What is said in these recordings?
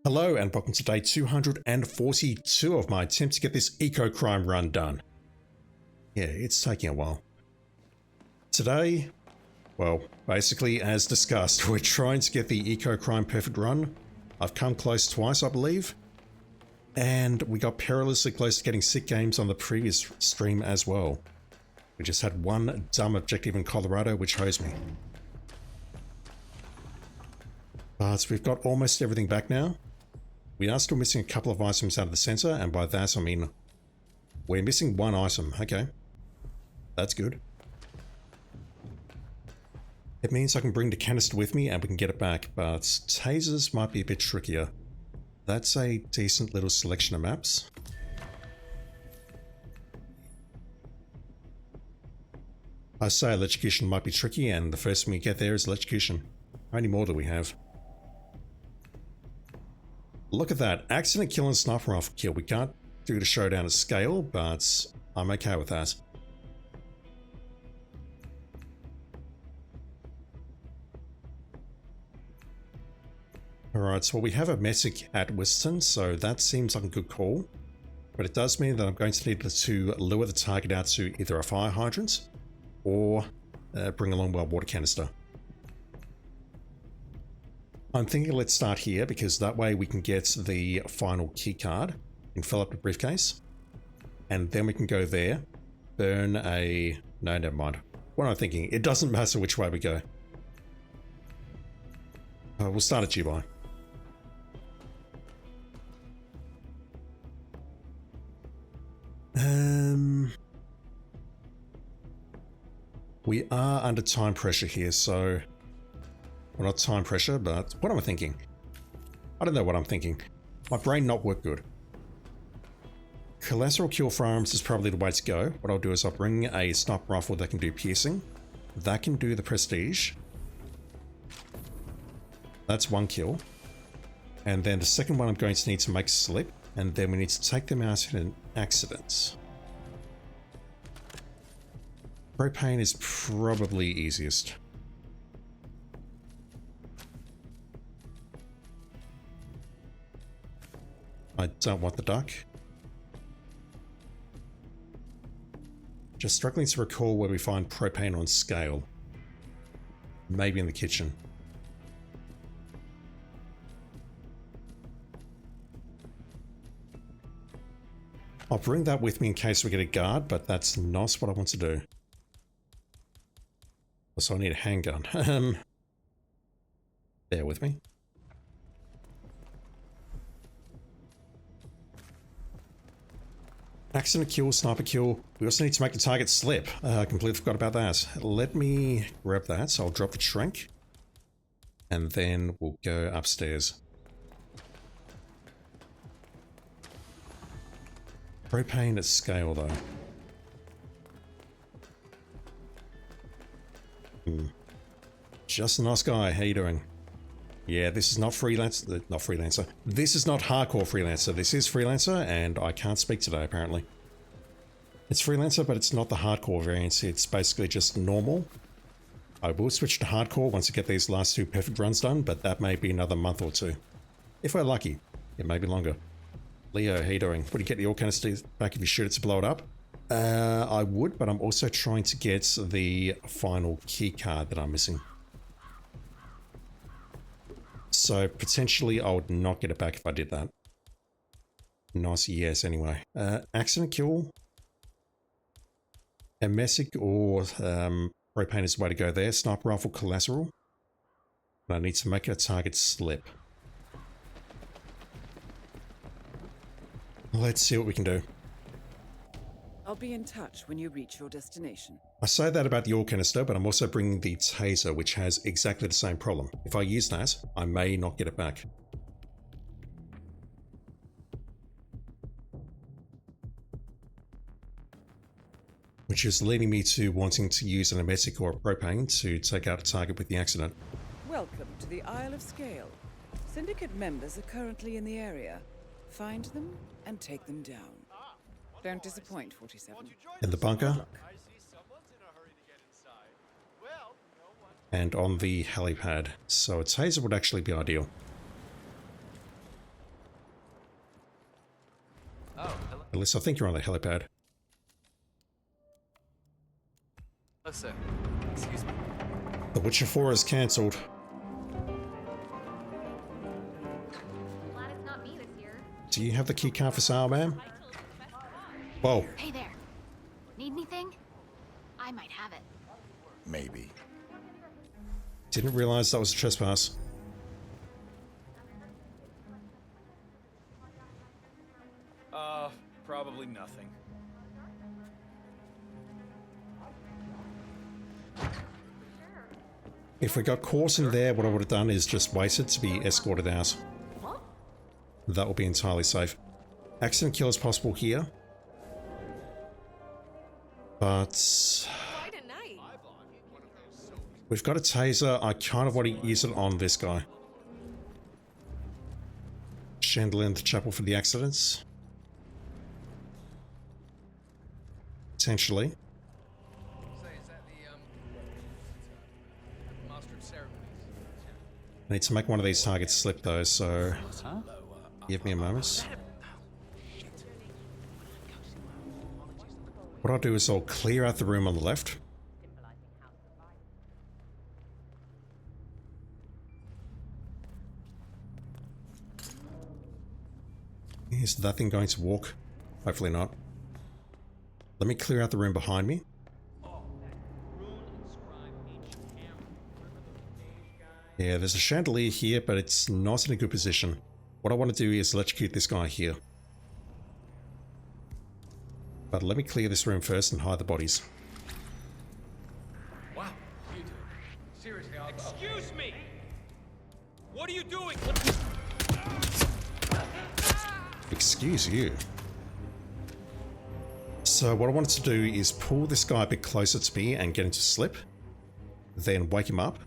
Hello and welcome to day 242 of my attempt to get this eco-crime run done. Yeah, it's taking a while. Today, well, basically as discussed, we're trying to get the eco-crime perfect run. I've come close twice, I believe. And we got perilously close to getting sick games on the previous stream as well. We just had one dumb objective in Colorado which hosed me. But we've got almost everything back now. We are still missing a couple of items out of the center, and by that I mean we're missing one item. Okay, that's good. It means I can bring the canister with me and we can get it back, but tasers might be a bit trickier. That's a decent little selection of maps. I say electrocution might be tricky, and the first thing we get there is electrocution. How many more do we have? Look at that. Accident kill and sniper rifle kill. We can't do the showdown at scale, but I'm okay with that. Alright, so we have a medic at Whiston, so that seems like a good call. But it does mean that I'm going to need to lure the target out to either a fire hydrant or bring along a water canister. I'm thinking let's start here because that way we can get the final key card and fill up the briefcase. And then we can go there, burn a... no, never mind. What am I thinking? It doesn't matter which way we go. We'll start at Dubai. We are under time pressure here, so... well, not time pressure, but what am I thinking? I don't know what I'm thinking. My brain not work good. Collateral kill firearms is probably the way to go. What I'll do is I'll bring a sniper rifle that can do piercing. That can do the prestige. That's one kill. And then the second one I'm going to need to make slip. And then we need to take them out in an accident. Propane is probably easiest. I don't want the duck. Just struggling to recall where we find propane on scale. Maybe in the kitchen. I'll bring that with me in case we get a guard, but that's not what I want to do. So I need a handgun. Bear with me. Accident kill, sniper kill. We also need to make the target slip. I completely forgot about that. Let me grab that. So I'll drop the shrink. And then we'll go upstairs. Propane at scale though. Just a nice guy. How you doing? Yeah, this is not Freelancer. This is not hardcore Freelancer. This is Freelancer, and I can't speak today, apparently. It's Freelancer, but it's not the hardcore variant. It's basically just normal. I will switch to hardcore once I get these last two perfect runs done, but that may be another month or two. If we're lucky. It may be longer. Leo, how you doing? Would you get the ore canister back if you shoot it to blow it up? I would, but I'm also trying to get the final key card that I'm missing. So potentially I would not get it back if I did that. Nice yes anyway. Accident kill. A messic or propane is the way to go there. Sniper rifle collateral. But I need to make a target slip. Let's see what we can do. I'll be in touch when you reach your destination. I say that about the ore canister, but I'm also bringing the taser, which has exactly the same problem. If I use that, I may not get it back. Which is leading me to wanting to use an emetic or a propane to take out a target with the accident. Welcome to the Isle of Scale. Syndicate members are currently in the area. Find them and take them down. Don't disappoint, 47. In the bunker. And on the helipad. So a taser would actually be ideal. Oh, hello. At least I think you're on the helipad. Hello, sir. Excuse me. The Witcher 4 is cancelled. Glad it's not me this year. Do you have the key card for sale, ma'am? Whoa. Hey there. Need anything? I might have it. Maybe. Didn't realize that was a trespass. Probably nothing. If we got caught in there, what I would have done is just waited to be escorted out. That will be entirely safe. Accident kill is possible here. But we've got a taser. I kind of want to use it on this guy. Chandelier in the chapel for the accidents. Potentially. Say, is that the master of ceremonies? I need to make one of these targets slip though, so give me a moment. What I'll do is I'll clear out the room on the left. Is that thing going to walk? Hopefully not. Let me clear out the room behind me. Yeah, there's a chandelier here, but it's not in a good position. What I want to do is electrocute this guy here. But let me clear this room first and hide the bodies. Wow, you do. Seriously, excuse me. What are you doing? Excuse you. So what I wanted to do is pull this guy a bit closer to me and get him to slip. Then wake him up.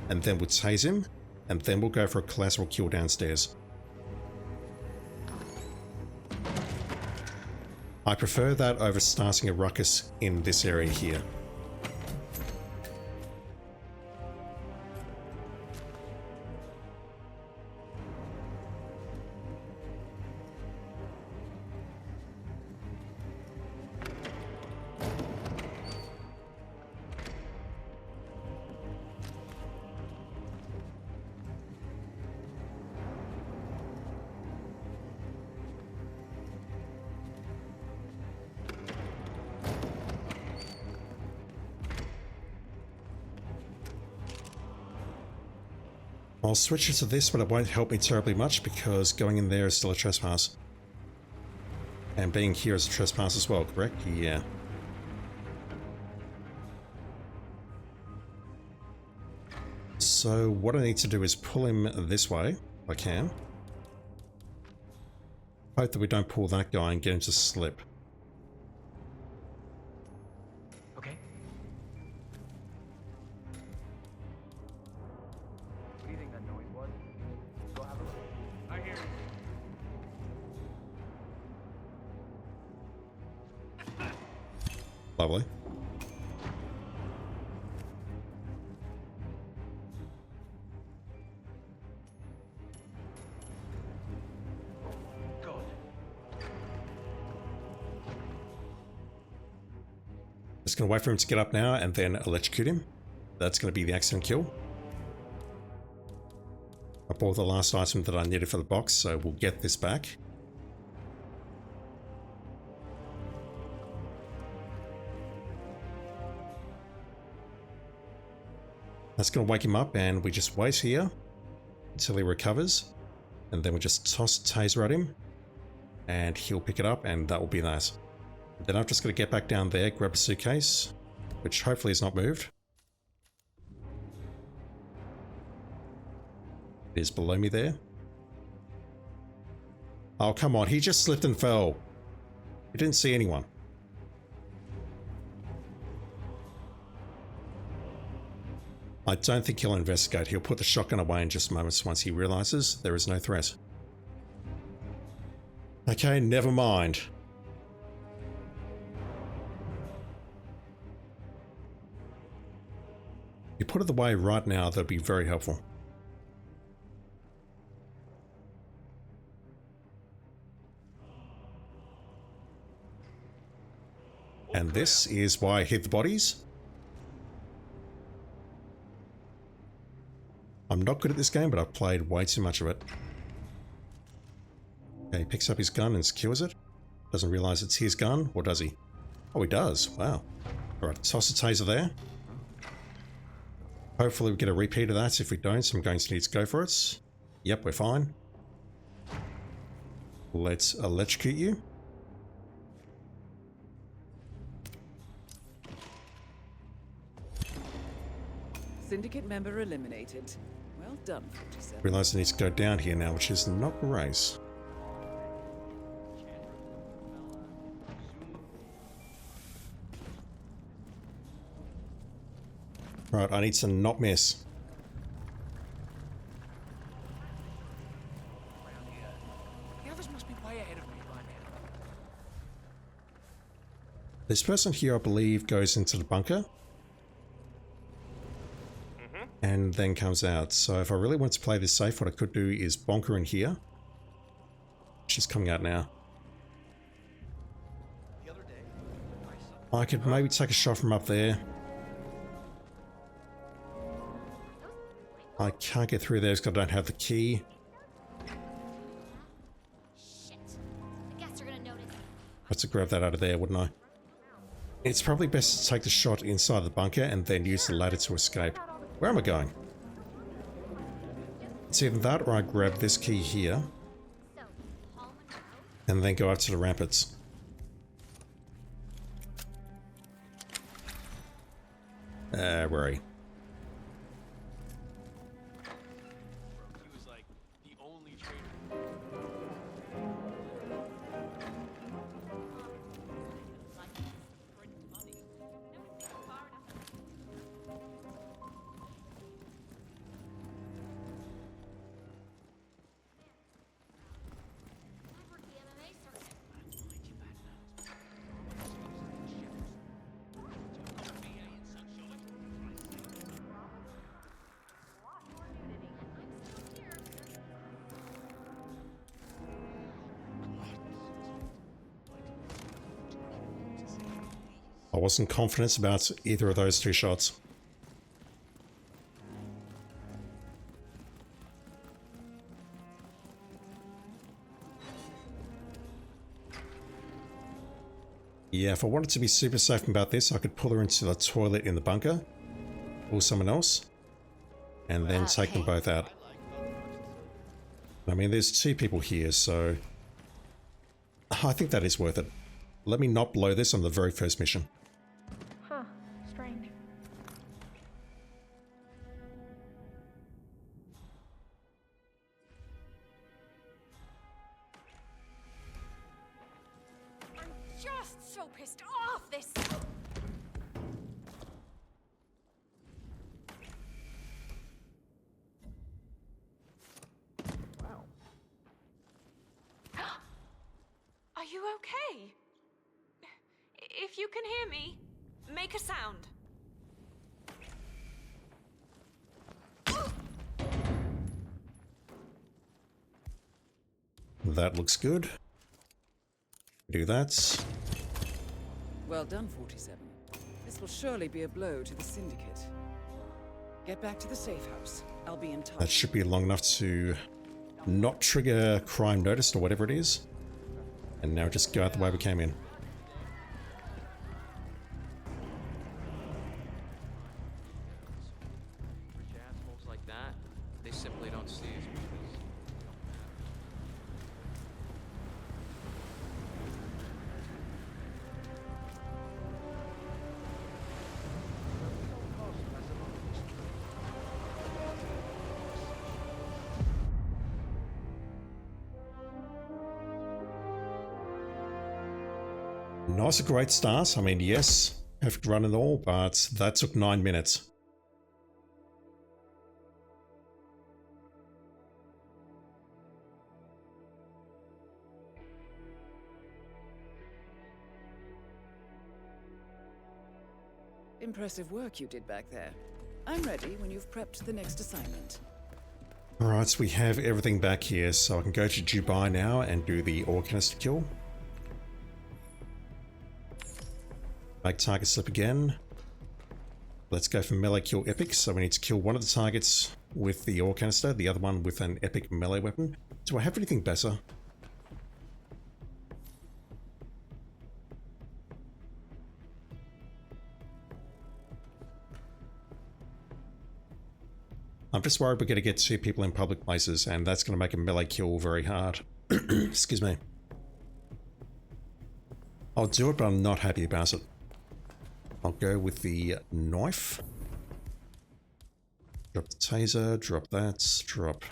And then we'll tase him. And then we'll go for a collateral kill downstairs. I prefer that over starting a ruckus in this area here. I'll switch it to this, but it won't help me terribly much because going in there is still a trespass. And being here is a trespass as well, correct? Yeah. So what I need to do is pull him this way, if I can. Hope that we don't pull that guy and get him to slip. Okay. What do you think that noise was? Go have a look. I hear you. Lovely. Just gonna wait for him to get up now and then electrocute him. That's gonna be the accident kill. I bought the last item that I needed for the box, so we'll get this back. That's gonna wake him up and we just wait here until he recovers. And then we just toss taser at him and he'll pick it up and that will be that. Then I'm just going to get back down there, grab a suitcase, which hopefully is not moved. It is below me there. Oh, come on. He just slipped and fell. He didn't see anyone. I don't think he'll investigate. He'll put the shotgun away in just moments once he realizes there is no threat. Okay, never mind. You put it away right now, that'd be very helpful. And this is why I hid the bodies. I'm not good at this game, but I've played way too much of it. Okay, he picks up his gun and secures it. Doesn't realize it's his gun, or does he? Oh, he does. Wow. Alright, toss a taser there. Hopefully we get a repeat of that. If we don't, I'm going to need to go for it. Yep, we're fine. Let's electrocute you. Syndicate member eliminated. Well done, 47. Realize I need to go down here now, which is not great. Right, I need to not miss. The others must be way ahead of me by now. This person here, I believe, goes into the bunker. And then comes out. So if I really want to play this safe, what I could do is bonker in here. She's coming out now. I could maybe take a shot from up there. I can't get through there because I don't have the key. Shit. I guess you're gonna notice. I have to grab that out of there, wouldn't I? It's probably best to take the shot inside the bunker and then use the ladder to escape. Where am I going? It's either that or I grab this key here and then go up to the ramparts. Where are you? He was like the only traitor. I wasn't confident about either of those two shots. Yeah, if I wanted to be super safe about this, I could pull her into the toilet in the bunker, or someone else, and then take them both out. I mean, there's two people here, so I think that is worth it. Let me not blow this on the very first mission. Huh, strange. I'm just so pissed off this. Wow. Are you okay? If you can hear me, make a sound. That looks good. Do that. Well done, 47. This will surely be a blow to the Syndicate. Get back to the safe house. I'll be in touch. That should be long enough to not trigger crime noticed or whatever it is. And now just go out the way we came in. Rich assholes like that, they simply don't see us because Not a great start. I mean, yes, perfect run and all, but that took 9 minutes. Impressive work you did back there. I'm ready when you've prepped the next assignment. Alright, so we have everything back here, so I can go to Dubai now and do the ore canister kill. Make target slip again. Let's go for melee kill epic. So we need to kill one of the targets with the ore canister, the other one with an epic melee weapon. Do I have anything better? I'm just worried we're going to get 2 people in public places, and that's going to make a melee kill very hard. Excuse me. I'll do it, but I'm not happy about it. I'll go with the knife. Drop the taser, drop that, drop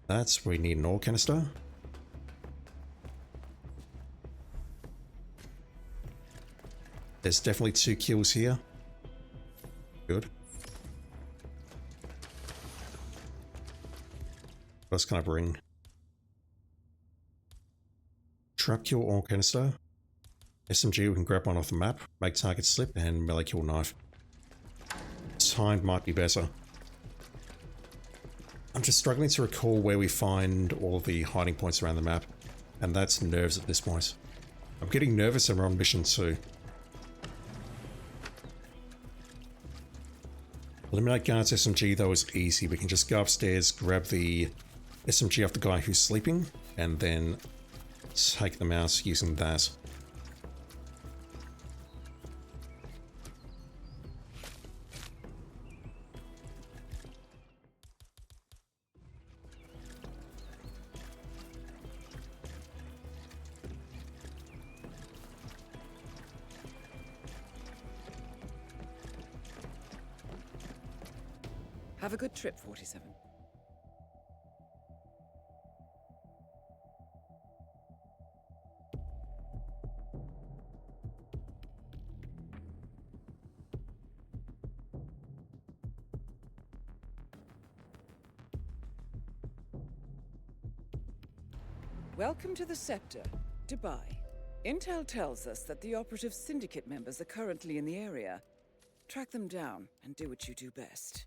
that. We need an ore canister. There's definitely 2 kills here. Good. What else can I bring? Trap kill ore canister. SMG, we can grab one off the map, make target slip, and melee kill knife. Timed might be better. I'm just struggling to recall where we find all of the hiding points around the map, and that's nerves at this point. I'm getting nervous and we're on mission 2. Eliminate guards SMG though is easy. We can just go upstairs, grab the SMG off the guy who's sleeping, and then take them out using that. Have a good trip, 47. Welcome to the Scepter, Dubai. Intel tells us that the operative Syndicate members are currently in the area. Track them down and do what you do best.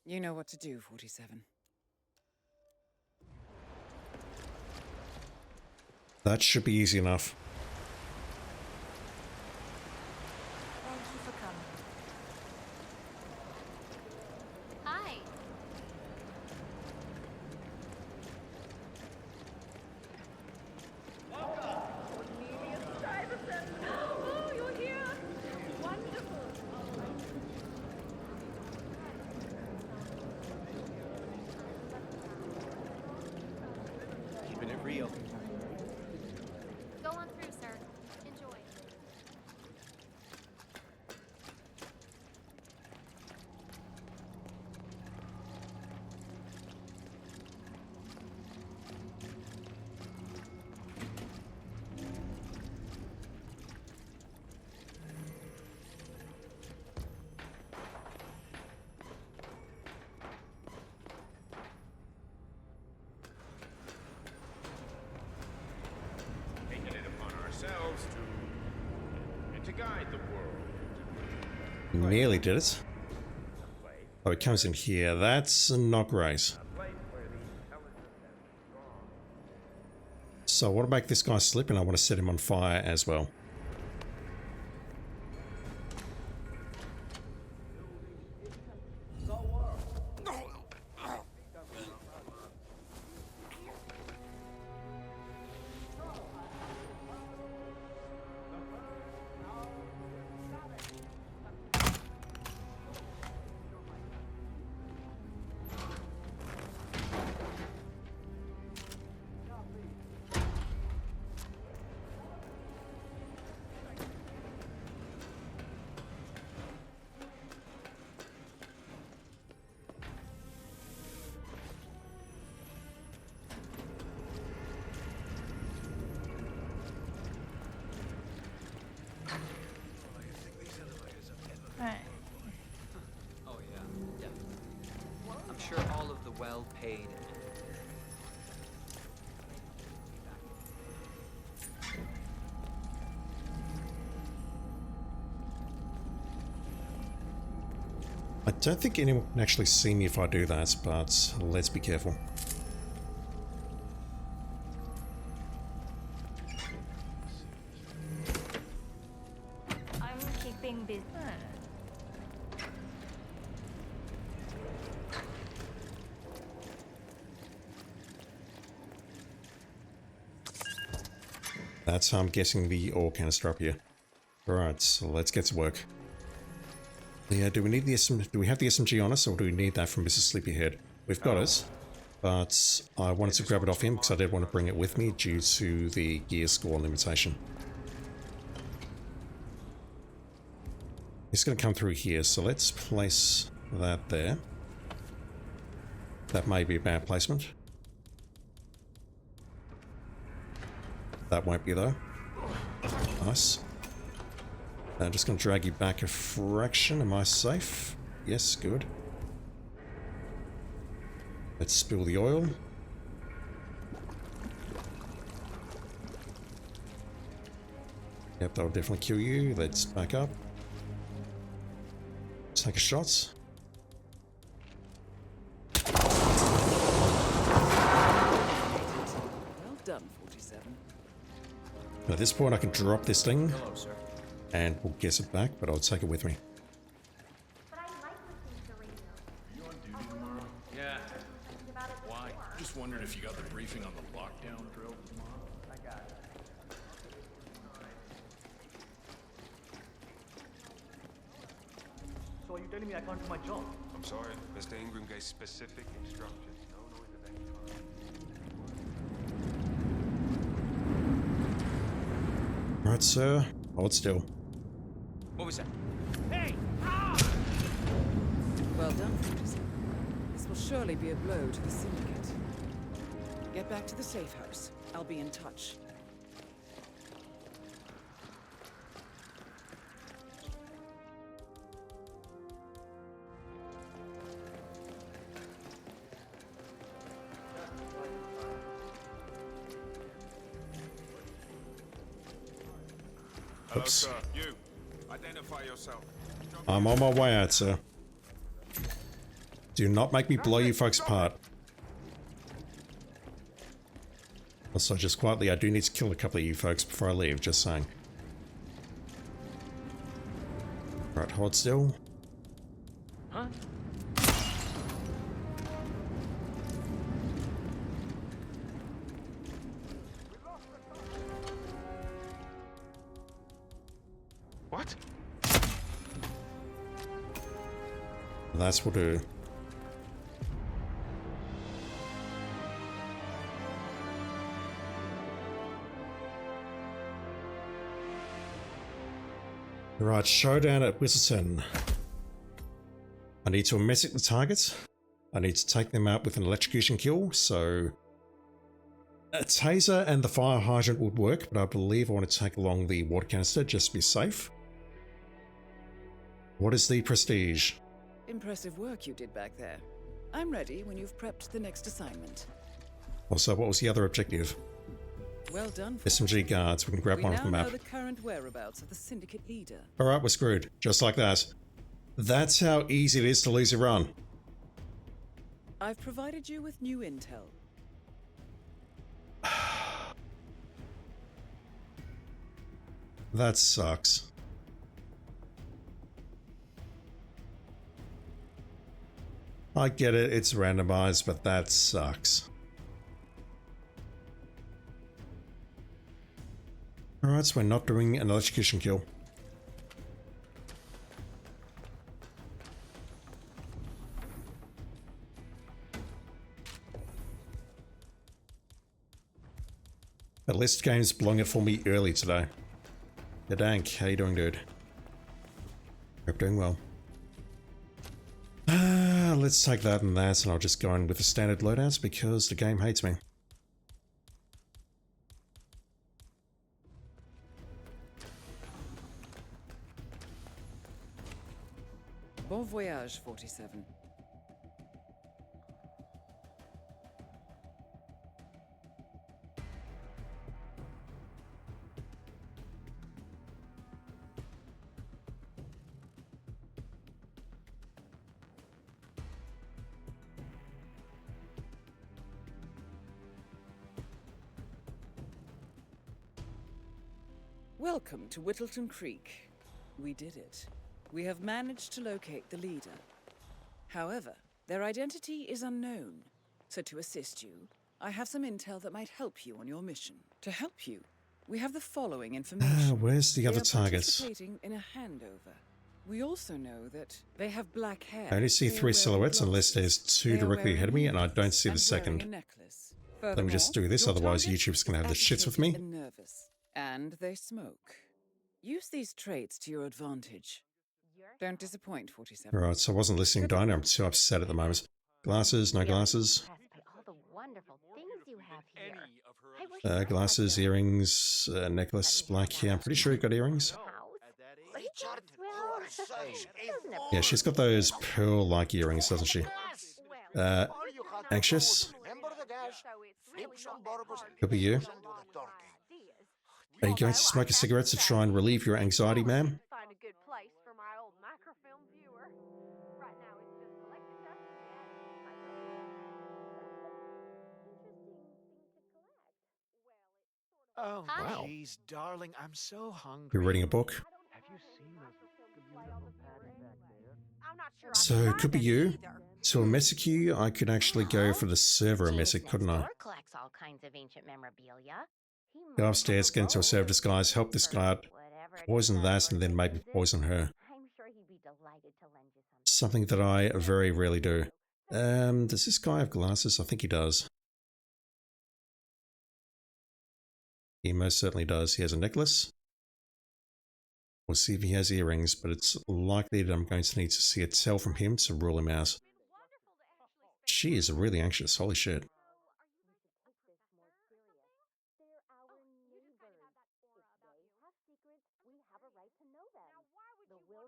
You know what to do, 47. That should be easy enough. Thank you for coming. Hi. Oh, you're here! Wonderful! Keeping it real. Go on through, sir. Enjoy. Taking it upon ourselves to guide the world. Nearly did it. Oh, it comes in here. That's not great. So I want to make this guy slip and I want to set him on fire as well. Alright. Oh yeah, I'm sure all of the well-paid. I don't think anyone can actually see me if I do that, but let's be careful. I'm Minding business. That's how I'm getting the ore canister up here. Alright, so let's get to work. Yeah, do we need the do we have the SMG on us, or do we need that from Mrs. Sleepyhead? We've got it, but I wanted to grab it off him because I did want to bring it with me due to the gear score limitation. It's going to come through here, so let's place that there. That may be a bad placement. That won't be though. Nice. I'm just going to drag you back a fraction. Am I safe? Yes, good. Let's spill the oil. Yep, that'll definitely kill you. Let's back up. Take a shot. Well done, 47. At this point, I can drop this thing. Hello, sir. And we'll get it back, but I'll take it with me. But I like listening to radio. You on duty tomorrow? Yeah. Think about it Why? before. Just wondered if you got the briefing on the lockdown drill tomorrow. I got it. So are you telling me I can't do my job? I'm sorry, Mr. Ingram gave specific instructions. No noise of any kind. Right, sir. Hold still. What was that? Well done, 47. This will surely be a blow to the Syndicate. Get back to the safe house. I'll be in touch. Hello, Oops. sir. You. Identify yourself. I'm on my way out, sir. Do not make me blow you folks apart. Also, just quietly, I do need to kill a couple of you folks before I leave, just saying. Right, hold still. Huh? What? That's what do. Right, showdown at Whistleton. I need to emetic the targets. I need to take them out with an electrocution kill, so a taser and the fire hydrant would work, but I believe I want to take along the water canister just to be safe. What is the prestige? Impressive work you did back there. I'm ready when you've prepped the next assignment. Also, what was the other objective? Well done. SMG guards, we can grab We one now off the know map. the current whereabouts of the Syndicate leader. Alright, we're screwed. Just like that. That's how easy it is to lose a run. I've provided you with new intel. That sucks. I get it, it's randomized, but that sucks. Alright, so we're not doing an electrocution kill. At least the game's blowing it for me early today. Yeah, Dank, how you doing, dude? Hope doing well. Let's take that and that, and I'll just go in with the standard loadouts because the game hates me. Bon voyage, 47. Welcome to Whittleton Creek. We did it. We have managed to locate the leader. However, their identity is unknown. So to assist you, I have some intel that might help you on your mission. To help you, we have the following information. Where's the other They are targets? participating in a handover. We also know that they have black hair. I only see They are 3 wearing silhouettes unless glasses. there's 2 They are directly ahead of me, wearing and I don't see the and wearing second. a necklace. Let me just do this, Furthermore, your otherwise target YouTube's going to have the is shits with me. agitated and nervous, and they smoke. Use these traits to your advantage. Don't disappoint, 47. Right, so I wasn't listening, Dinah. I'm too upset at the moment. Glasses, no glasses. Glasses, earrings, necklace, black hair. I'm pretty sure you got earrings. Yeah, she's got those pearl-like earrings, doesn't she? Anxious? Could be you. Are you going to smoke a cigarette to try and relieve your anxiety, ma'am? Oh, Hi. jeez, darling, I'm so hungry. You're reading a book. Have you seen those beautiful patties back there? I'm not sure. So, it could be you. So, a messick, I could actually go for the server James messick, next couldn't I? door collects all kinds of ancient memorabilia. He Go might upstairs, have get into a role server disguise, help this guy out, whatever it is poison that that, and then maybe person poison her. I'm sure he'd be delighted to lend you some. Something that I very rarely do. Does this guy have glasses? I think he does. He most certainly does. He has a necklace. We'll see if he has earrings, but it's likely that I'm going to need to see a tell from him to rule him out. She is really anxious. Holy shit.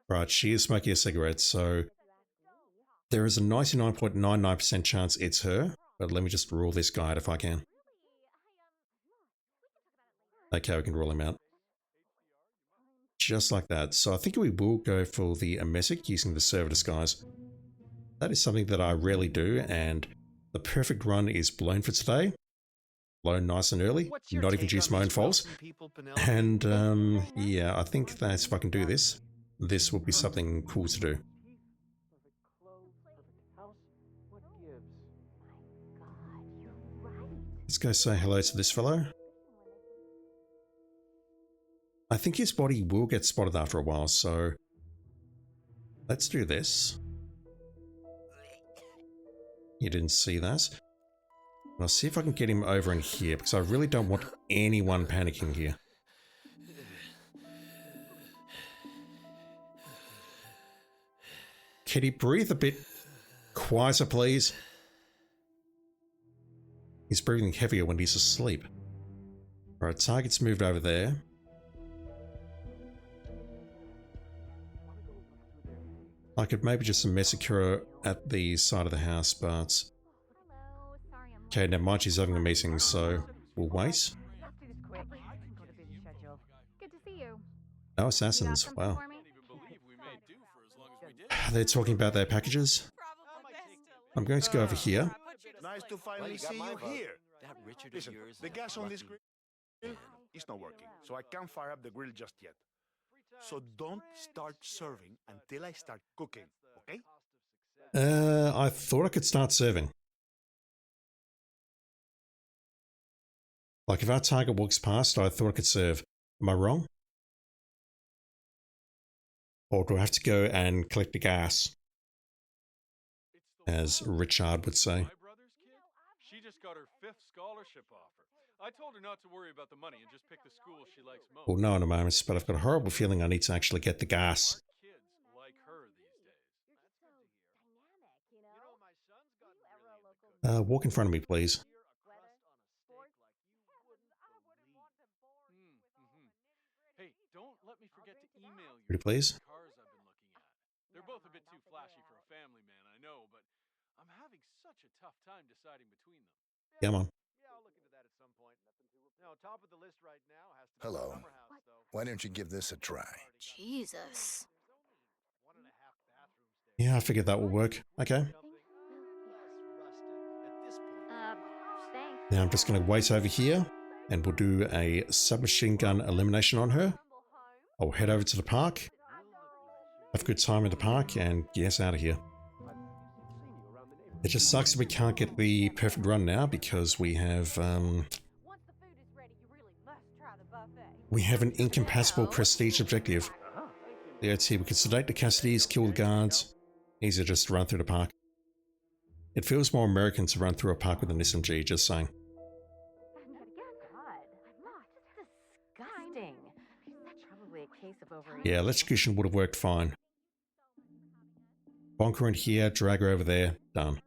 Right, she is smoking a cigarette, so there is a 99.99% chance it's her, but let me just rule this guy out if I can. Okay, we can rule him out. Just like that. So I think we will go for the Amesic using the server disguise. That is something that I rarely do, and the perfect run is blown for today. Blown nice and early, not even juice my own falls. And yeah, I think that if I can do this, this will be something cool to do. Let's go say hello to this fellow. I think his body will get spotted after a while, so let's do this. You didn't see that. I'll see if I can get him over in here, because I really don't want anyone panicking here. Kitty, breathe a bit quieter, please. He's breathing heavier when he's asleep. Alright, target's moved over there. I could maybe just massacre her at the side of the house, but... Okay, never mind, she's having a meeting, so we'll wait. Good to see you. No assassins, wow. They're talking about their packages. I'm going to go over here. Nice to finally see you here. That Richard Listen, the gas on this grill is not working, so I can't fire up the grill just yet. So don't start serving until I start cooking, okay? I thought I could start serving. Like if our target walks past, I thought I could serve. Am I wrong? Or do I have to go and collect the gas? As Richard would say. My brother's kid? She just got her 5th scholarship offer. I told her not to worry about the money and just pick the school she likes most. Well, no in a moment, but I've got a horrible feeling I need to actually get the gas. Kids like her these days. Walk in front of me, please. Hey, don't let me forget to email you Pretty please. the cars I've been looking at. They're both a bit too flashy for a family man, I know, but I'm having such a tough time deciding between them. Come on. Yeah, I'll look into that at some point. No, top of the list right now has to be Hello. the summer house, though. Why don't you give this a try? Jesus. Yeah, I figured that will work. Okay. Thanks. Now I'm just going to wait over here and we'll do a submachine gun elimination on her. I'll head over to the park Have a good time in the park, and yes, out of here. It just sucks that we can't get the perfect run now because we have an incompatible prestige objective. The OT, we can sedate the Cassidys, kill the guards. Easier just to run through the park. It feels more American to run through a park with an SMG, just saying. Yeah, electrocution would have worked fine. Bonker in here, drag her over there, done.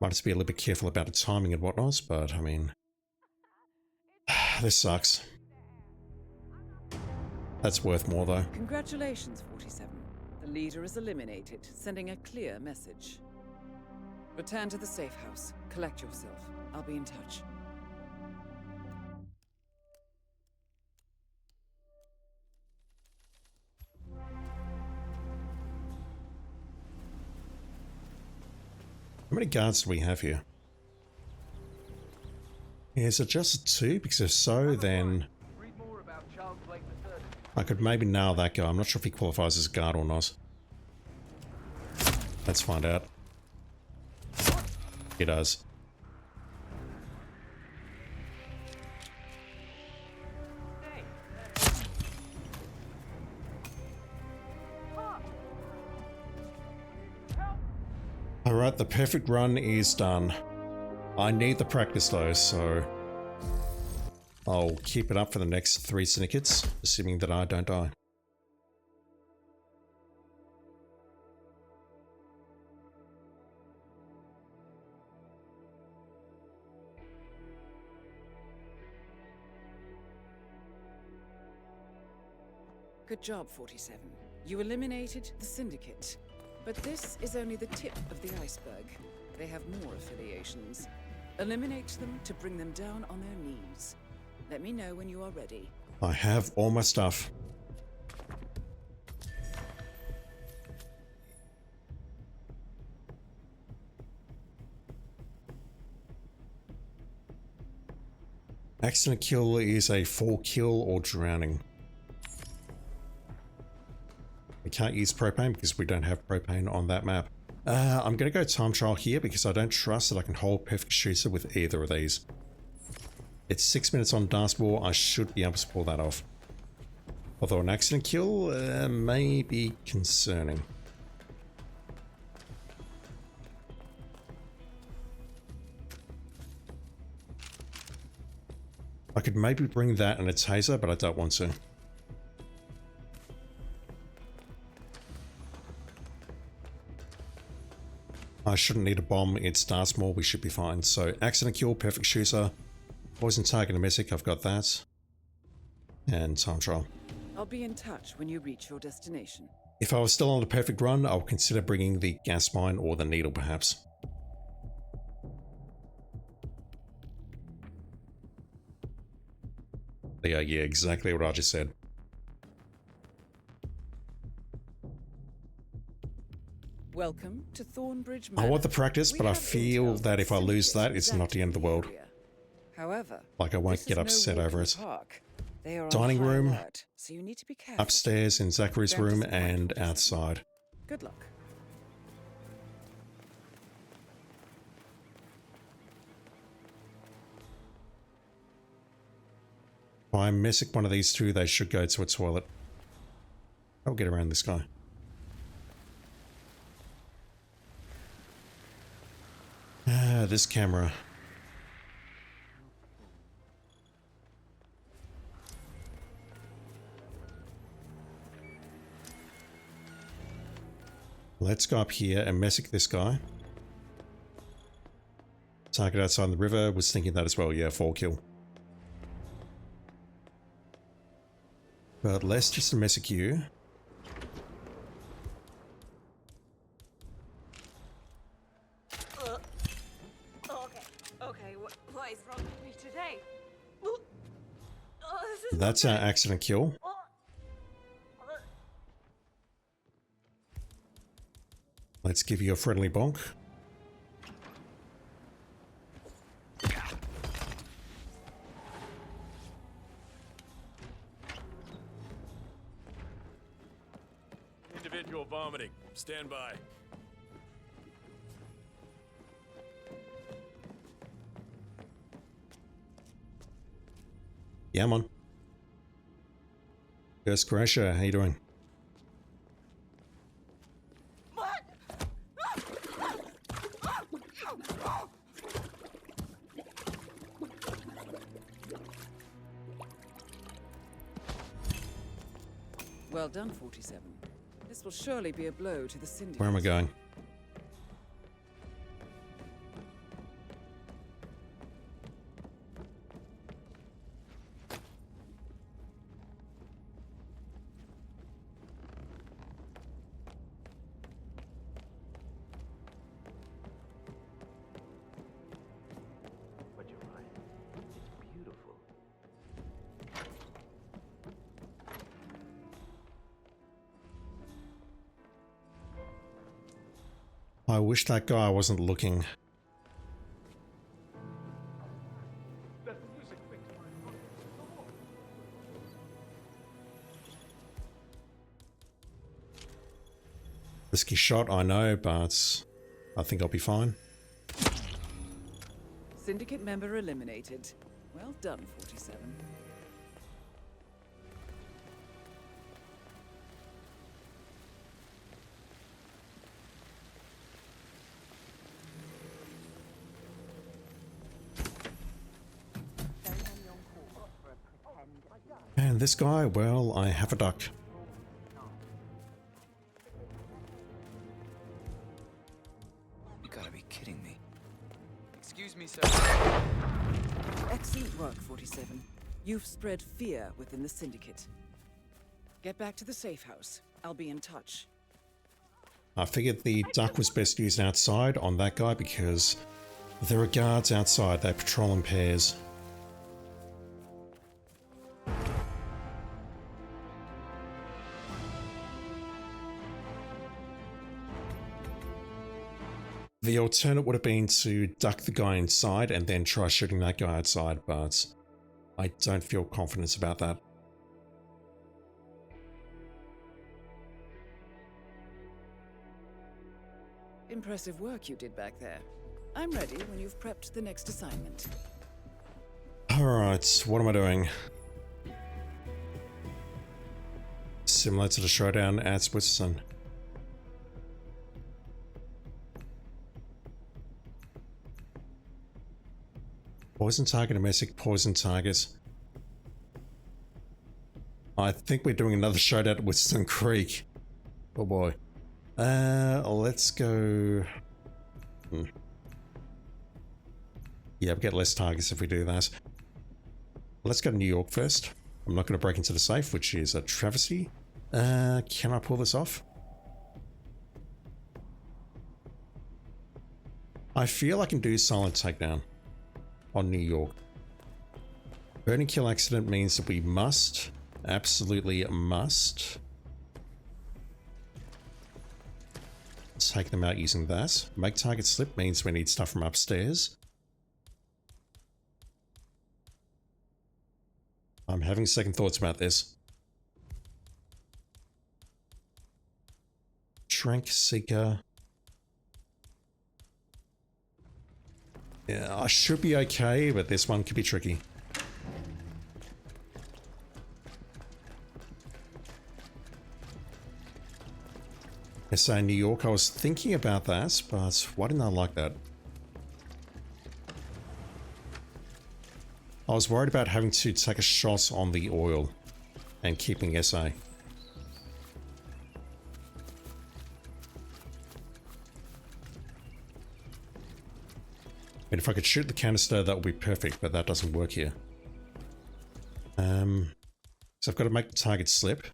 Might just be a little bit careful about the timing and whatnot, but I mean... this sucks. That's worth more though. Congratulations, 47. The leader is eliminated, sending a clear message. Return to the safe house. Collect yourself. I'll be in touch. How many guards do we have here? Is it just 2? Because if so, then I could maybe nail that guy. I'm not sure if he qualifies as a guard or not. Let's find out. He does. Alright, the perfect run is done. I need the practice though, so I'll keep it up for the next 3 syndicates, assuming that I don't die. Good job, 47. You eliminated the Syndicate. But this is only the tip of the iceberg. They have more affiliations. Eliminate them to bring them down on their knees. Let me know when you are ready. I have all my stuff. Accident kill is a full kill or drowning. We can't use propane because we don't have propane on that map. I'm going to go time trial here because I don't trust that I can hold perfect shooter with either of these. It's 6 minutes on dance ball. I should be able to pull that off. Although an accident kill may be concerning. I could maybe bring that and a taser, but I don't want to. I shouldn't need a bomb, it's dance more, we should be fine. So accident kill, perfect shooter, poison target and medic, I've got that. And time trial. I'll be in touch when you reach your destination. If I was still on the perfect run, I'll consider bringing the gas mine or the needle perhaps. Yeah, exactly what I just said. Welcome to Thornbridge I Manor. want the practice, but I feel that if I lose that, it's not the end of the world. However, Like I won't get upset over it. They are on Dining high room, alert, so you need to be careful. Upstairs in Zachary's Don't room disappoint and 47. outside. Good luck. If I messick one of these two, they should go to a toilet. I'll get around this guy. This camera. Let's go up here and messick this guy. Target outside the river, was thinking that as well, yeah, 4 kill. But let's just messick you. Okay, what is wrong with me today? That's our accident kill. Let's give you a friendly bonk. residual vomiting. Stand by. Yeah, I'm on. Ghost Crasher, how you doing? Well done, 47. This will surely be a blow to the Syndicate. Where am I going? But you're right. It's beautiful. I wish that guy wasn't looking. Risky shot, I know, but I think I'll be fine. Syndicate member eliminated. Well done, 47. And this guy, well, I have a duck. You gotta be kidding me. Excuse me, sir. Excellent work, 47. You've spread fear within the Syndicate. Get back to the safe house. I'll be in touch. I figured the duck was best used outside on that guy because there are guards outside. They patrol in pairs. The alternate would have been to duck the guy inside and then try shooting that guy outside, but I don't feel confident about that. Impressive work you did back there. I'm ready when you've prepped the next assignment. Alright, what am I doing? Similar to the showdown at Switzerland. Poison target, domestic poison target. I think we're doing another showdown at Whistling Creek. Oh boy. Let's go... Yeah, we get less targets if we do that. Let's go to New York first. I'm not going to break into the safe, which is a travesty. Can I pull this off? I feel I can do silent takedown on New York. Burning kill accident means that we must, absolutely must, take them out using that. Make target slip means we need stuff from upstairs. I'm having second thoughts about this. Shrink Seeker. Yeah, I should be okay, but this one could be tricky. So New York, I was thinking about that, but why didn't I like that? I was worried about having to take a shot on the oil and keeping SA. And if I could shoot the canister, that would be perfect, but that doesn't work here. So I've got to make the target slip.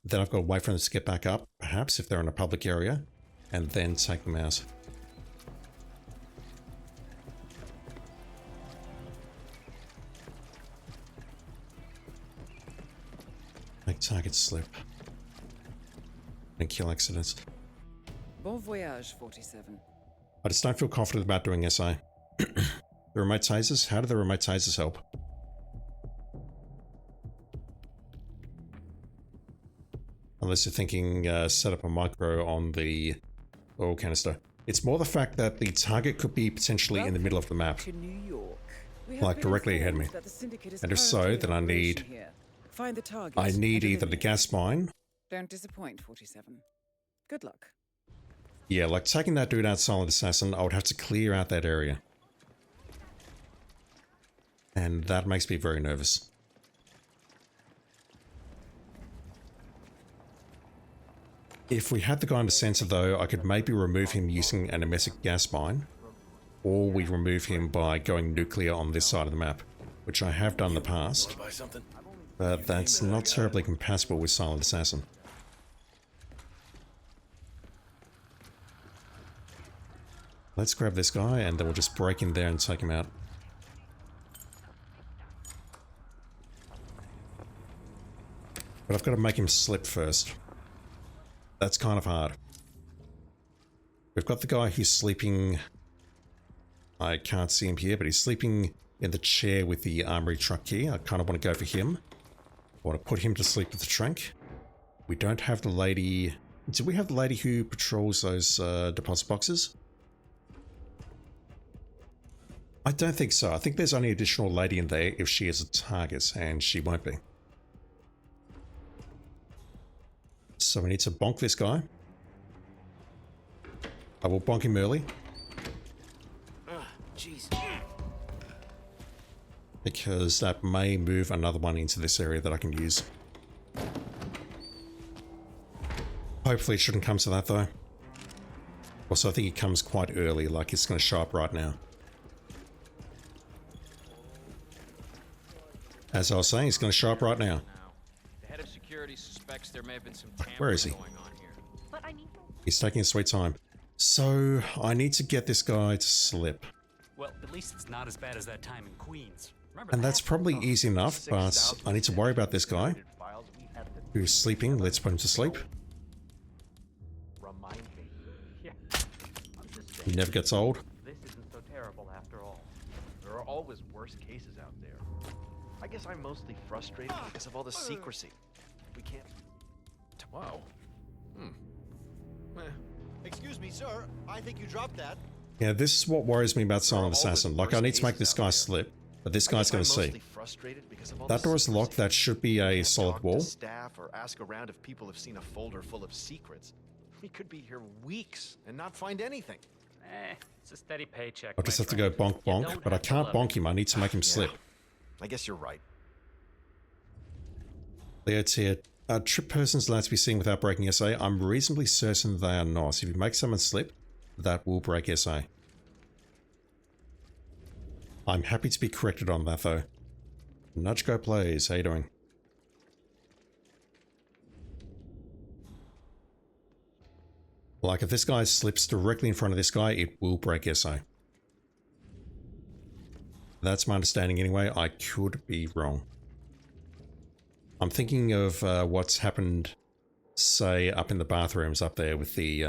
Then I've got to wait for them to get back up, perhaps, if they're in a public area, and then take them out. Make target slip. And kill accidents. Bon voyage, 47. I just don't feel confident about doing SA. The remote tasers? How do the remote tasers help? Unless you're thinking set up a micro on the oil canister. It's more the fact that the target could be potentially in the middle of the map. To New York. We have Like been directly ahead of me. informed that the Syndicate is And if so, currently then in I operation need... here. Find the target I need and either the eliminate gas mine. Don't disappoint, 47. Good luck. Yeah, like taking that dude out Silent Assassin, I would have to clear out that area. And that makes me very nervous. If we had the guy in the center though, I could maybe remove him using an emetic gas mine. Or we remove him by going nuclear on this side of the map, which I have done in the past. But that's not terribly compatible with Silent Assassin. Let's grab this guy and then we'll just break in there and take him out. But I've got to make him slip first. That's kind of hard. We've got the guy who's sleeping... I can't see him here, but he's sleeping in the chair with the armory truck key. I kind of want to go for him. I want to put him to sleep with the trunk. We don't have the lady... Do we have the lady who patrols those deposit boxes? I don't think so. I think there's only additional lady in there if she is a target, and she won't be. So we need to bonk this guy. I will bonk him early. Jeez. Because that may move another one into this area that I can use. Hopefully it shouldn't come to that though. Also, I think it comes quite early, like it's going to show up right now. As I was saying, it's going to show up right now. The head of security suspects there may have been some Where is he? going on here. But I need... He's taking his sweet time. So, I need to get this guy to slip. Well, at least it's not as bad as that time in Queens. Remember And that? that's probably easy enough, but I need to worry about this guy who's sleeping. Let's put him to sleep. Remind me. Yeah. I'm just He never gets old. This isn't so terrible after all. There are always worse cases out there. I guess I'm mostly frustrated because of all the secrecy. We can't... Wow. Excuse me, sir. I think you dropped that. Yeah, this is what worries me about Silent Assassin. Like, I need to make this guy slip, but this guy's going to see. That door is locked. That should be a solid wall. Staff or ask around if people have seen a folder full of secrets. We could be here weeks and not find anything. It's a steady paycheck. I just have to go bonk bonk, but I can't bonk him. I need to make him slip. I guess you're right. Leo's here. Trip persons allowed to be seen without breaking SA. I'm reasonably certain they are not. If you make someone slip, that will break SA. I'm happy to be corrected on that though. Nudge Go Plays, how you doing? Like if this guy slips directly in front of this guy, it will break SA. That's my understanding anyway. I could be wrong. I'm thinking of what's happened, say, up in the bathrooms up there with the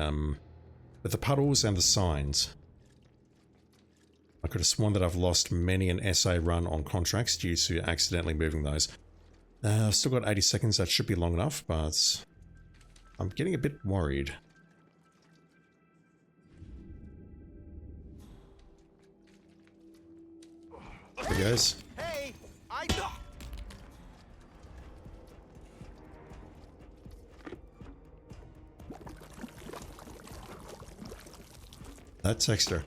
puddles and the signs. I could have sworn that I've lost many an SA run on contracts due to accidentally moving those. I've still got 80 seconds. That should be long enough, but I'm getting a bit worried. There he goes. Hey, That texter.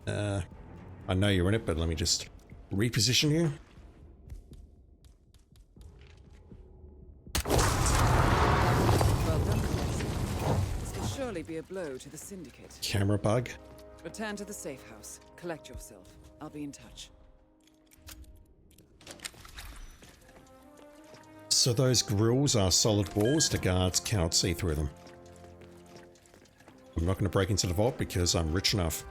I know you're in it, but let me just reposition you. Well done. This will surely be a blow to the Syndicate. Camera bug. Return to the safe house. Collect yourself. I'll be in touch. So those grills are solid walls. The guards cannot see through them. I'm not going to break into the vault because I'm rich enough.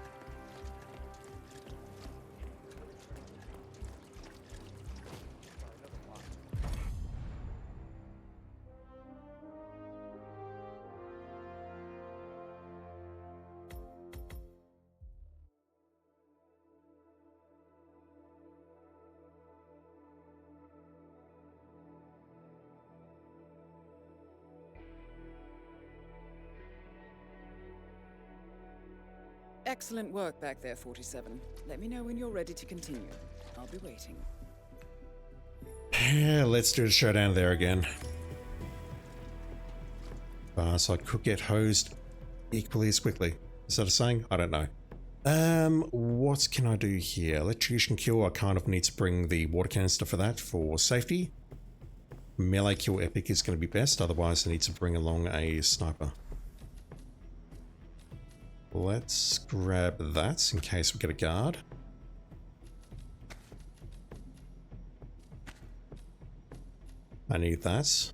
Excellent work back there, 47. Let me know when you're ready to continue. I'll be waiting. Yeah, let's do the showdown there again. So I could get hosed equally as quickly. Is that a saying? I don't know. What can I do here? Electrocution kill, I kind of need to bring the water canister for that for safety. Melee kill epic is going to be best, otherwise I need to bring along a sniper. Let's grab that in case we get a guard. I need that.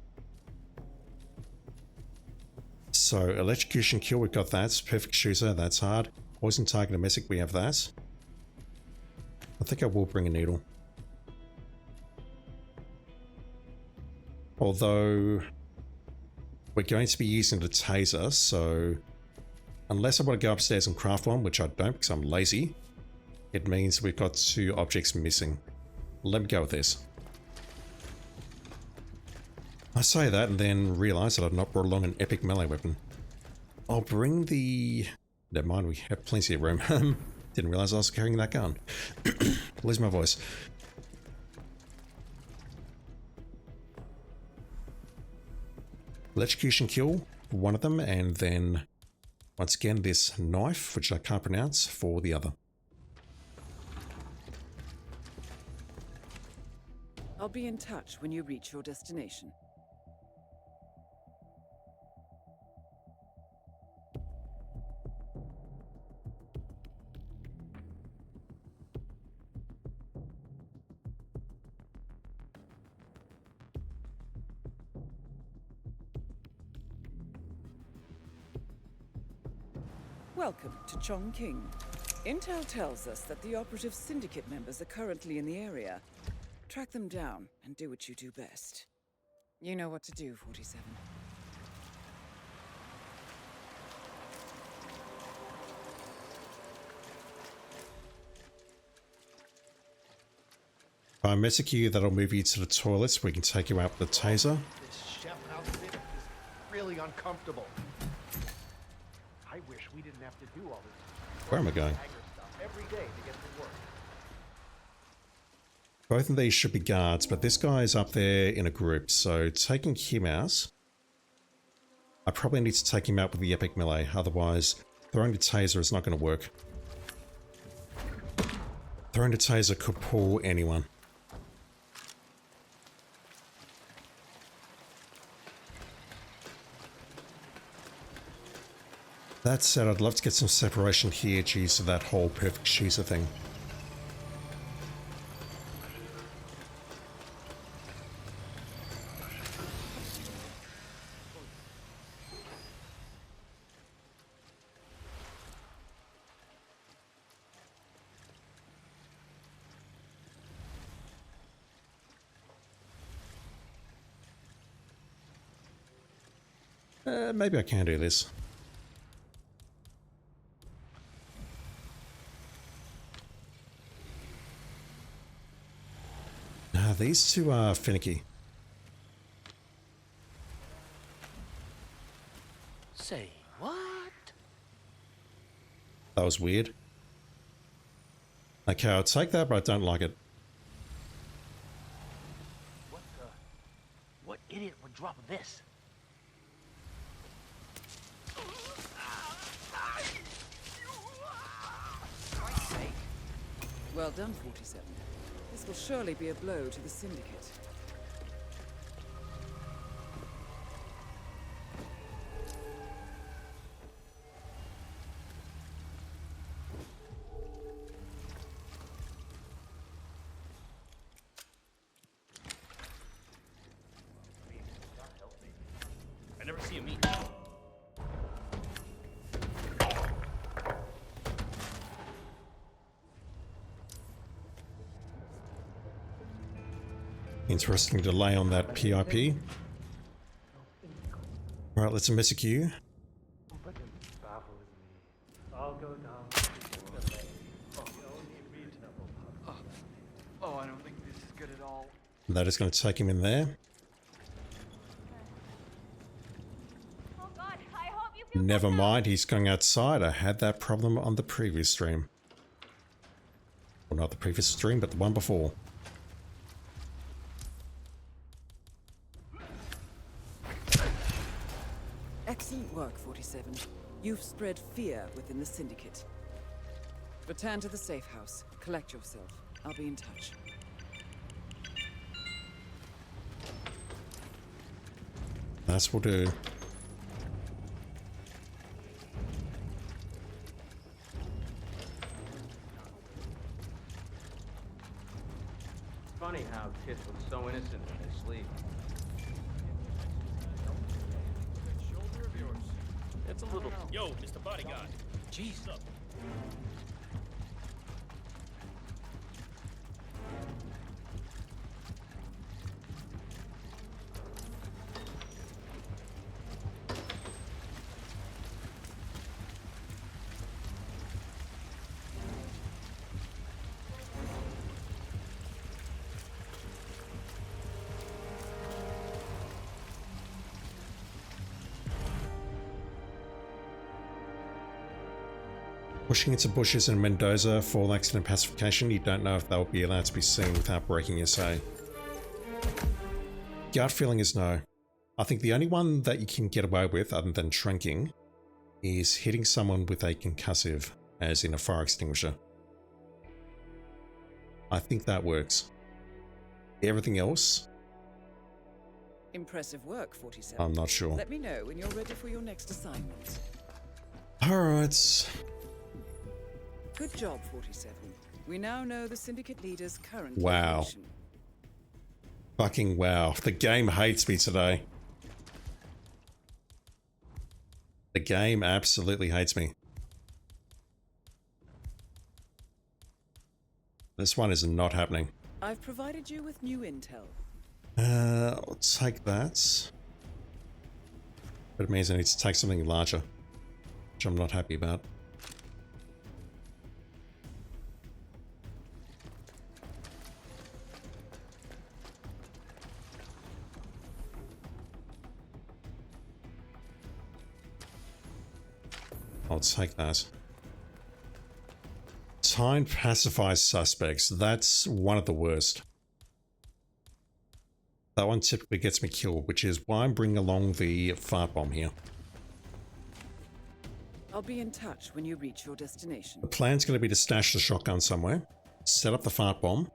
So electrocution kill, we've got that. Perfect shooter, that's hard. Poison target and messic, we have that. I think I will bring a needle. Although we're going to be using the taser, so unless I want to go upstairs and craft one, which I don't because I'm lazy, it means we've got 2 objects missing. Let me go with this. I say that and then realise that I've not brought along an epic melee weapon. I'll bring the... Never mind, we have plenty of room. Didn't realise I was carrying that gun. Lose my voice. Electrocution kill for one of them, and then once again this knife, which I can't pronounce, for the other. I'll be in touch when you reach your destination. Welcome to Chongqing. Intel tells us that the operative Syndicate members are currently in the area. Track them down and do what you do best. You know what to do, 47. If I message you, that'll move you to the toilets. We can take you out with the taser. This chef outfit is really uncomfortable. I wish we didn't have to do all this. Where am I going? Stuff every day to get to work. Both of these should be guards, but this guy is up there in a group, so taking him out, I probably need to take him out with the epic melee, otherwise throwing the taser is not going to work. Throwing the taser could pull anyone. That said, I'd love to get some separation here due to that whole perfect shooter thing. Maybe I can do this. These two are finicky. Say what? That was weird. Okay, I'll take that, but I don't like it. What idiot would drop this? Well done, 47. This will surely be a blow to the Syndicate. I never see him eat. Interesting delay on that PIP. Alright, let's message you. Oh, I don't think this is good at all. That is going to take him in there. Oh God, I hope you Never mind, he's going outside. I had that problem on the previous stream. Well, not the previous stream, but the one before. Excellent work, 47. You've spread fear within the Syndicate. Return to the safe house. Collect yourself. I'll be in touch. That's what we'll do. Funny how kids look so innocent when they sleep. Shoulder of yours. It's a little. Yo, Mr. Bodyguard. Jeez. Up. Pushing into bushes in Mendoza, fall accident pacification. You don't know if they'll be allowed to be seen without breaking SA. Gut feeling is no. I think the only one that you can get away with, other than shrinking, is hitting someone with a concussive, as in a fire extinguisher. I think that works. Everything else, Impressive work, 47. I'm not sure. Let me know when you're ready for your next assignment. Alright. Good job, 47. We now know the Syndicate leader's current Wow. location. Fucking wow. The game hates me today. The game absolutely hates me. This one is not happening. I've provided you with new intel. I'll take that. But it means I need to take something larger, which I'm not happy about. I'll take that. Time pacifies suspects. That's one of the worst. That one typically gets me killed, which is why I'm bringing along the fart bomb here. I'll be in touch when you reach your destination. The plan's going to be to stash the shotgun somewhere, set up the fart bomb,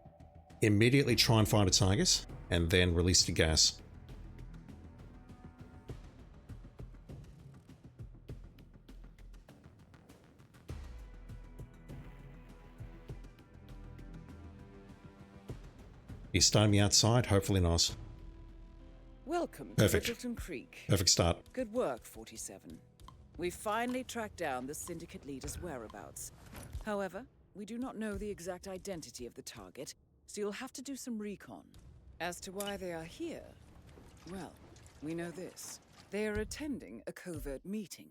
immediately try and find a target, and then release the gas. He's starting me outside, hopefully not. Welcome Perfect. to Littleton Creek. Perfect start. Good work, 47. We've finally tracked down the Syndicate leader's whereabouts. However, we do not know the exact identity of the target, so you'll have to do some recon. As to why they are here, well, we know this. They are attending a covert meeting.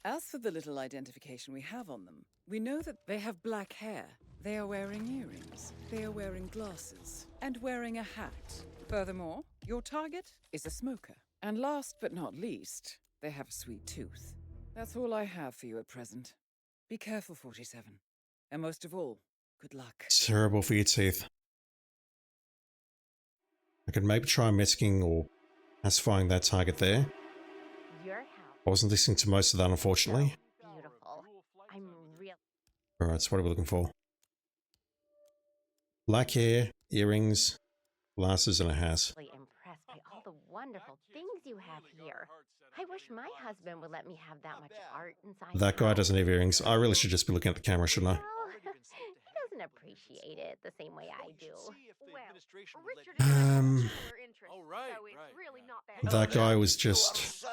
As for the little identification we have on them, we know that they have black hair. They are wearing earrings. They are wearing glasses. And wearing a hat. Furthermore, your target is a smoker. And last but not least, they have a sweet tooth. That's all I have for you at present. Be careful, 47. And most of all, good luck. Terrible for your teeth. I could maybe try messaging or pacifying that target there. Your house. I wasn't listening to most of that, unfortunately. Beautiful. I'm real. Alright, so what are we looking for? Black hair, earrings, glasses, and a hat. Impressed by all the wonderful things you have here. I wish my husband would let me have that much art inside. That guy doesn't have earrings. I really should just be looking at the camera, shouldn't I? Well, he doesn't appreciate it the same way I do. That guy was just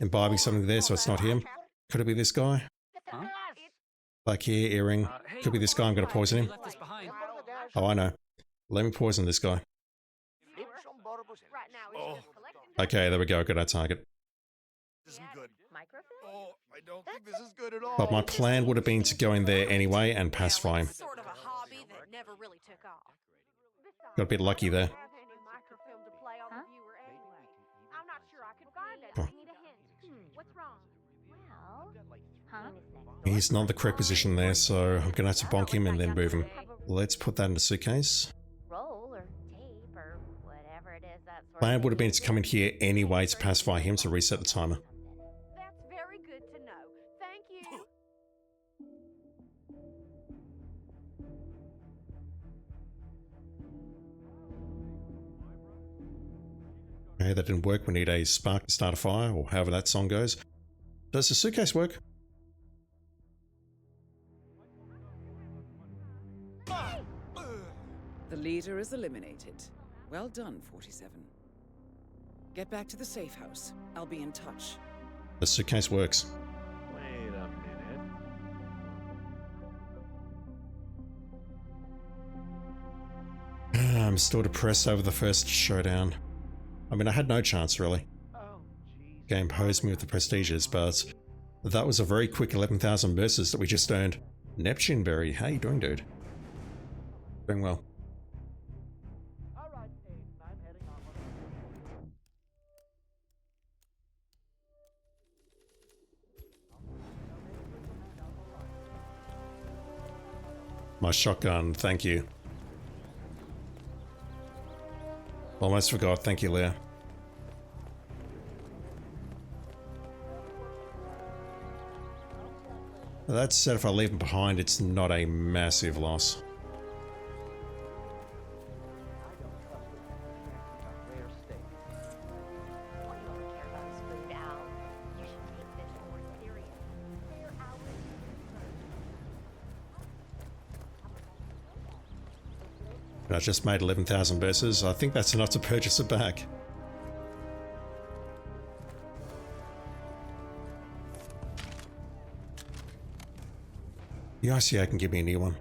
imbibing something there, so it's not him. Could it be this guy? Huh? Black hair, earring. Could be this guy. I'm going to poison him. Left this behind. Oh, I know. Let me poison this guy. Okay, there we go. Got our target. This isn't good. Oh, I don't think this is good at all. But my plan would have been to go in there anyway and pacify him. Sort of a hobby that never really took off. Got a bit lucky there. Huh? I'm not sure I could Huh. What's wrong? Well, He's not the correct position there, so I'm gonna have to bonk him and then move him. Let's put that in the suitcase. Roll or tape or whatever it is that sort Plan of would have been thing. to come in here anyway to pacify him to reset the timer. That's very good to know. Thank you. Okay, that didn't work. We need a spark to start a fire, or however that song goes. Does the suitcase work? The leader is eliminated. Well done, 47. Get back to the safe house. I'll be in touch. The suitcase works. Wait a minute. I'm still depressed over the first showdown. I mean, I had no chance, really. Game posed me with the prestiges, but that was a very quick 11,000 verses that we just earned. Neptune Berry, how you doing, dude? Doing well. My shotgun, thank you. Almost forgot, thank you, Leah. That said, if I leave him behind, it's not a massive loss. I just made 11,000 verses. I think that's enough to purchase it back. The ICA can give me a new one.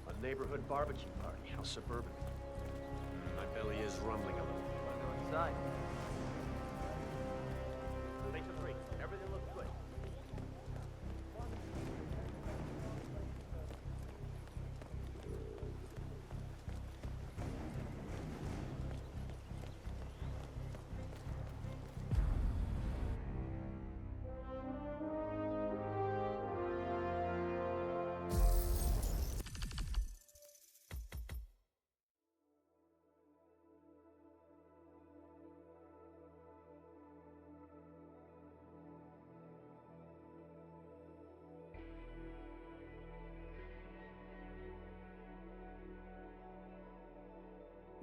A neighborhood barbecue party. How suburban. My belly is rumbling a little. Wanna go inside? Station 3. Everything looks good.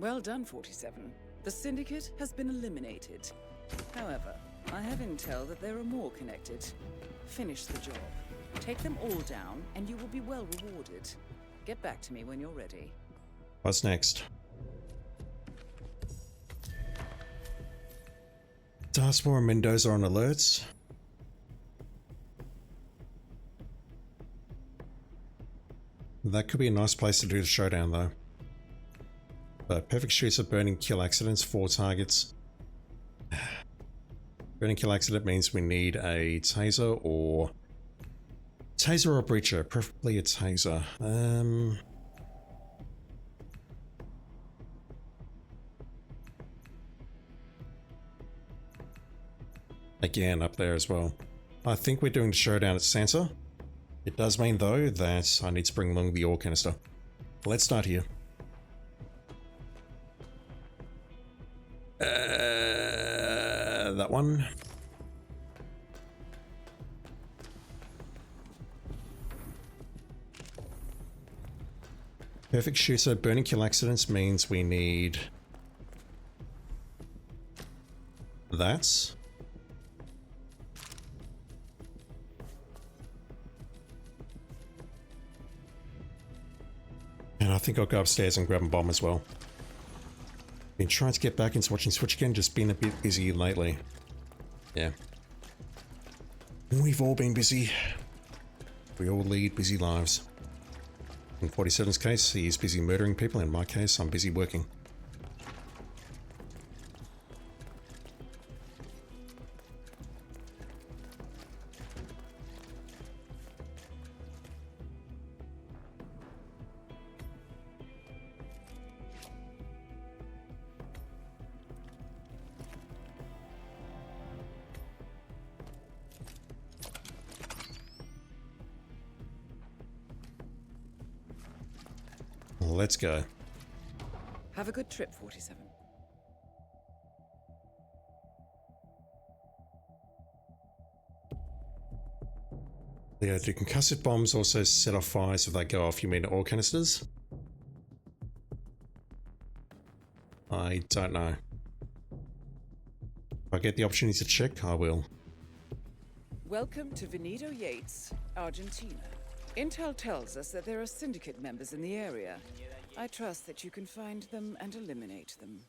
Well done, 47. The Syndicate has been eliminated. However, I have intel that there are more connected. Finish the job. Take them all down, and you will be well rewarded. Get back to me when you're ready. What's next? Dartmoor and Mendoza on alerts. That could be a nice place to do the showdown, though. Perfect shoots at burning kill accidents, 4 targets. Burning kill accident means we need a taser or... Taser or breacher, preferably a taser. Again, up there as well. I think we're doing the showdown at Sansa. It does mean, though, that I need to bring along the ore canister. Let's start here. That one. Perfect shooter. Burning kill accidents means we need that. And I think I'll go upstairs and grab a bomb as well. Been trying to get back into watching Switch again, just been a bit busy lately. Yeah. We've all been busy. We all lead busy lives. In 47's case, he's busy murdering people. In my case, I'm busy working. let's go. Have a good trip, 47. Yeah, do concussive bombs also set off fires if they go off? You mean oil canisters? I don't know. If I get the opportunity to check, I will. Welcome to Veneto Yates, Argentina. Intel tells us that there are Syndicate members in the area. I trust that you can find them and eliminate them.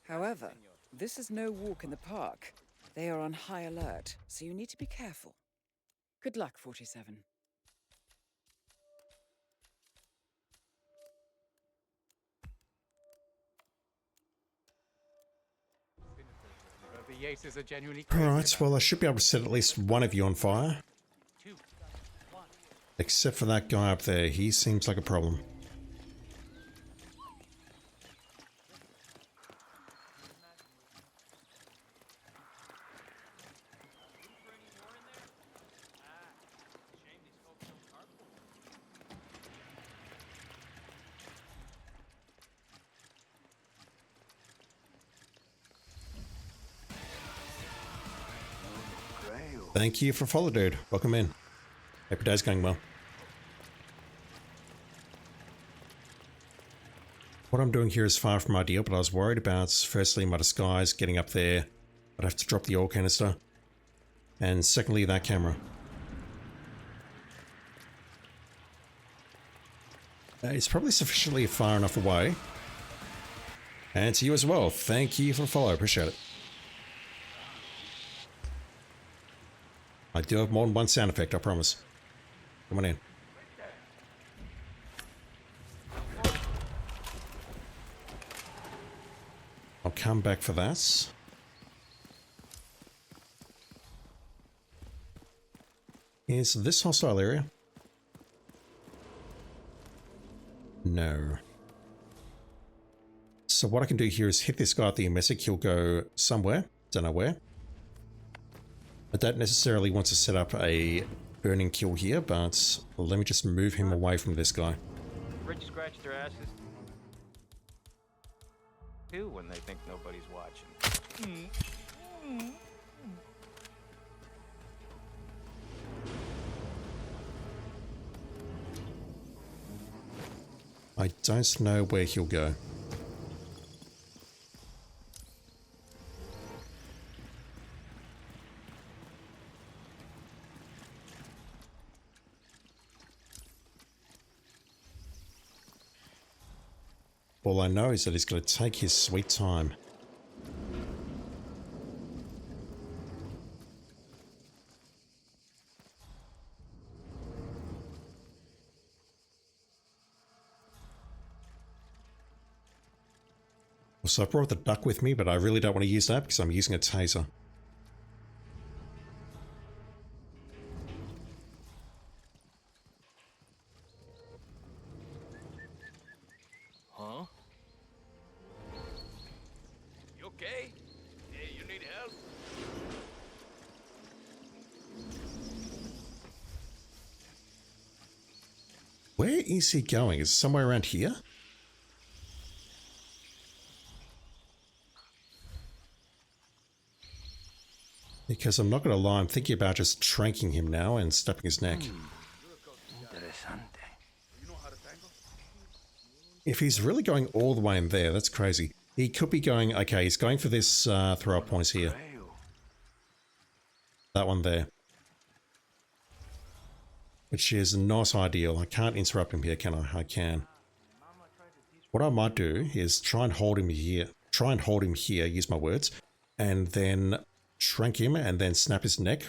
However, this is no walk in the park. They are on high alert, so you need to be careful. Good luck, 47. Alright, well I should be able to set at least one of you on fire. Except for that guy up there, he seems like a problem. Thank you for follow, dude. Welcome in. Hope your day's going well. What I'm doing here is far from ideal, but I was worried about, firstly, my disguise getting up there. I'd have to drop the oil canister. And secondly, that camera. It's probably sufficiently far enough away. And to you as well. Thank you for the follow. Appreciate it. I do have more than one sound effect, I promise. Come on in. I'll come back for that. Is this hostile area? No. So what I can do here is hit this guy at the emissary. He'll go somewhere. Don't know where. I don't necessarily want to set up a burning kill here, but let me just move him away from this guy. Rich scratch their asses too when they think nobody's watching. I don't know where he'll go. All I know is that he's going to take his sweet time. So I brought the duck with me, but I really don't want to use that because I'm using a taser. Where is he going? Is it somewhere around here? Because I'm not going to lie, I'm thinking about just tranking him now and snapping his neck. If he's really going all the way in there, that's crazy. He could be going... Okay, he's going for this throw up point here. That one there. Which is not ideal. I can't interrupt him here, can I? I can. What I might do is try and hold him here. Try and hold him here, use my words. And then trank him and then snap his neck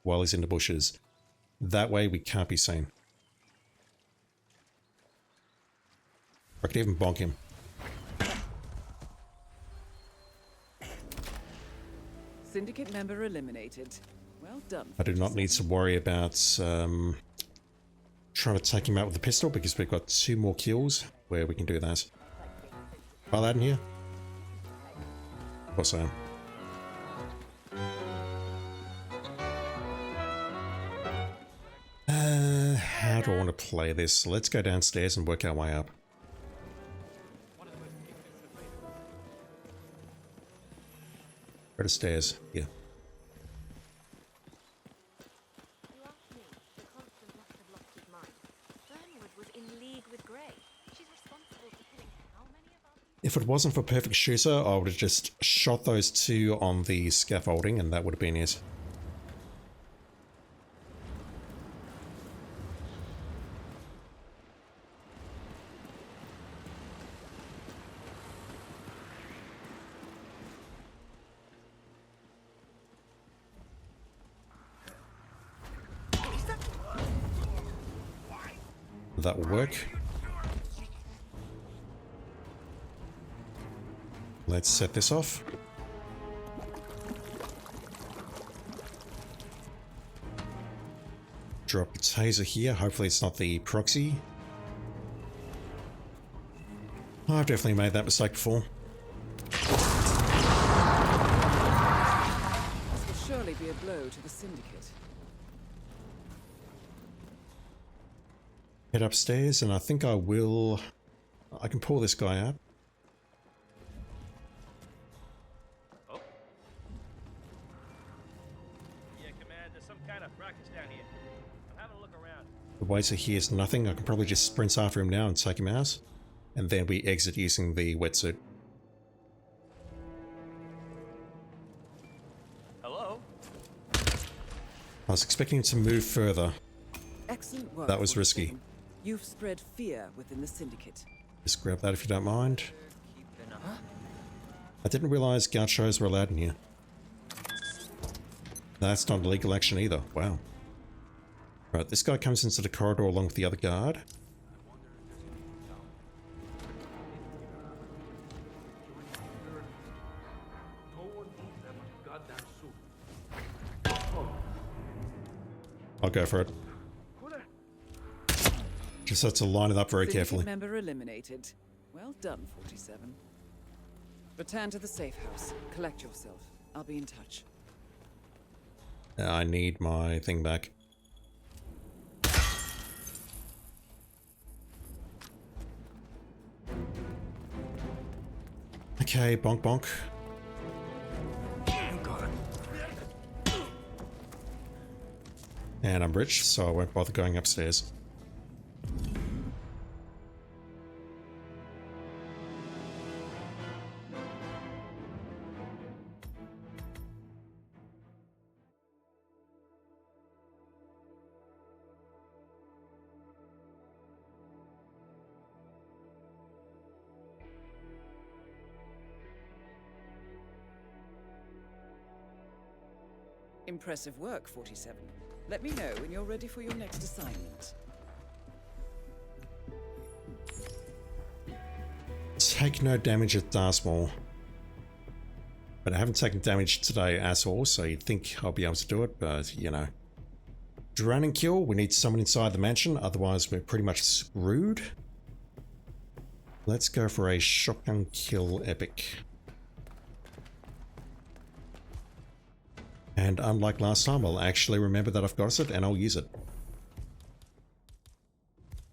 while he's in the bushes. That way we can't be seen. I could even bonk him. Syndicate member eliminated. Well done. I do not need to worry about trying to take him out with a pistol because we've got 2 more kills where we can do that. Are that in here? Of course I am. How do I want to play this? Let's go downstairs and work our way up. Where are the stairs? Yeah. You asked me. The constant must have lost his mind. Fernwood was in league with Grey. She's responsible for killing how many of our people? If it wasn't for Perfect Shooter, I would have just shot those two on the scaffolding and that would have been it. That will work. Let's set this off. Drop the taser here. Hopefully it's not the proxy. I've definitely made that mistake before. This will surely be a blow to the Syndicate. Head upstairs, and I think I will... I can pull this guy out. Oh. Yeah, Command, there's some kind of ruckus down here. I'm having a look around. The waiter hears nothing. I can probably just sprint after him now and take him out. And then we exit using the wetsuit. Hello? I was expecting him to move further. Excellent work. That was risky. You've spread fear within the Syndicate. Just grab that if you don't mind. Huh? I didn't realize gauchos were allowed in here. That's not illegal action either. Wow. Right, this guy comes into the corridor along with the other guard. I'll go for it. Just have to line it up very carefully. Member eliminated. Well done, 47. Return to the safe house. Collect yourself. I'll be in touch. I need my thing back. Okay, bonk bonk. And I'm rich, so I won't bother going upstairs. Impressive work, 47. Let me know when you're ready for your next assignment. Take no damage at Dartmoor. But I haven't taken damage today at all, so you'd think I'll be able to do it, but you know. Drown and kill, we need someone inside the mansion, otherwise we're pretty much screwed. Let's go for a shotgun kill epic. And unlike last time, I'll actually remember that I've got it and I'll use it.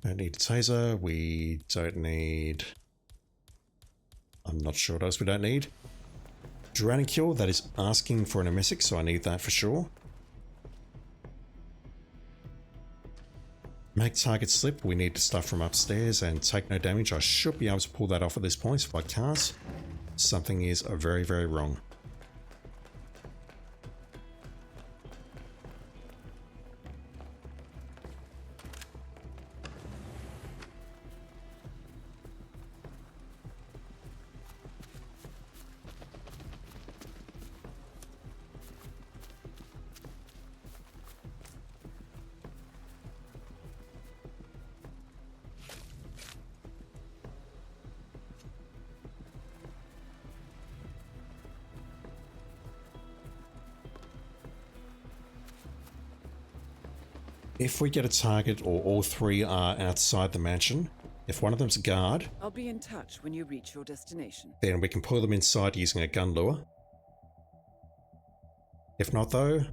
Don't need a taser, we don't need... I'm not sure what else we don't need. Drowning kill, that is asking for an emesic, so I need that for sure. Make target slip, we need stuff from upstairs, and take no damage. I should be able to pull that off at this point. If I can't, something is very, very wrong. If we get a target or all three are outside the mansion, if one of them's a guard, I'll be in touch when you reach your destination. then we can pull them inside using a gun lure. If not though,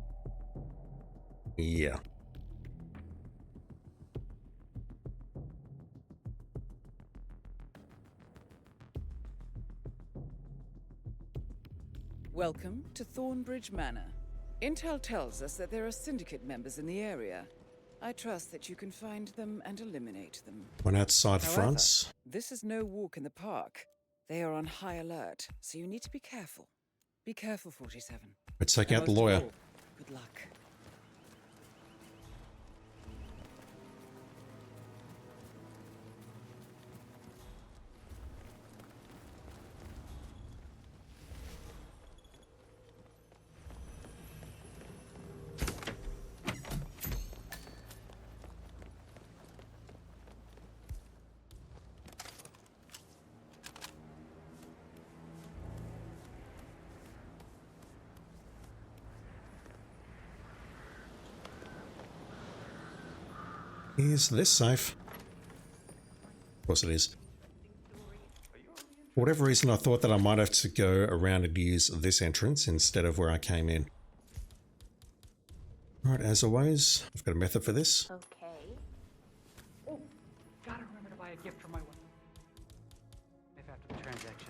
yeah. Welcome to Thornbridge Manor. Intel tells us that there are Syndicate members in the area. I trust that you can find them and eliminate them. One outside However, fronts. this is no walk in the park. They are on high alert, so you need to be careful. Be careful, 47. We're taking And out the most of lawyer. all, good luck. Is this safe? Of course it is. For whatever reason, I thought that I might have to go around and use this entrance instead of where I came in. Alright, as always, I've got a method for this. Okay. Oh, gotta remember to buy a gift for my wife. If after the transaction.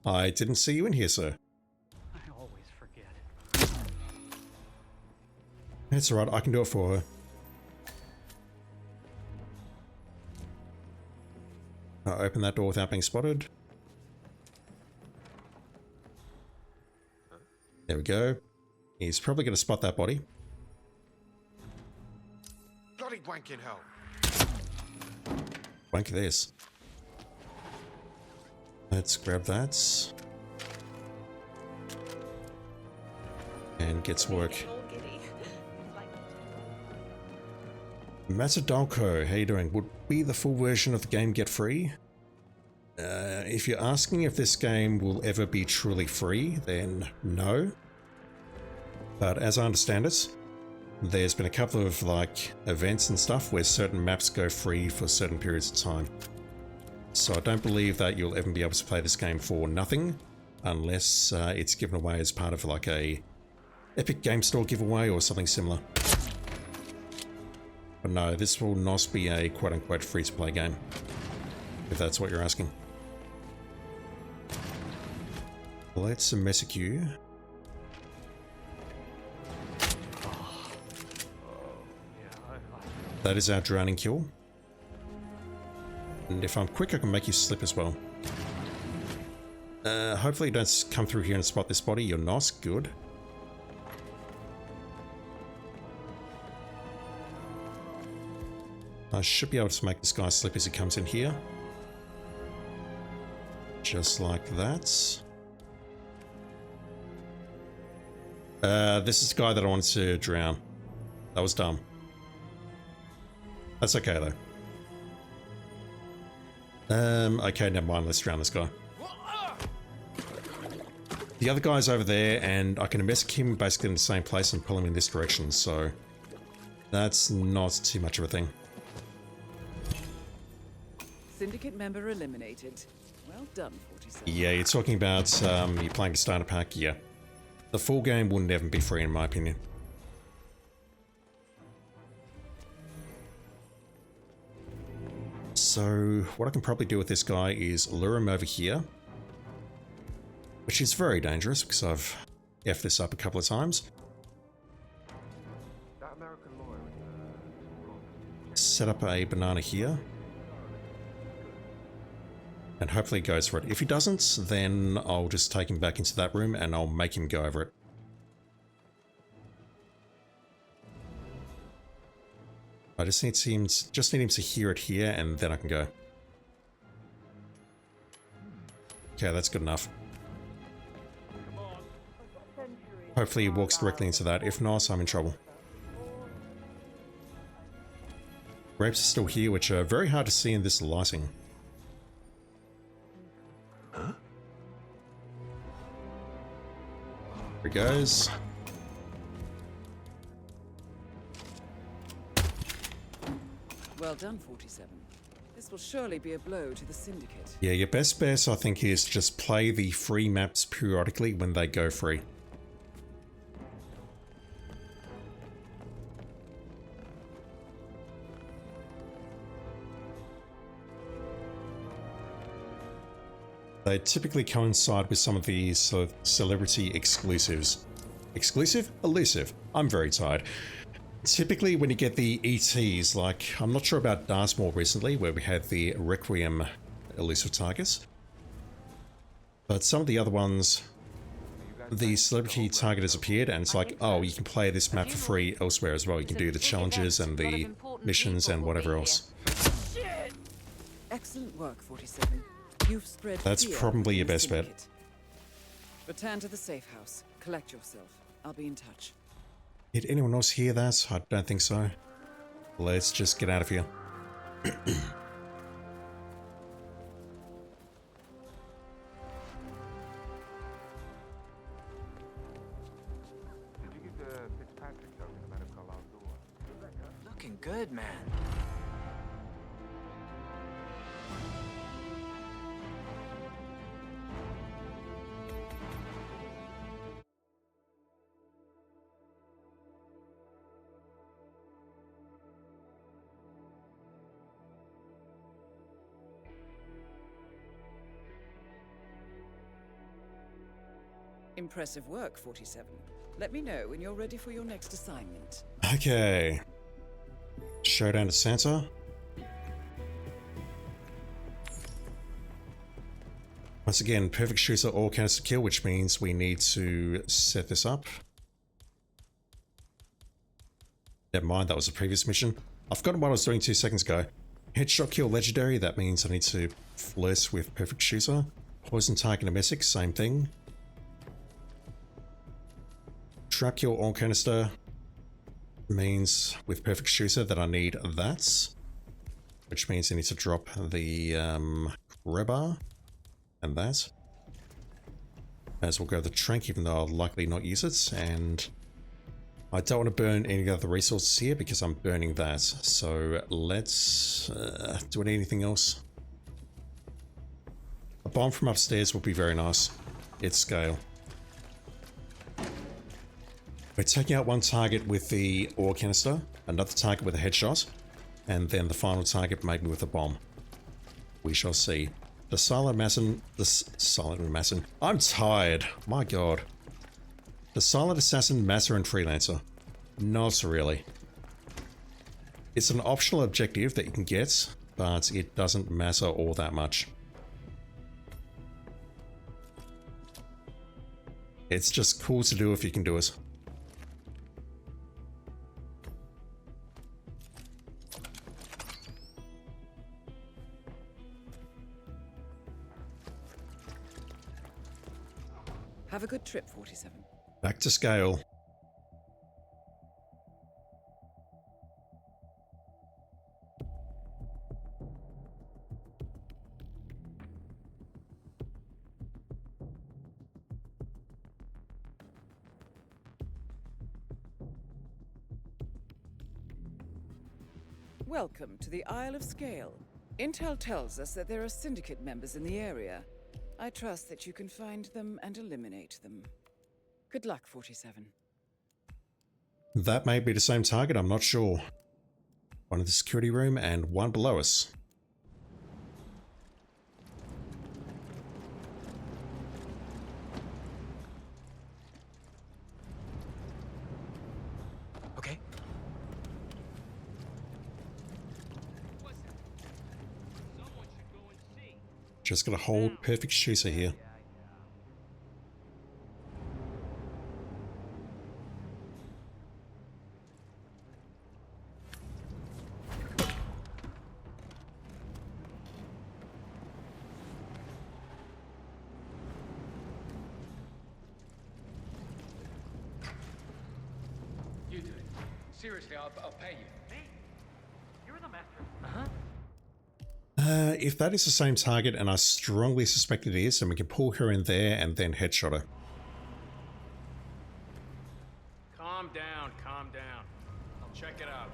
I didn't see you in here, sir. I always forget. That's alright, I can do it for her. I'll open that door without being spotted. There we go. He's probably going to spot that body. Bloody wanking hell. Wank this. Let's grab that. And get to work. Matadalco, how you doing? Would be the full version of the game get free? If you're asking if this game will ever be truly free, then no. But as I understand it, there's been a couple of like events and stuff where certain maps go free for certain periods of time. So I don't believe that you'll ever be able to play this game for nothing, unless it's given away as part of like a Epic Game Store giveaway or something similar. But no, this will not be a quote-unquote free-to-play game, if that's what you're asking. Let's message you. That is our drowning kill. And if I'm quick, I can make you slip as well. Hopefully you don't come through here and spot this body. You're not. Good. I should be able to make this guy slip as he comes in here. Just like that. This is the guy that I wanted to drown. That was dumb. That's okay though. Okay, never mind. Let's drown this guy. The other guy's over there, and I can message him basically in the same place and pull him in this direction, so that's not too much of a thing. Syndicate member eliminated. Well done, 47. Yeah, you're talking about you're playing the starter pack. Yeah, the full game will never be free, in my opinion. So what I can probably do with this guy is lure him over here, which is very dangerous because I've effed this up a couple of times. That American lawyer. Set up a banana here. And hopefully he goes for it. If he doesn't, then I'll just take him back into that room and I'll make him go over it. I just need him to hear it here, and then I can go. Okay, that's good enough. Hopefully he walks directly into that. If not, I'm in trouble. Grapes are still here, which are very hard to see in this lighting. Huh? There he goes. Well done, 47. This will surely be a blow to the Syndicate. Yeah, your best bet, I think, is just play the free maps periodically when they go free. They typically coincide with some of the celebrity exclusives. Exclusive? Elusive. I'm very tired. Typically when you get the ETs, like, I'm not sure about DARS more recently, where we had the Requiem elusive targets. But some of the other ones, the celebrity target has appeared and it's like, oh, you can play this map for free elsewhere as well. You can do the challenges and the missions and whatever else. Excellent work, 47. You've spread That's fear probably your within the best bet. Syndicate. Return to the safe house. Collect yourself. I'll be in touch. Did anyone else hear that? I don't think so. Let's just get out of here. Looking good, man. Impressive work, 47. Let me know when you're ready for your next assignment. Okay. Showdown to Santa. Once again, perfect shooter or canister kill, which means we need to set this up. Never mind, that was a previous mission. I've forgotten what I was doing 2 seconds ago. Headshot kill legendary, that means I need to flirt with perfect shooter. Poison target domestic, same thing. Trap kill or canister means with perfect shooter that I need that, which means I need to drop the crowbar and that. As well go the trank, even though I'll likely not use it, and I don't want to burn any other resources here because I'm burning that. So let's do I need anything else? A bomb from upstairs would be very nice. It's scale. We're taking out one target with the ore canister, another target with a headshot, and then the final target maybe with a bomb. We shall see. The silent assassin. I'm tired. My god. The silent assassin, master, and freelancer. Not really. It's an optional objective that you can get, but it doesn't matter all that much. It's just cool to do if you can do it. Have a good trip, 47. Back to scale. Welcome to the Isle of Scale. Intel tells us that there are Syndicate members in the area. I trust that you can find them and eliminate them. Good luck, 47. That may be the same target, I'm not sure. One in the security room and one below us. Okay. Just gotta hold perfect shooter here. You do it. Seriously, I'll pay you. Me? You're the master. If that is the same target, and I strongly suspect it is, then we can pull her in there and then headshot her. Calm down, calm down. I'll check it out.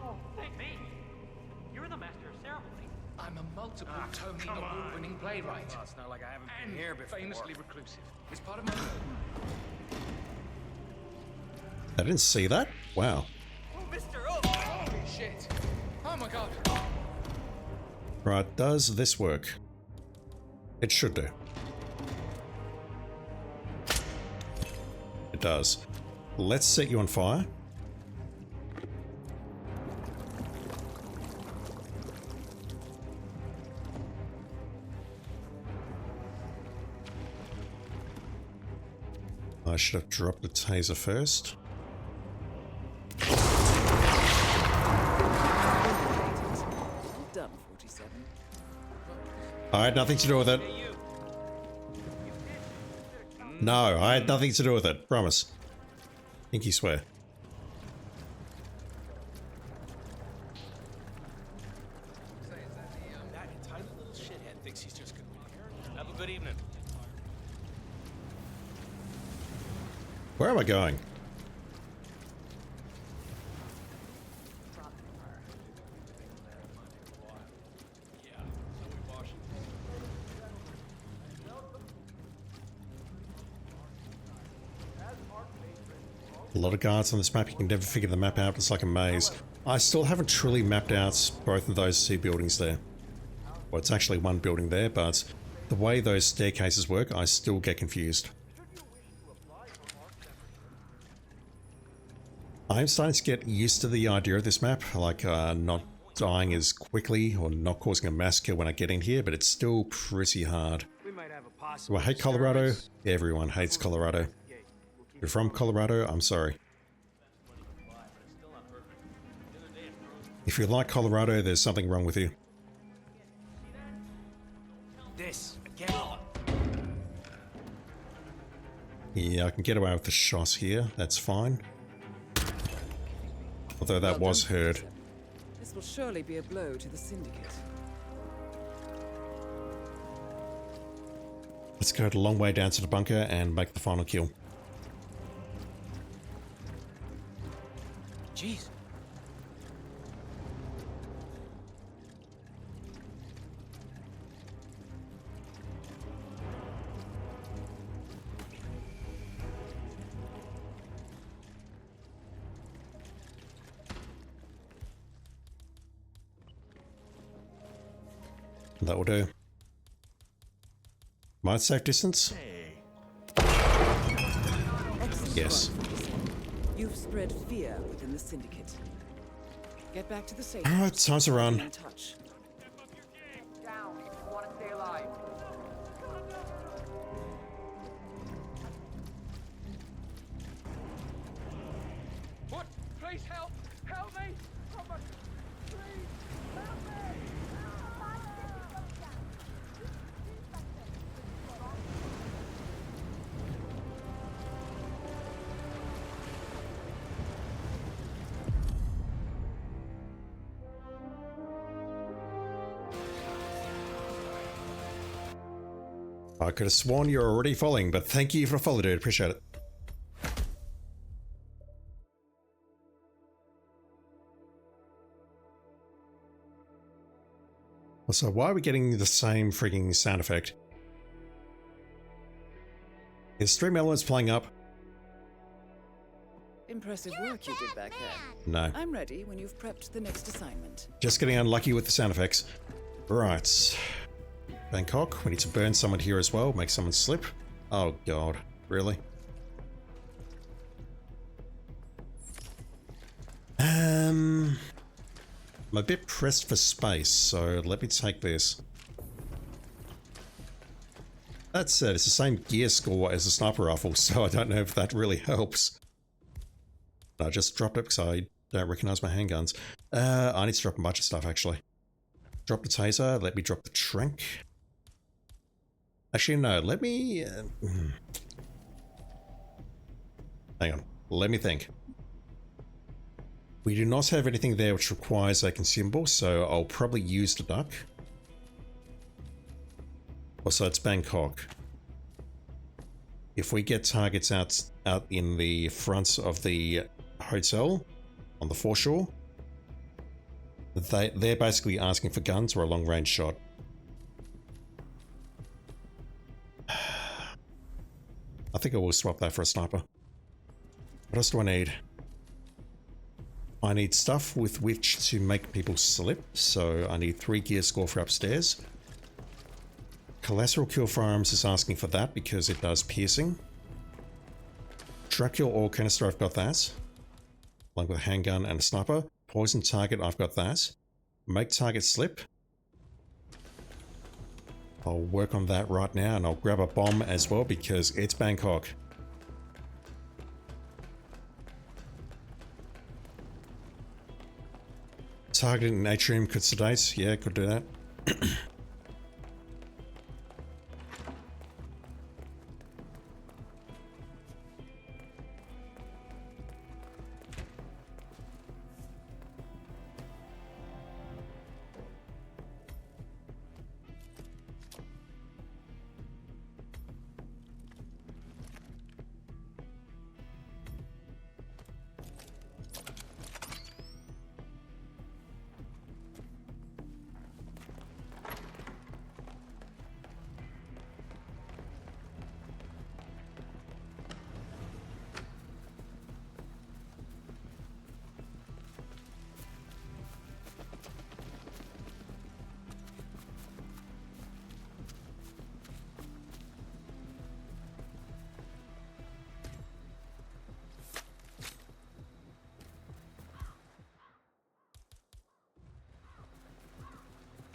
Oh, thank me. You're the master of ceremonies. I'm a multiple Tony Award-winning playwright. Well, it's not like I haven't And been here before. famously reclusive. It's part of my code. I didn't see that? Wow. Oh, Mr. Oh! Holy shit! Oh my god! Right, does this work? It should do. It does. Let's set you on fire. I should have dropped the taser first. Done, 47. I had nothing to do with it. No, I had nothing to do with it. Promise. Pinky swear. That entitled little shithead thinks he's just gonna be here. Have a good evening. Where am I going? A lot of guards on this map, you can never figure the map out, it's like a maze. I still haven't truly mapped out both of those two buildings there. Well, it's actually one building there, but the way those staircases work, I still get confused. I'm starting to get used to the idea of this map, like not dying as quickly or not causing a massacre when I get in here, but it's still pretty hard. Do I hate Colorado? Everyone hates Colorado. If you're from Colorado, I'm sorry. If you like Colorado, there's something wrong with you. This again. Yeah, I can get away with the shot here, that's fine. Although that was heard. This will surely be a blow to the Syndicate. Let's go a long way down to the bunker and make the final kill. Jeez. That will do. Might safe distance? Yes. You've spread fear within the Syndicate. Get back to the safe. Alright, time to run. In touch. Down. I want to stay alive. What? Please help! Help me! Somebody! Please! Help me! I could have sworn you're already following, but thank you for the follow, dude. Appreciate it. Also, why are we getting the same freaking sound effect? Is Stream Elements playing up? Impressive work you did back there. No. I'm ready when you've prepped the next assignment. Just getting unlucky with the sound effects. Right. Bangkok, we need to burn someone here as well, make someone slip. Oh god, really? I'm a bit pressed for space, so let me take this. That said, it's the same gear score as a sniper rifle, so I don't know if that really helps. I just dropped it because I don't recognize my handguns. I need to drop a bunch of stuff, actually. Drop the taser, let me drop the trank. Actually, no, let me... hang on, let me think. We do not have anything there which requires a consumable, so I'll probably use the duck. Also, it's Bangkok. If we get targets out in the front of the hotel, on the foreshore, they're basically asking for guns or a long-range shot. I think I will swap that for a sniper. What else do I need? I need stuff with which to make people slip, so I need 3 gear score for upstairs. Collateral Kill Firearms is asking for that because it does piercing. Dracula or canister, I've got that. Along with a handgun and a sniper. Poison target, I've got that. Make target slip. I'll work on that right now, and I'll grab a bomb as well because it's Bangkok. Target in atrium could sedate. Yeah, could do that.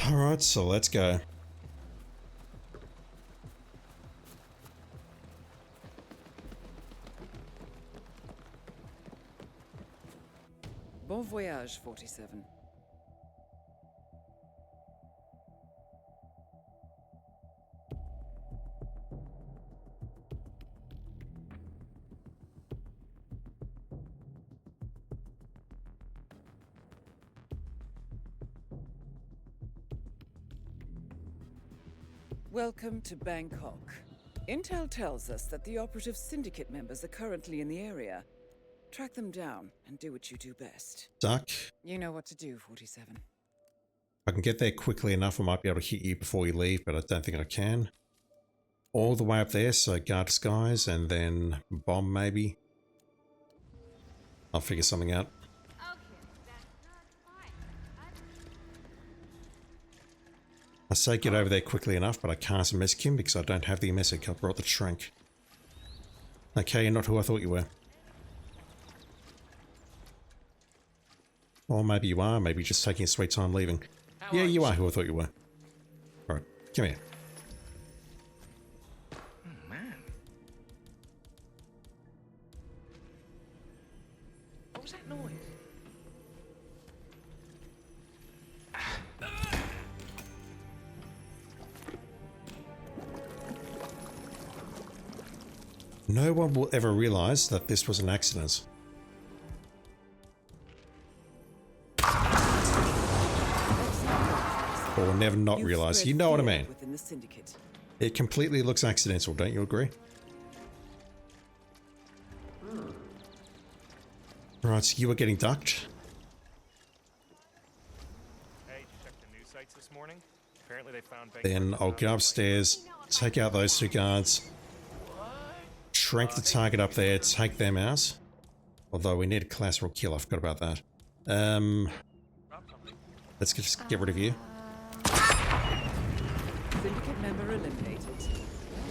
Alright, so let's go. Bon voyage, 47. Welcome to Bangkok. Intel tells us that the operative Syndicate members are currently in the area. Track them down and do what you do best. Duck. You know what to do, 47. If I can get there quickly enough, I might be able to hit you before you leave, but I don't think I can. All the way up there, so guard skies and then bomb maybe. I'll figure something out. I say get over there quickly enough, but I can't miss Kim because I don't have the message. I brought the trunk. Okay, you're not who I thought you were. Or maybe you are, maybe just taking a sweet time leaving. Yeah, you are who I thought you were. Alright, come here. Oh, man. What was that noise? No one will ever realize that this was an accident. Or never not realize. You know what I mean. Within the Syndicate. It completely looks accidental, don't you agree? Right, so you were getting ducked. Hey, did you check the news sites this morning? Apparently they found Then I'll get upstairs, take out those two guards, shrink the target up there, take them out. Although we need a collateral kill, I forgot about that. Let's just get rid of you. Syndicate member eliminated.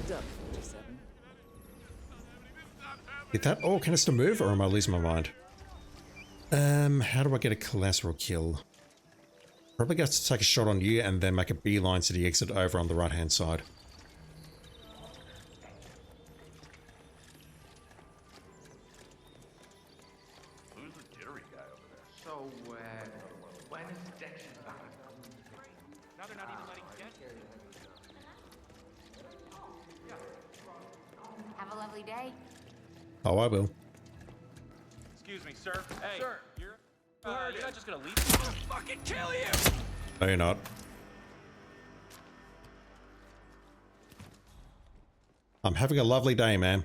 Done, 47. Did that all canister move, or am I losing my mind? How do I get a collateral kill? Probably got to take a shot on you and then make a beeline to the exit over on the right hand side. Who's the jittery guy over there? So, when is Dexter back? Now they're not even letting you get here. Have a lovely day. Oh, I will. Excuse me, sir. Hey, sir, you're not just gonna leave me. I'll fucking kill you! No, you're not. I'm having a lovely day, man.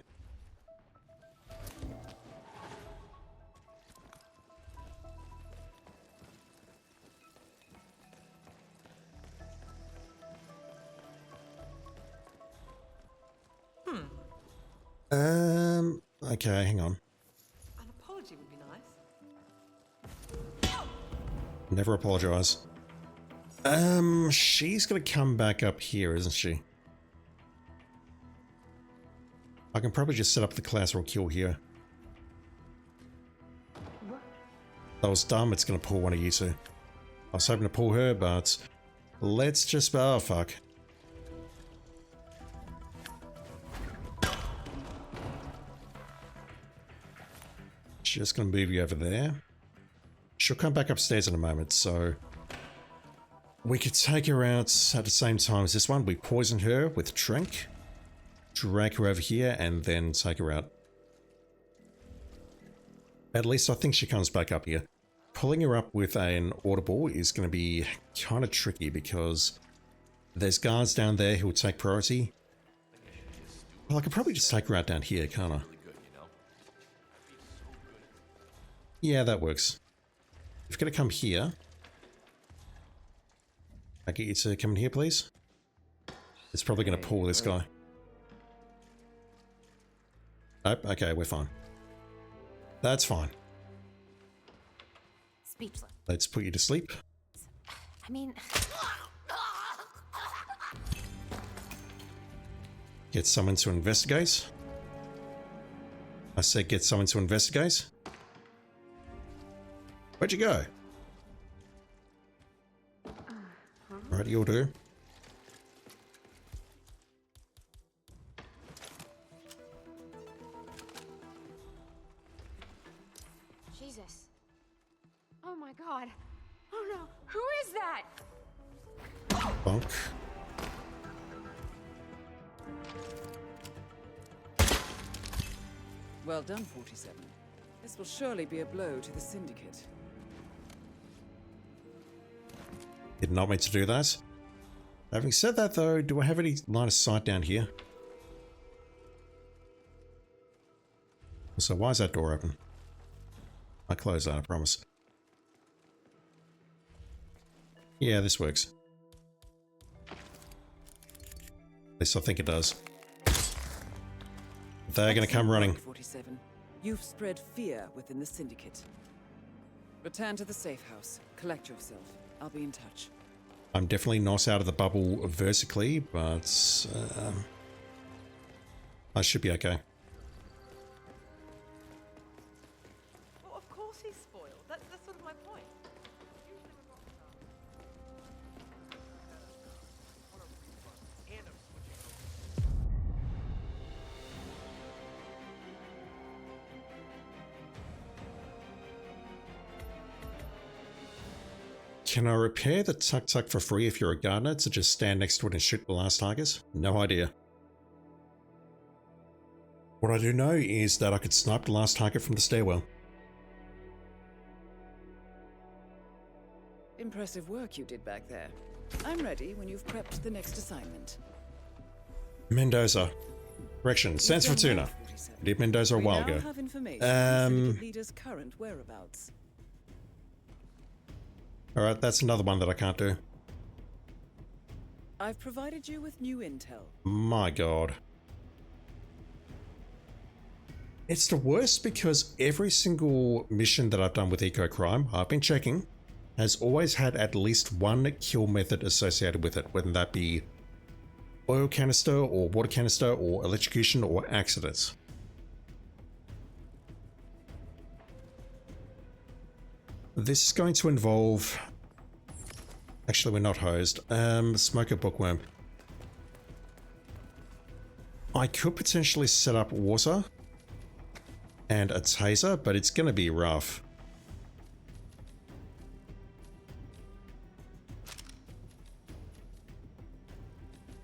Okay, hang on. An apology would be nice. Never apologize. She's gonna come back up here, isn't she? I can probably just set up the collateral kill here. That was dumb. It's going to pull one of you two. I was hoping to pull her, but let's just... Oh, fuck. Just going to move you over there. She'll come back upstairs in a moment, so... We could take her out at the same time as this one. We poison her with drink. Drag her over here and then take her out. At least I think she comes back up here. Pulling her up with an audible is going to be kind of tricky because there's guards down there who will take priority. Well, I could probably just take her out down here, can't I? Yeah, that works. If you're going to come here, I get you to come in here, please. It's probably going to pull this guy. Nope, okay, we're fine. That's fine. Speechless. Let's put you to sleep. I mean... Get someone to investigate. I said get someone to investigate. Where'd you go? Right, you'll do. Jesus. Oh my god. Oh no. Who is that? Bonk. Well done, 47. This will surely be a blow to the Syndicate. Did not mean to do that. Having said that though, do I have any line of sight down here? So why is that door open? I close that, I promise. Yeah, this works. At least I think it does. They're gonna come running. 47. You've spread fear within the Syndicate. Return to the safe house. Collect yourself. I'll be in touch. I'm definitely not out of the bubble vertically, but I should be okay. Well, of course he's spoiled. That's sort of my point. Can I repair the tuk-tuk for free if you're a gardener to just stand next to it and shoot the last target? No idea. What I do know is that I could snipe the last target from the stairwell. Impressive work you did back there. I'm ready when you've prepped the next assignment. Mendoza. Correction, Sans Fortuna. Did Mendoza a while ago. We now have information on the Syndicate leader's current whereabouts. Alright, that's another one that I can't do. I've provided you with new intel. My god. It's the worst because every single mission that I've done with Eco Crime, I've been checking, has always had at least one kill method associated with it, whether that be oil canister or water canister or electrocution or accidents. This is going to involve... Actually, we're not hosed. Smoker bookworm. I could potentially set up water and a taser, but it's going to be rough.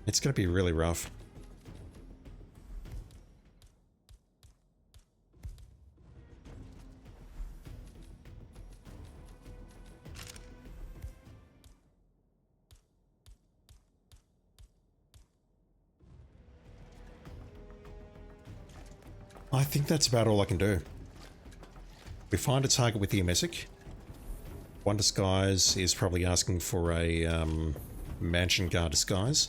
It's going to be really rough. I think that's about all I can do. We find a target with the Emesic. One disguise is probably asking for a mansion guard disguise.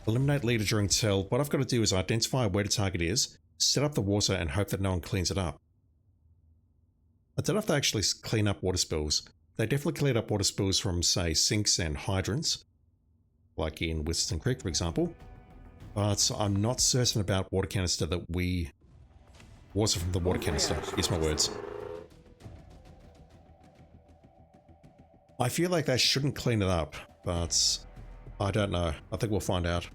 Eliminate leader during tell. What I've got to do is identify where the target is, set up the water and hope that no one cleans it up. I don't know if they actually clean up water spills. They definitely clean up water spills from, say, sinks and hydrants, like in Whiston Creek, for example. but I'm not certain about water canister that we... Water from the water canister, use my words. I feel like they shouldn't clean it up, but I don't know. I think we'll find out.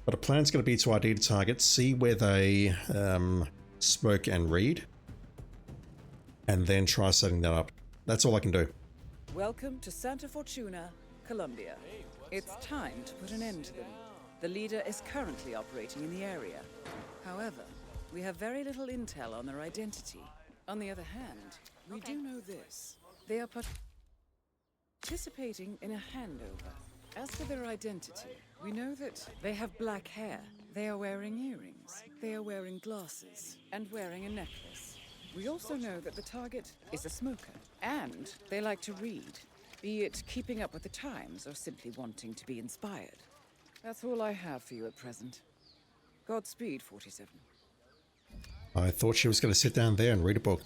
But a plan's going to be to ID the target, see where they smoke and read, and then try setting that up. That's all I can do. Welcome to Santa Fortuna, Colombia. It's time to put an end to them. The leader is currently operating in the area. However, we have very little intel on their identity. On the other hand, we do know this. They are participating in a handover. As for their identity, we know that they have black hair, they are wearing earrings, they are wearing glasses, and wearing a necklace. We also know that the target is a smoker, and they like to read, be it keeping up with the times or simply wanting to be inspired. That's all I have for you at present. Godspeed, 47. I thought she was going to sit down there and read a book.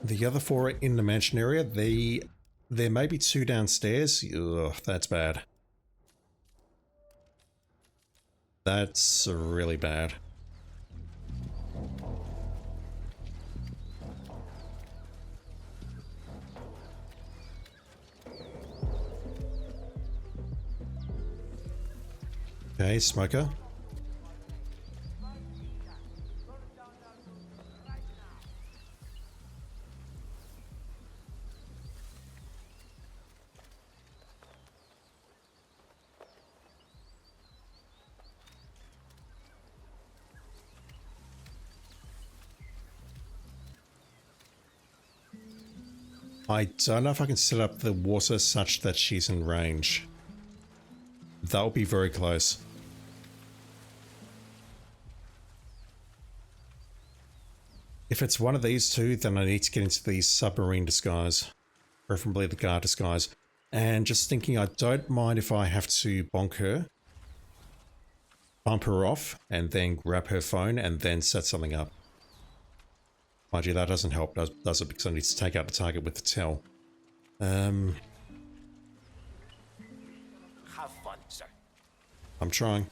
The other four are in the mansion area. There may be two downstairs. Ugh, that's bad. That's really bad. Okay, smoker. I don't know if I can set up the water such that she's in range. That would be very close. If it's one of these two, then I need to get into the submarine disguise. Preferably the guard disguise. And just thinking, I don't mind if I have to bonk her, bump her off, and then grab her phone and then set something up. Mind you, that doesn't help, does it? Because I need to take out the target with the tell. Have fun, sir. I'm trying.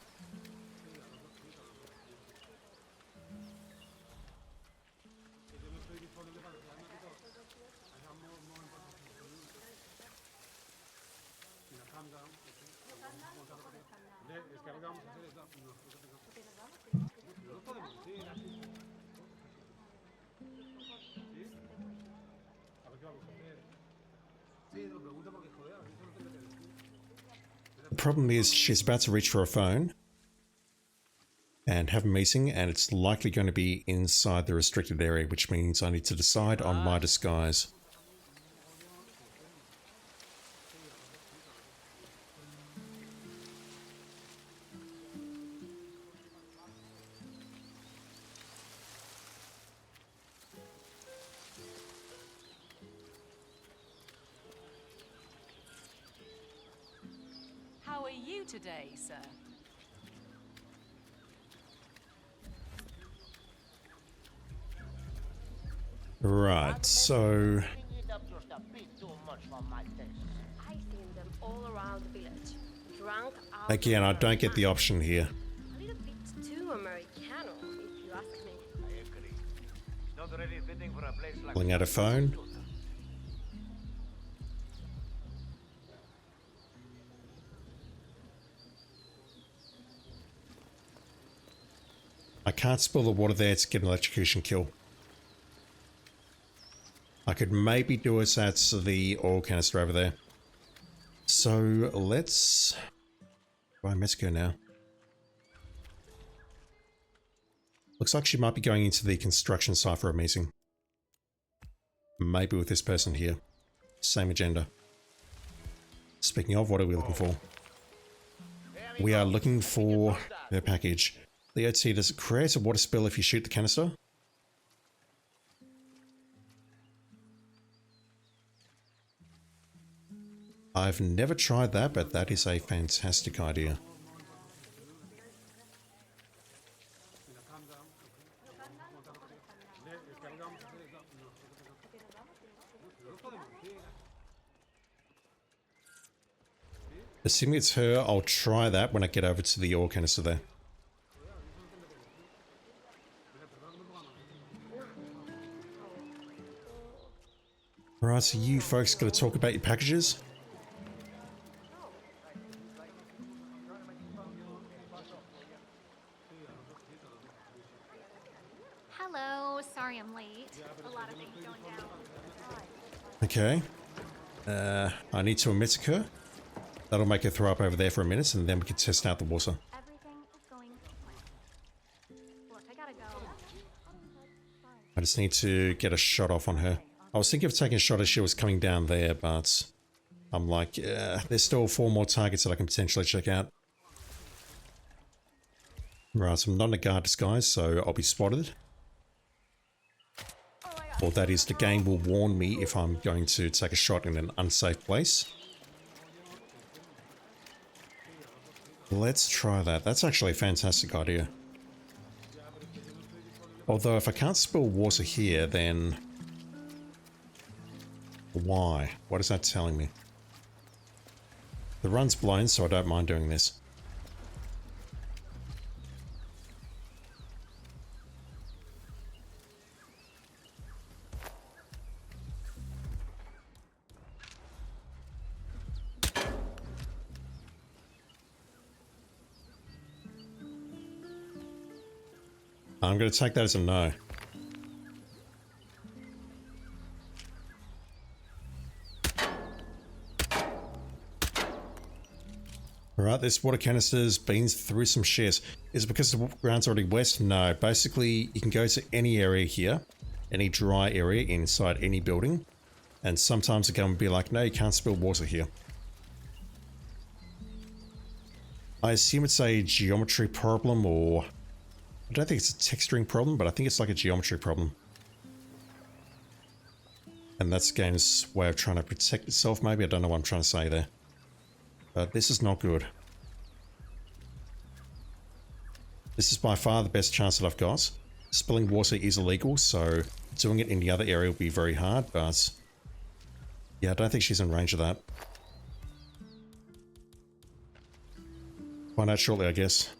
The problem is she's about to reach for a phone and have a meeting, and it's likely going to be inside the restricted area, which means I need to decide on my disguise. How are you today, sir? Right, so I seen them all around the village. Drunk out. again, I don't get the option here. A little bit too Americano, if you ask me. I agree. Not really fitting for a place like Pulling out a phone. I can't spill the water there to get an electrocution kill. I could maybe do it at the oil canister over there. So let's try Mexico now. Looks like she might be going into the construction site for a meeting. Maybe with this person here. Same agenda. Speaking of, what are we looking for? We are looking for her package. The OT, does it create a water spill if you shoot the canister? I've never tried that, but that is a fantastic idea. Assuming it's her, I'll try that when I get over to the ore canister there. Alright, so you folks gonna talk about your packages? Hello, sorry I'm late. A lot of things going down. Okay. I need to emit her. That'll make her throw up over there for a minute, and then we can test out the water. Everything is going to plan. Look, I gotta go. I just need to get a shot off on her. I was thinking of taking a shot as she was coming down there, but I'm like, there's still 4 more targets that I can potentially check out. Right, so I'm not in a guard disguise, so I'll be spotted. Or that is, the game will warn me if I'm going to take a shot in an unsafe place. Let's try that. That's actually a fantastic idea. Although if I can't spill water here, then... why? What is that telling me? The run's blown, so I don't mind doing this. I'm going to take that as a no. Alright, this water canister's been through some shit. Is it because the ground's already wet? No. Basically, you can go to any area here, any dry area inside any building, and sometimes the game will be like, no, you can't spill water here. I assume it's a geometry problem, or... I don't think it's a texturing problem, but I think it's like a geometry problem. And that's the game's way of trying to protect itself, maybe. I don't know what I'm trying to say there. But this is not good. This is by far the best chance that I've got. Spilling water is illegal, so doing it in the other area will be very hard, but... yeah, I don't think she's in range of that. Find out shortly, I guess.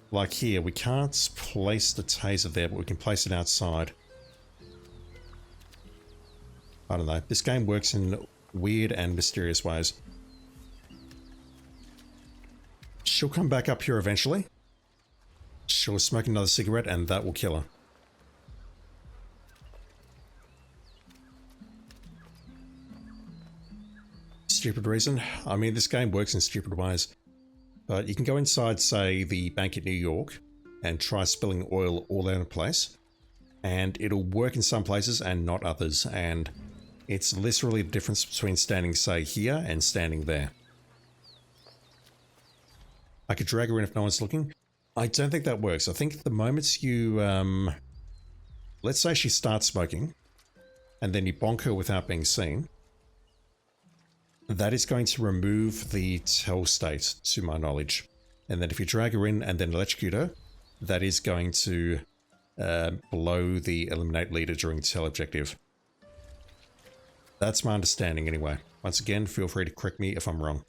Like here, we can't place the taser there, but we can place it outside. I don't know. This game works in weird and mysterious ways. She'll come back up here eventually. She'll smoke another cigarette and that will kill her. Stupid reason. I mean, this game works in stupid ways. But you can go inside, say, the bank in New York and try spilling oil all over the place. And it'll work in some places and not others. And it's literally the difference between standing, say, here and standing there. I could drag her in if no one's looking. I don't think that works. I think the moment you, let's say she starts smoking, and then you bonk her without being seen, that is going to remove the tell state, to my knowledge. And then if you drag her in and then electrocute her, that is going to blow the eliminate leader during tell objective. That's my understanding anyway. Once again, feel free to correct me if I'm wrong.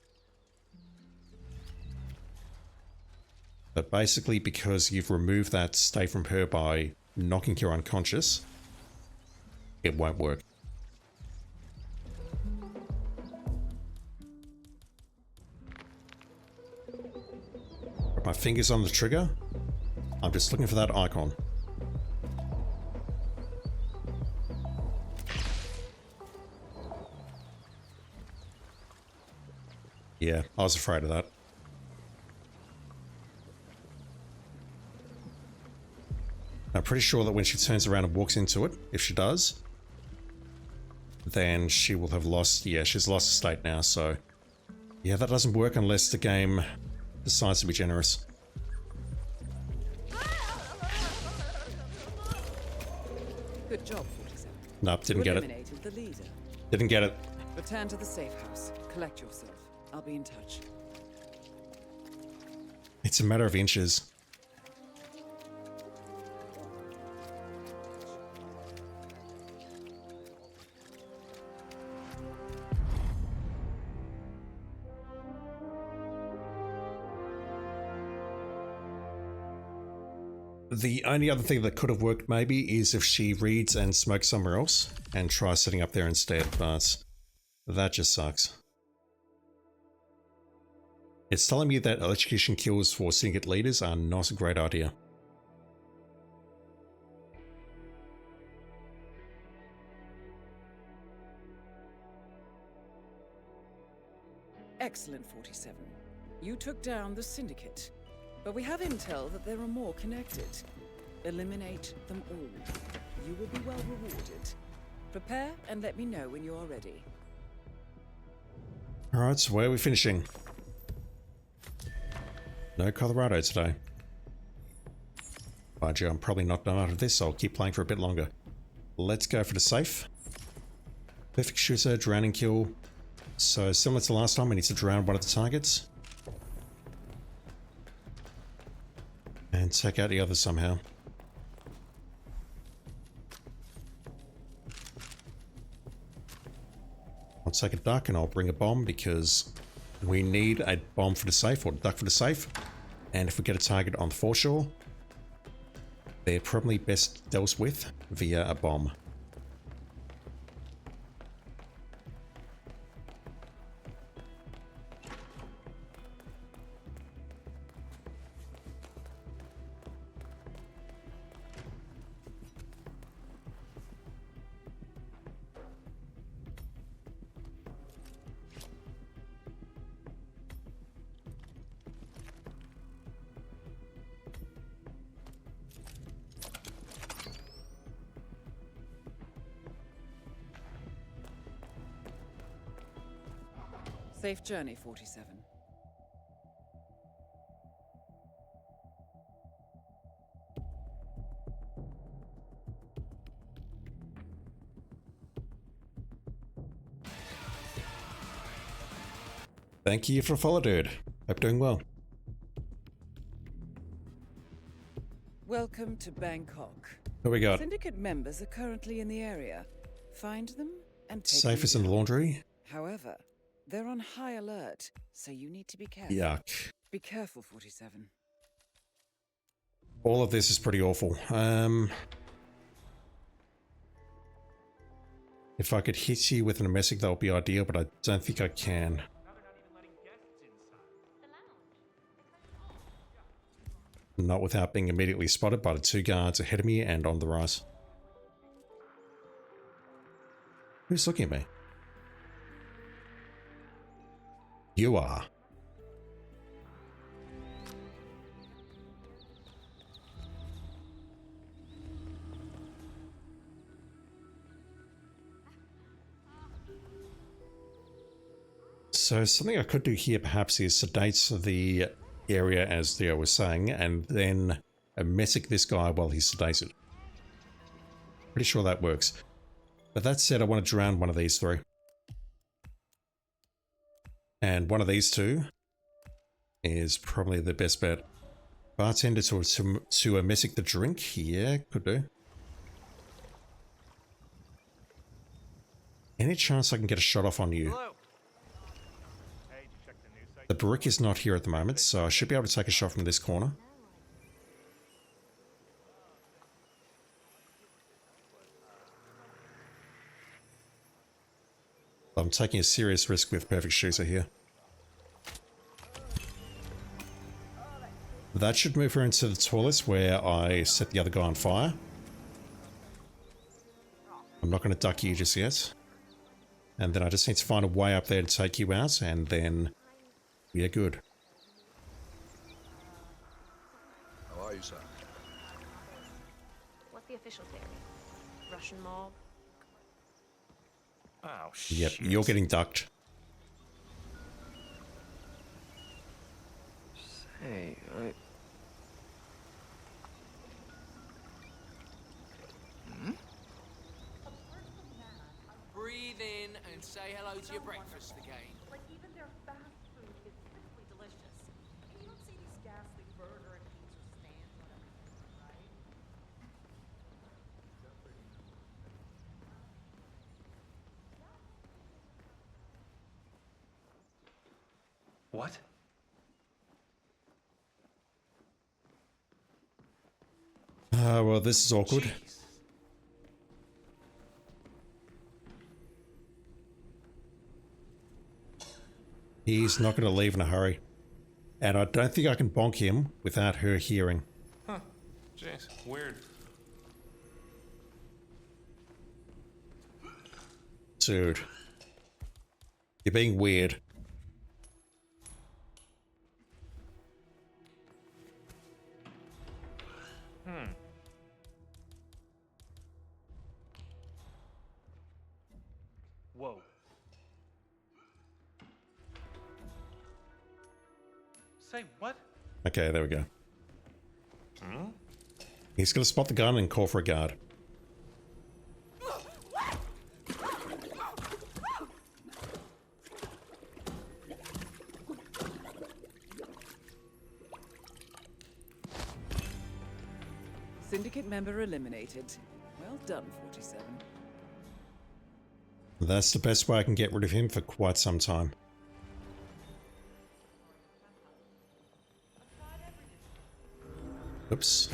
But basically, because you've removed that state from her by knocking her unconscious, it won't work. Put my fingers on the trigger. I'm just looking for that icon. Yeah, I was afraid of that. I'm pretty sure that when she turns around and walks into it, if she does, then she will have lost, yeah, she's lost a state now, so yeah, that doesn't work unless the game decides to be generous. Good job, 47. Nope, didn't get it. Eliminated the leader. Didn't get it. Return to the safe house. Collect yourself. I'll be in touch. It's a matter of inches. The only other thing that could have worked maybe is if she reads and smokes somewhere else and tries sitting up there instead, but that just sucks. It's telling me that electrocution kills for syndicate leaders are not a great idea. Excellent, 47. You took down the Syndicate, but we have intel that there are more connected. Eliminate them all. You will be well rewarded. Prepare and let me know when you are ready. Alright, so where are we finishing? No Colorado today. Mind you, I'm probably not done out of this, so I'll keep playing for a bit longer. Let's go for the safe. Perfect shooter, drowning kill. So similar to last time, we need to drown one of the targets. And take out the others somehow. I'll take a duck and I'll bring a bomb because we need a bomb for the safe, or a duck for the safe. And if we get a target on the foreshore, they're probably best dealt with via a bomb. Safe journey, 47. Thank you for the follow, dude. Hope doing well. Welcome to Bangkok. Who we got? Syndicate members are currently in the area. Find them and take Safe them is in the down. laundry. However, they're on high alert, so you need to be careful. Yuck. Be careful, 47. All of this is pretty awful. If I could hit you with an emesic, that would be ideal, but I don't think I can. Not without being immediately spotted by the two guards ahead of me and on the right. Who's looking at me? You are. So something I could do here perhaps is sedate the area as Theo was saying, and then emesic this guy while he's sedated. Pretty sure that works. But that said, I want to drown one of these three. And one of these two is probably the best bet. Bartender to emesic the drink? Yeah, could do. Any chance I can get a shot off on you? Hello. The brick is not here at the moment, so I should be able to take a shot from this corner. I'm taking a serious risk with perfect shooter here. That should move her into the toilets where I set the other guy on fire. I'm not going to duck you just yet. And then I just need to find a way up there to take you out, and then we're good. How are you, sir? What's the official theory? Russian mob? Oh, Yep, you're getting ducked. Hey, Breathe in and say hello to your breakfast again. Like, even their fast food is typically delicious. You don't see these ghastly burger and pizza stands on everything, right? What? Well, this is awkward. He's not going to leave in a hurry. And I don't think I can bonk him without her hearing. Huh. Jeez, weird. Dude. You're being weird. Whoa. Say what? Okay, there we go. Hmm? He's going to spot the gun and call for a guard. Syndicate member eliminated. Well done, 47. That's the best way I can get rid of him for quite some time. Oops.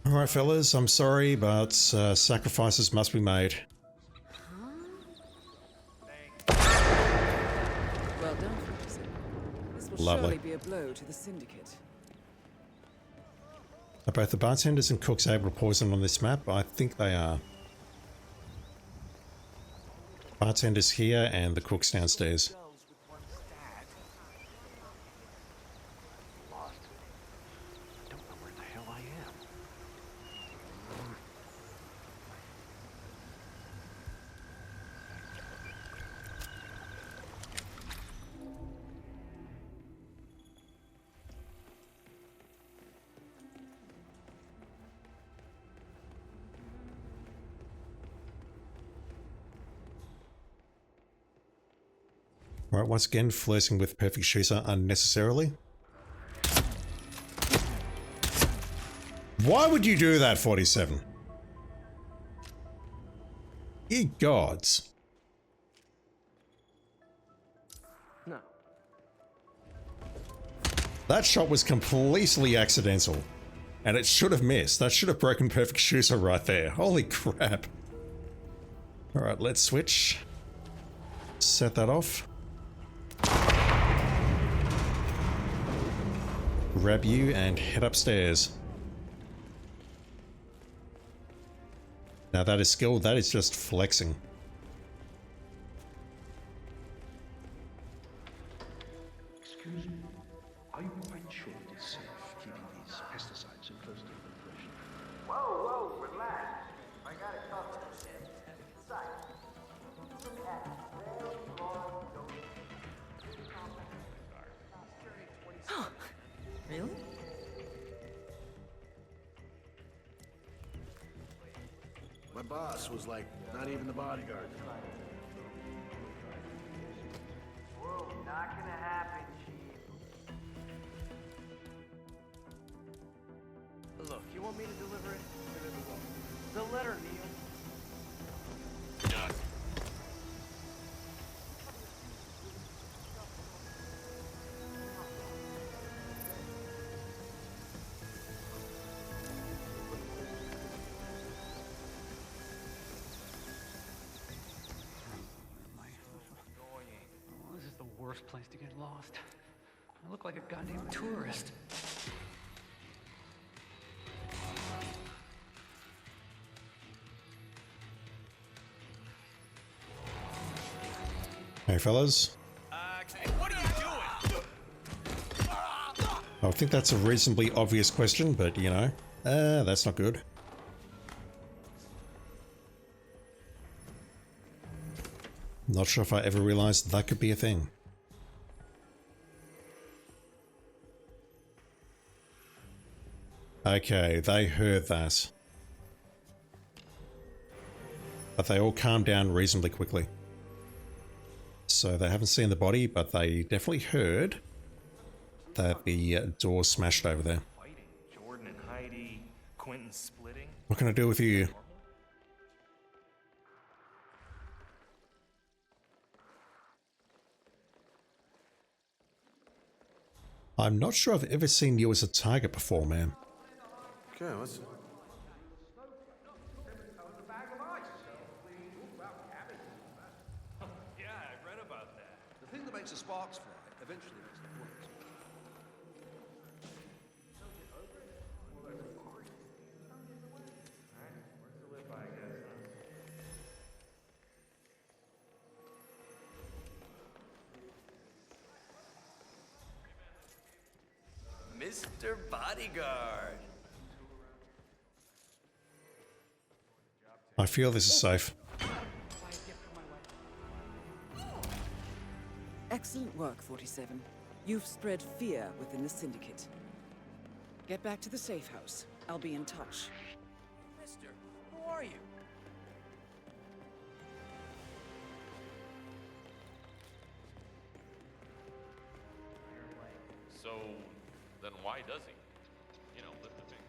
Alright fellas, I'm sorry, but sacrifices must be made. Well done, 47. This will Lovely. surely be a blow to the Syndicate. Are both the bartenders and cooks able to poison on this map? I think they are. Bartenders here and the cooks downstairs. Alright, once again, flirting with Perfect Shooter unnecessarily. Why would you do that, 47? Ye gods. No. That shot was completely accidental. And it should have missed. That should have broken Perfect Shooter right there. Holy crap. Alright, let's switch. Set that off. Grab you and head upstairs. Now that is skill, that is just flexing. Excuse me, are you quite sure it is safe keeping these pesticides so close to the operation? Whoa, relax. I got it covered. Besides, look at very long Really? My boss was like, not even the bodyguard. Whoa, not gonna happen, Chief. Look, you want me to deliver it? The letter, Neil. This is the worst place to get lost. I look like a goddamn tourist. Hey fellas. What are you doing? I think that's a reasonably obvious question, but you know, that's not good. Not sure if I ever realized that could be a thing. Okay, they heard that. But they all calmed down reasonably quickly. So they haven't seen the body, but they definitely heard that the door smashed over there. Jordan and Heidi, Quentin splitting. What can I do with you? I'm not sure I've ever seen you as a target before, man. Okay, what's... Yeah, I read about that. The thing that makes the sparks fly eventually makes the bullets. Mr. Bodyguard. I feel this is safe. Excellent work, 47. You've spread fear within the Syndicate. Get back to the safe house. I'll be in touch. Mister, who are you? So, then why does he? You know, lift the finger.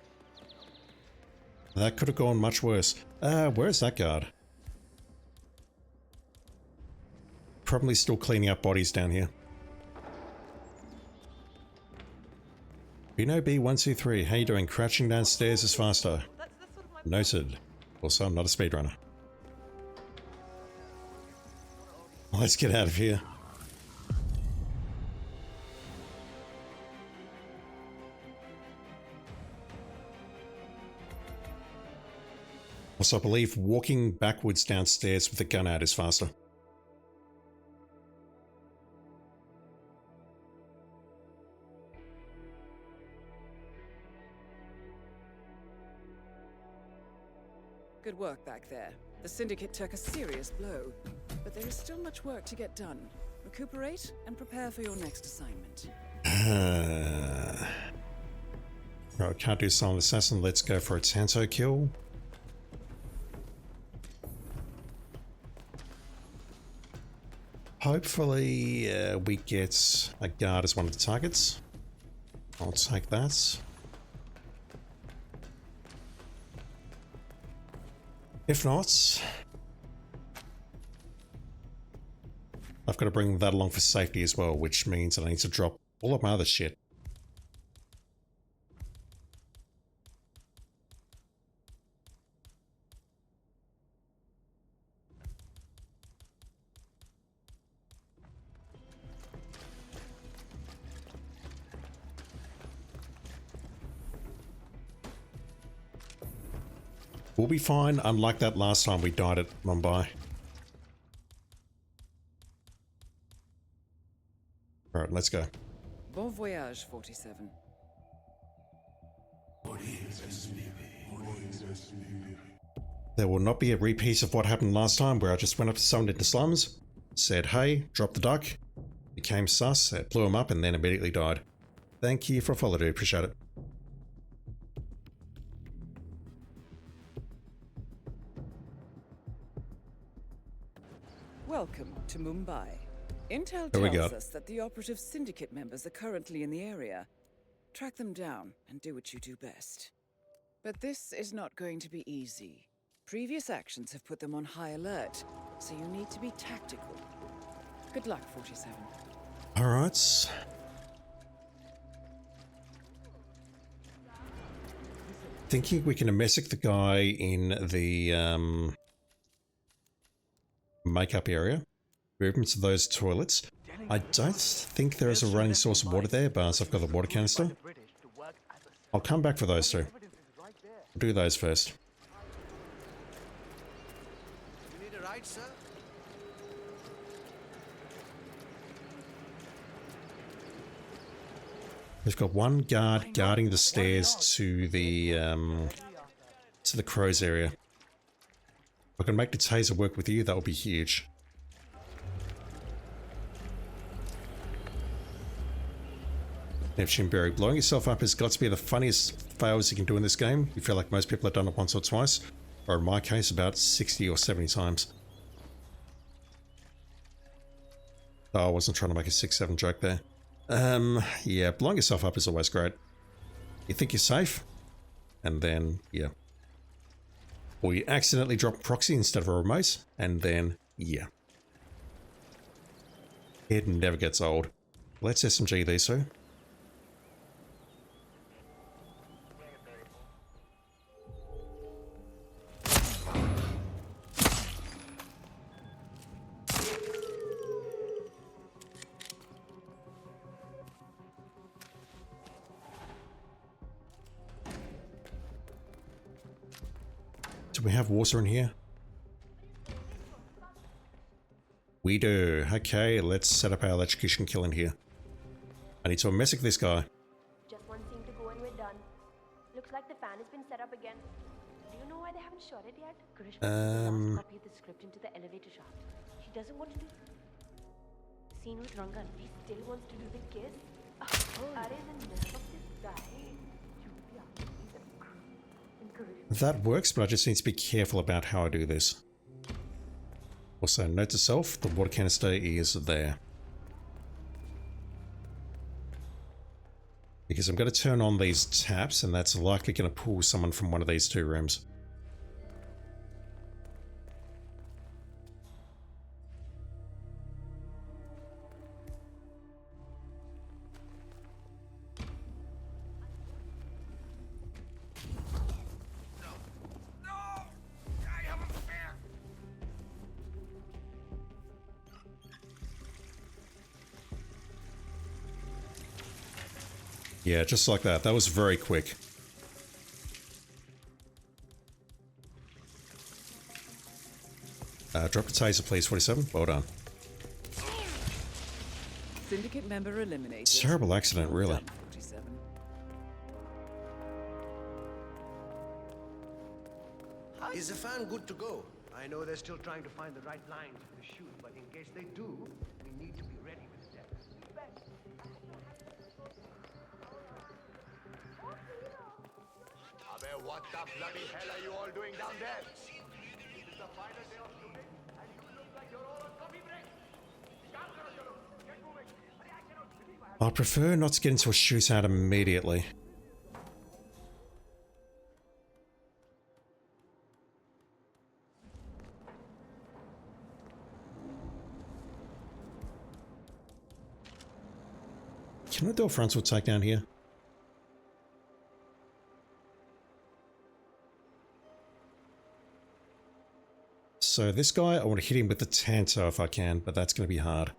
That could have gone much worse. Where's that guard? Probably still cleaning up bodies down here. Bino B123, how you doing? Crouching downstairs is faster. Noted. Also, I'm not a speedrunner. Let's get out of here. Also, I believe walking backwards downstairs with a gun out is faster. Good work back there. The Syndicate took a serious blow, but there is still much work to get done. Recuperate and prepare for your next assignment. Right, can't do Silent Assassin. Let's go for a Tanto kill. Hopefully, we get a guard as one of the targets. I'll take that. If not, I've got to bring that along for safety as well, which means that I need to drop all of my other shit. We'll be fine, unlike that last time we died at Mumbai. Alright, let's go. Bon voyage, 47. There will not be a repeat of what happened last time where I just went up to someone in the slums, said hey, dropped the duck, became sus, blew him up and then immediately died. Thank you for a follow, dude, appreciate it. Welcome to Mumbai. Intel Here we tells go. us that the operative Syndicate members are currently in the area. Track them down and do what you do best. But this is not going to be easy. Previous actions have put them on high alert, so you need to be tactical. Good luck, 47. Alright. Thinking we can messic the guy in the makeup area. Move him to those toilets. I don't think there is a running source of water there, but I've got the water canister. I'll come back for those two. I'll do those first. You need a ride, sir? We've got one guard guarding the stairs to the crow's area. If I can make the taser work with you, that would be huge. Neptune Berry. Blowing yourself up has got to be the funniest fails you can do in this game. You feel like most people have done it once or twice, or in my case, about 60 or 70 times. Oh, I wasn't trying to make a 6-7 joke there. Yeah, blowing yourself up is always great. You think you're safe, and then, yeah. Or you accidentally drop a proxy instead of a remote, and then, yeah. It never gets old. Let's SMG these two. we have water in here? We do. Okay, let's set up our electrocution kill in here. I need to messic this guy. Just one scene to go and we're done. Looks like the fan has been set up again. Do you know why they haven't shot it yet? Karishma put the last copy of the script into the elevator shaft. She doesn't want to do scene with Rangan. He still wants to do the kiss. Are the nerve of this guy? That works, but I just need to be careful about how I do this. Also, note to self, the water canister is there. Because I'm going to turn on these taps, and that's likely going to pull someone from one of these two rooms. Yeah, just like that. That was very quick. Drop the taser, please, 47. Well done. Syndicate member eliminated. Terrible accident, really. 47. Is the fan good to go? I know they're still trying to find the right lines for the shoot, but in case they do, we need to be ready with the depth. What the bloody hell are you all doing down there? It's the final day of shooting, and you look like you're all on coffee break. Get moving. I cannot believe I I prefer not to get into a shootout immediately. Can I do a frontal takedown here? So this guy, I want to hit him with the Tanto if I can, but that's going to be hard.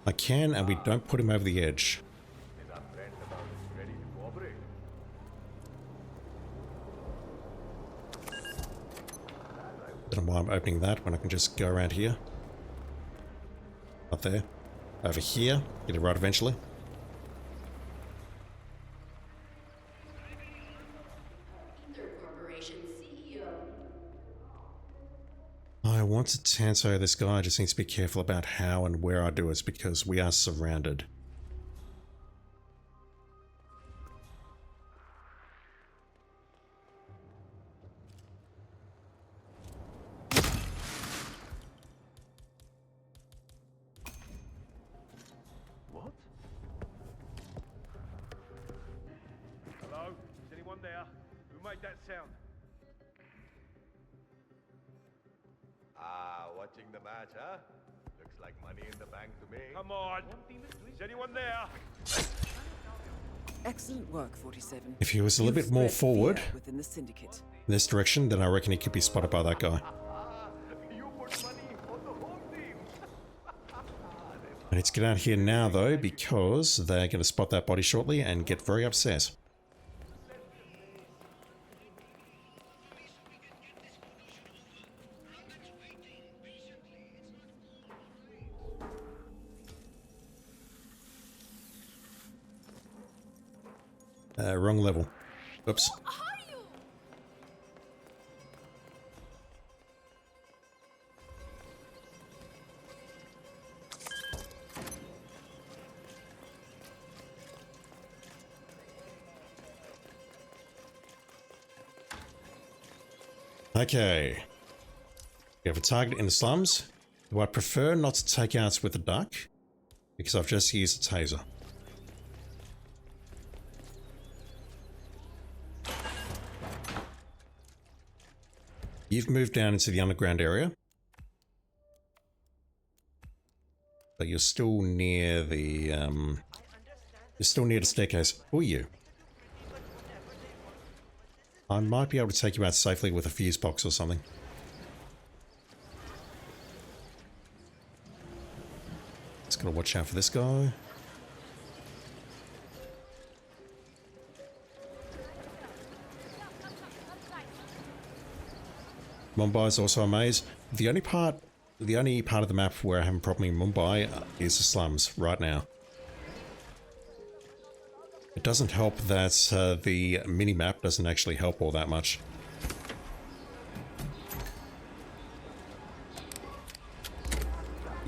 I can, and we don't put him over the edge. Don't know why I'm opening that when I can just go around here. Up there. Over here. Get it right eventually. I want to Tanto this guy. I just need to be careful about how and where I do it because we are surrounded. Watching the match, huh? Looks like money in the bank to me. Come on! Is anyone there? Excellent work, 47. If he was a little bit more forward within the Syndicate. in this direction, then I reckon he could be spotted by that guy. I need to get out here now though, because they're going to spot that body shortly and get very upset. Wrong level. Oops. Okay. We have a target in the slums, who I prefer not to take out with a duck, because I've just used a taser. You've moved down into the underground area. But you're still near the, you're still near the staircase. Who are you? I might be able to take you out safely with a fuse box or something. gotta watch out for this guy. Mumbai is also a maze. The only part of the map where I have a problem in Mumbai is the slums right now. It doesn't help that the mini-map doesn't actually help all that much.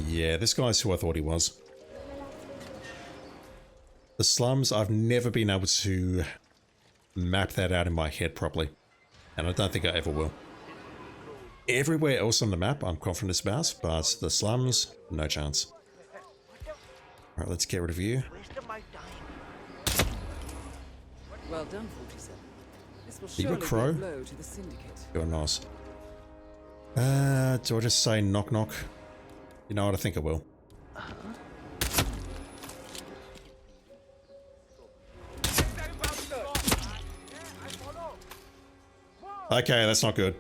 Yeah, this guy's who I thought he was. The slums, I've never been able to map that out in my head properly. And I don't think I ever will. Everywhere else on the map I'm confident about, but the slums, no chance. Alright, let's get rid of you. Well done, 47. This will You surely a be crow? a blow to the Syndicate. You're nice. Do I just say knock knock? You know what, I think I will. Okay, that's not good.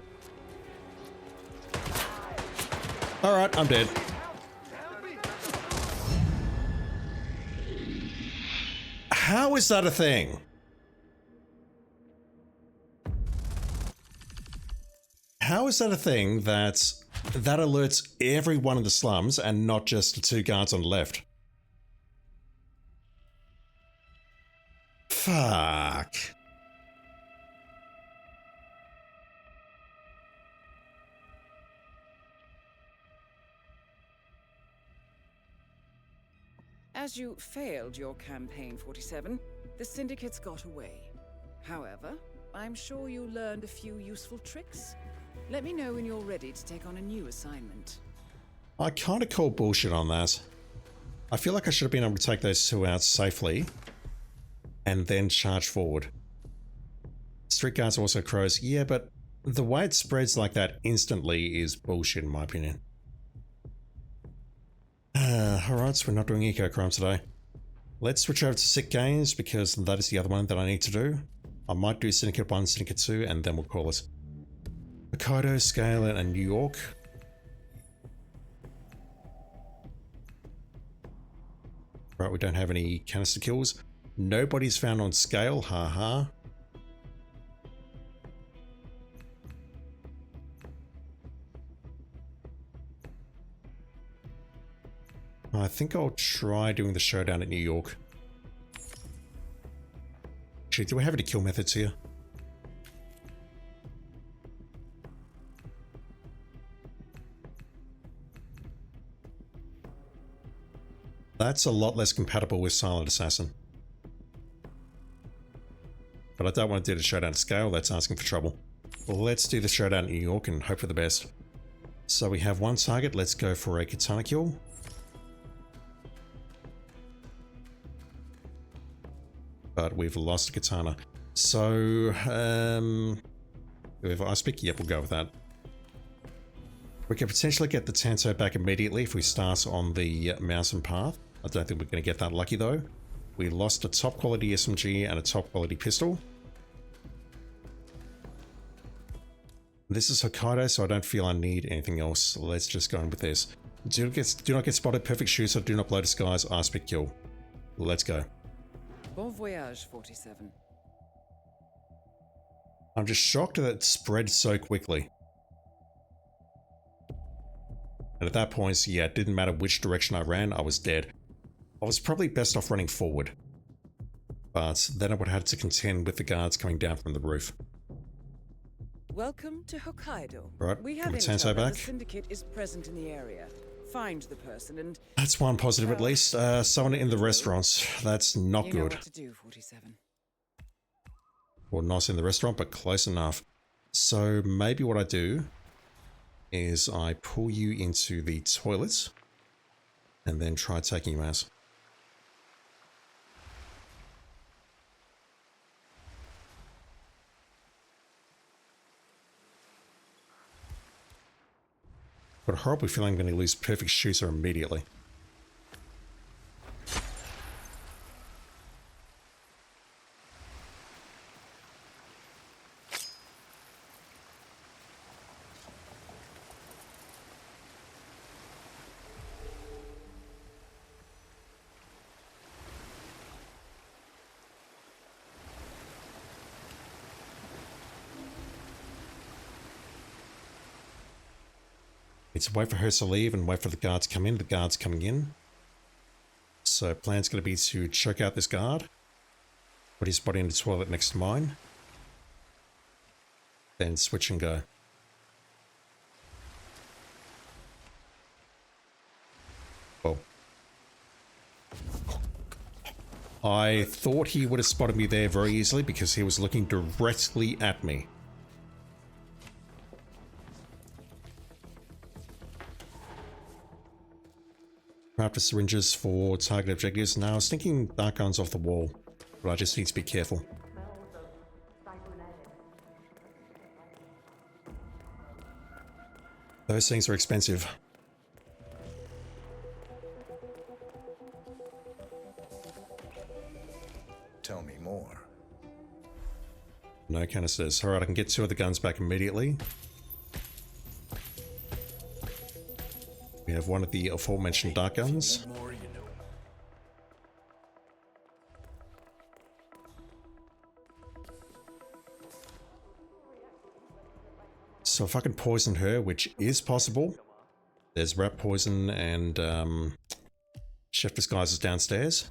Alright, I'm dead. How is that a thing? How is that a thing that alerts everyone in the slums and not just the two guards on the left? Fuck. As you failed your campaign, 47, the Syndicates got away. However, I'm sure you learned a few useful tricks. Let me know when you're ready to take on a new assignment. I kind of call bullshit on that. I feel like I should have been able to take those two out safely and then charge forward. Street guards are also crows. Yeah, but the way it spreads like that instantly is bullshit in my opinion. Alright, so we're not doing eco-crime today. Let's switch over to sick games because that is the other one that I need to do. I might do Syndicate 1, Syndicate 2, and then we'll call it. Hokkaido, Scale, and New York. Right, we don't have any canister kills. Nobody's found on Scale, haha. I think I'll try doing the showdown at New York. Actually, do we have any kill methods here? That's a lot less compatible with Silent Assassin. But I don't want to do the showdown at Scale, that's asking for trouble. Well, let's do the showdown at New York and hope for the best. So we have one target, let's go for a katana kill. But we've lost a katana. So, do we have ice pick? Yep, we'll go with that. We can potentially get the Tanto back immediately if we start on the mountain path. I don't think we're going to get that lucky though. We lost a top quality SMG and a top quality pistol. This is Hokkaido, so I don't feel I need anything else. Let's just go in with this. Do not get spotted, perfect shooter, do not blow disguise, ice pick kill. Let's go. Bon voyage, 47. I'm just shocked that it spread so quickly. And at that point, yeah, it didn't matter which direction I ran, I was dead. I was probably best off running forward. But then I would have had to contend with the guards coming down from the roof. Welcome to Hokkaido. Right, we have can we intel Tanto that back? the Syndicate is present in the area. Find the person and... That's one positive at least. Someone in the restaurants. That's not you know good. what to do, 47. Well, not in the restaurant, but close enough. So maybe what I do is I pull you into the toilets and then try taking you out. Got a horrible feeling I'm going to lose perfect shooter immediately. Need to wait for her to leave and wait for the guards to come in. The guard's coming in. So plan's going to be to choke out this guard. Put his body in the toilet next to mine. Then switch and go. Well. I thought he would have spotted me there very easily because he was looking directly at me. Craft the syringes for target objectives. Now I was thinking dark guns off the wall, but I just need to be careful. Those things are expensive. Tell me more. No canisters. Alright, I can get 2 of the guns back immediately. We have one of the aforementioned dark guns. So if I can poison her, which is possible, there's rat poison and chef disguises downstairs.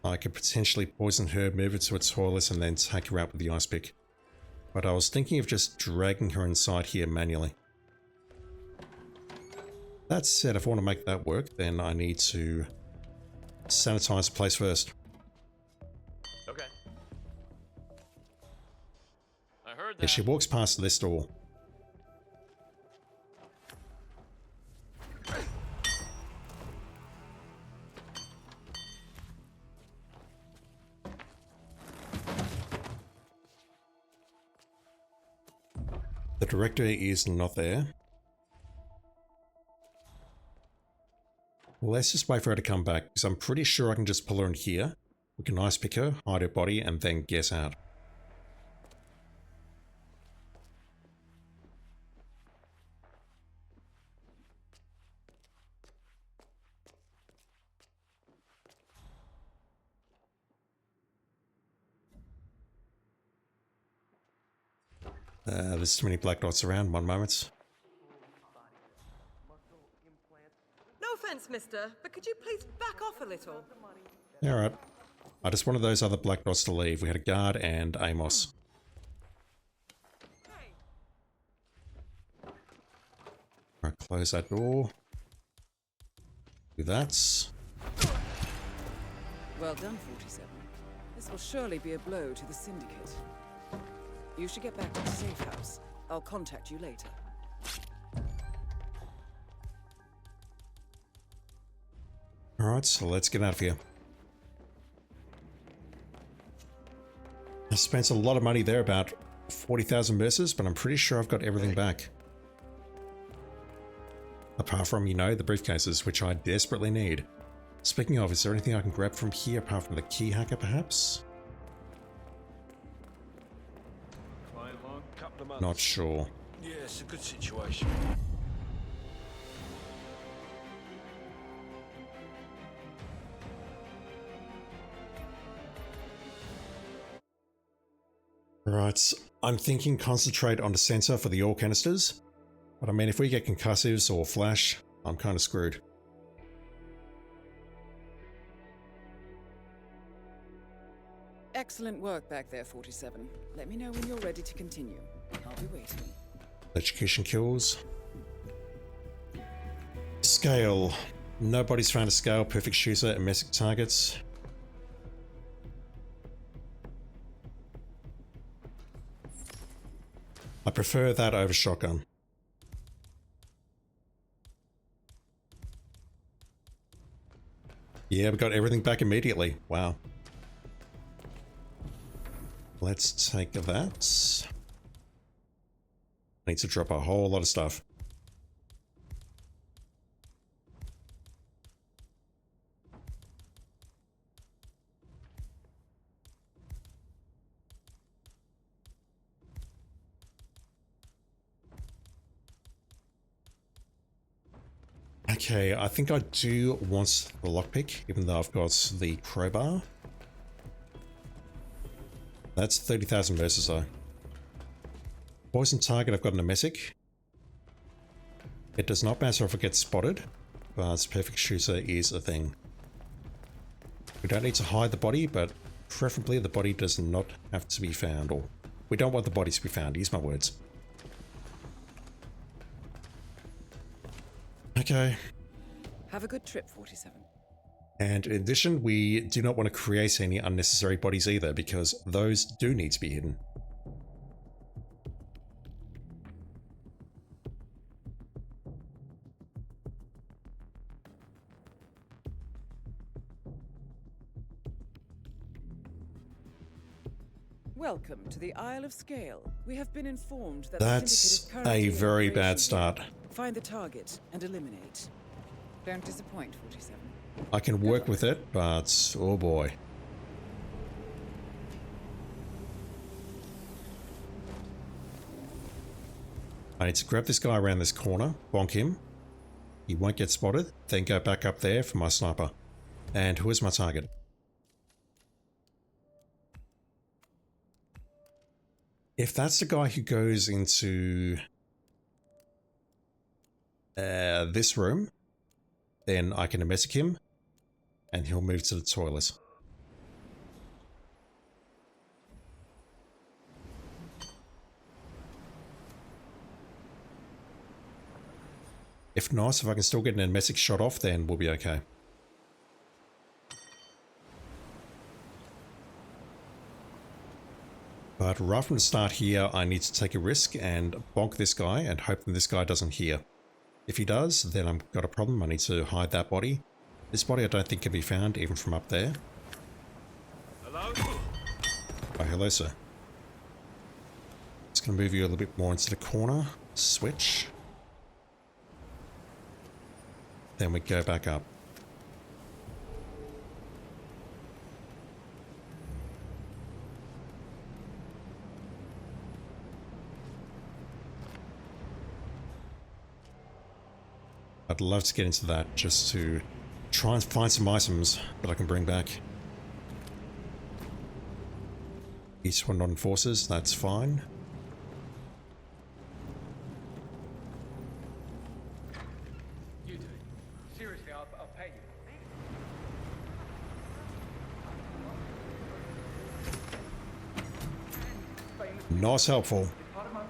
I could potentially poison her, move her to a toilet, and then take her out with the ice pick. But I was thinking of just dragging her inside here manually. That said, if I want to make that work, then I need to sanitize the place first. Okay. I heard that. Yeah, she walks past this door. The director is not there. Let's just wait for her to come back, because I'm pretty sure I can just pull her in here. We can ice pick her, hide her body, and then get out. There's too many black dots around. One moment. No offense, mister, but could you please back off a little? Alright. I just wanted those other black dots to leave. We had a guard and Amos. Alright, close that door. Do that. Well done, 47. This will surely be a blow to the Syndicate. You should get back to the safe house. I'll contact you later. Alright, so let's get out of here. I spent a lot of money there, about 40,000 verses, but I'm pretty sure I've got everything back. Apart from, you know, the briefcases, which I desperately need. Speaking of, is there anything I can grab from here apart from the key hacker, perhaps? Not sure. Yeah, it's a good situation. Right, I'm thinking concentrate on the sensor for the ore canisters. But I mean, if we get concussives or flash, I'm kind of screwed. Excellent work back there, 47. Let me know when you're ready to continue. I'll be waiting. Electrocution kills. Scale. Nobody's found a scale. Perfect shooter and messic targets. I prefer that over shotgun. Yeah, we got everything back immediately. Wow. Let's take that. Need to drop a whole lot of stuff. Okay, I think I do want the lockpick, even though I've got the crowbar. That's 30,000 versus though. Poison target, I've got an emesic. It does not matter if it gets spotted, but perfect shooter is a thing. We don't need to hide the body, but preferably the body does not have to be found, or we don't want the body to be found, use my words. Okay. Have a good trip, 47. And in addition, we do not want to create any unnecessary bodies either, because those do need to be hidden. Welcome to the Isle of Scale. We have been informed that That's the Syndicate is currently a in very operation bad start. here. Find the target and eliminate. Don't disappoint, 47. I can work with it, but oh boy. I need to grab this guy around this corner, bonk him. He won't get spotted, then go back up there for my sniper. And who is my target? If that's the guy who goes into this room, then I can emetic him and he'll move to the toilet. If not, if I can still get an emetic shot off, then we'll be okay. But right from the start here, I need to take a risk and bonk this guy and hope that this guy doesn't hear. If he does, then I've got a problem. I need to hide that body. This body I don't think can be found even from up there. Hello? Oh, hello, sir. Just going to move you a little bit more into the corner. Switch. Then we go back up. I'd love to get into that just to try and find some items that I can bring back. Each one non-enforcers, that's fine. You do it. Seriously, I'll pay you. Not helpful. Part of my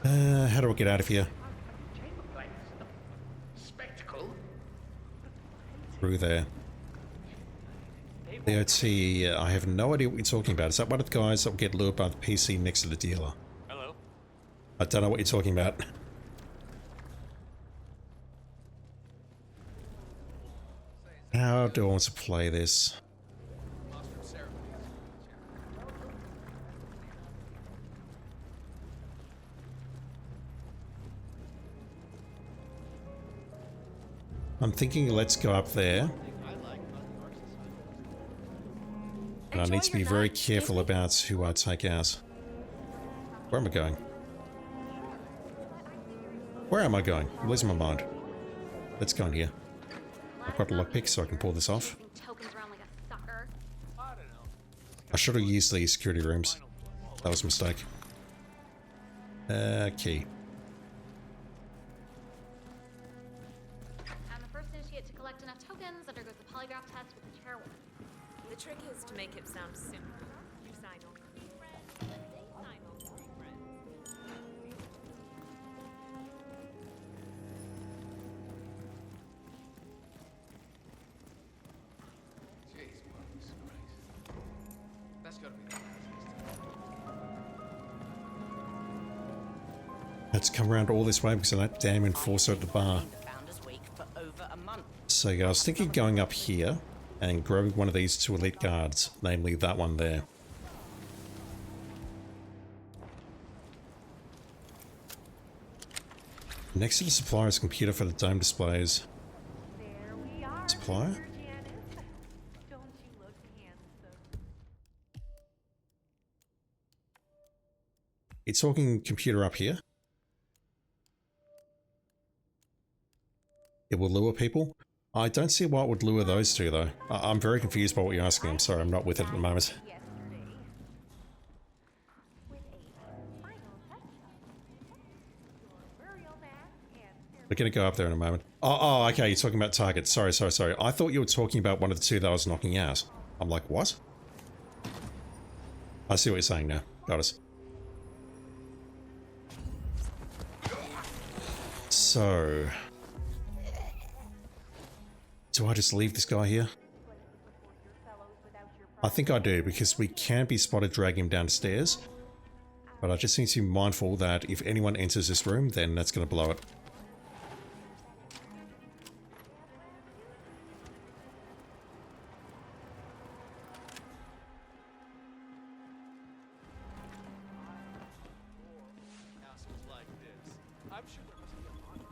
brand. How do I get out of here? Through there. The OT, I have no idea what you're talking about. Is that one of the guys that will get lured by the PC next to the dealer? Hello? I don't know what you're talking about. How do I want to play this? I'm thinking let's go up there. And I need to be very careful about who I take out. Where am I going? Where am I going? I'm losing my mind. Let's go in here. I've got a lockpick so I can pull this off. I should have used these security rooms. That was a mistake. Key. I'm the first initiate to collect enough tokens, undergoes the polygraph test with the chairwoman. The trick is to make it sound simple. You sign on 3 friends, and they sign on 3 friends. Jeez, Marcus Christ. That's gotta be the Had to come around all this way because of that damn enforcer at the bar. So yeah, I was thinking going up here and grabbing one of these 2 elite guards, namely that one there. Next to the supplier's computer for the dome displays. Supplier? It's talking computer up here. It will lure people. I don't see why it would lure those 2 though. I'm very confused by what you're asking. I'm sorry, I'm not with it at the moment. We're gonna go up there in a moment. Oh, okay, you're talking about target. Sorry. I thought you were talking about one of the two that I was knocking out. I'm like, what? I see what you're saying now. Got us. So... do I just leave this guy here? I think I do, because we can be spotted dragging him downstairs. But I just need to be mindful that if anyone enters this room, then that's going to blow it.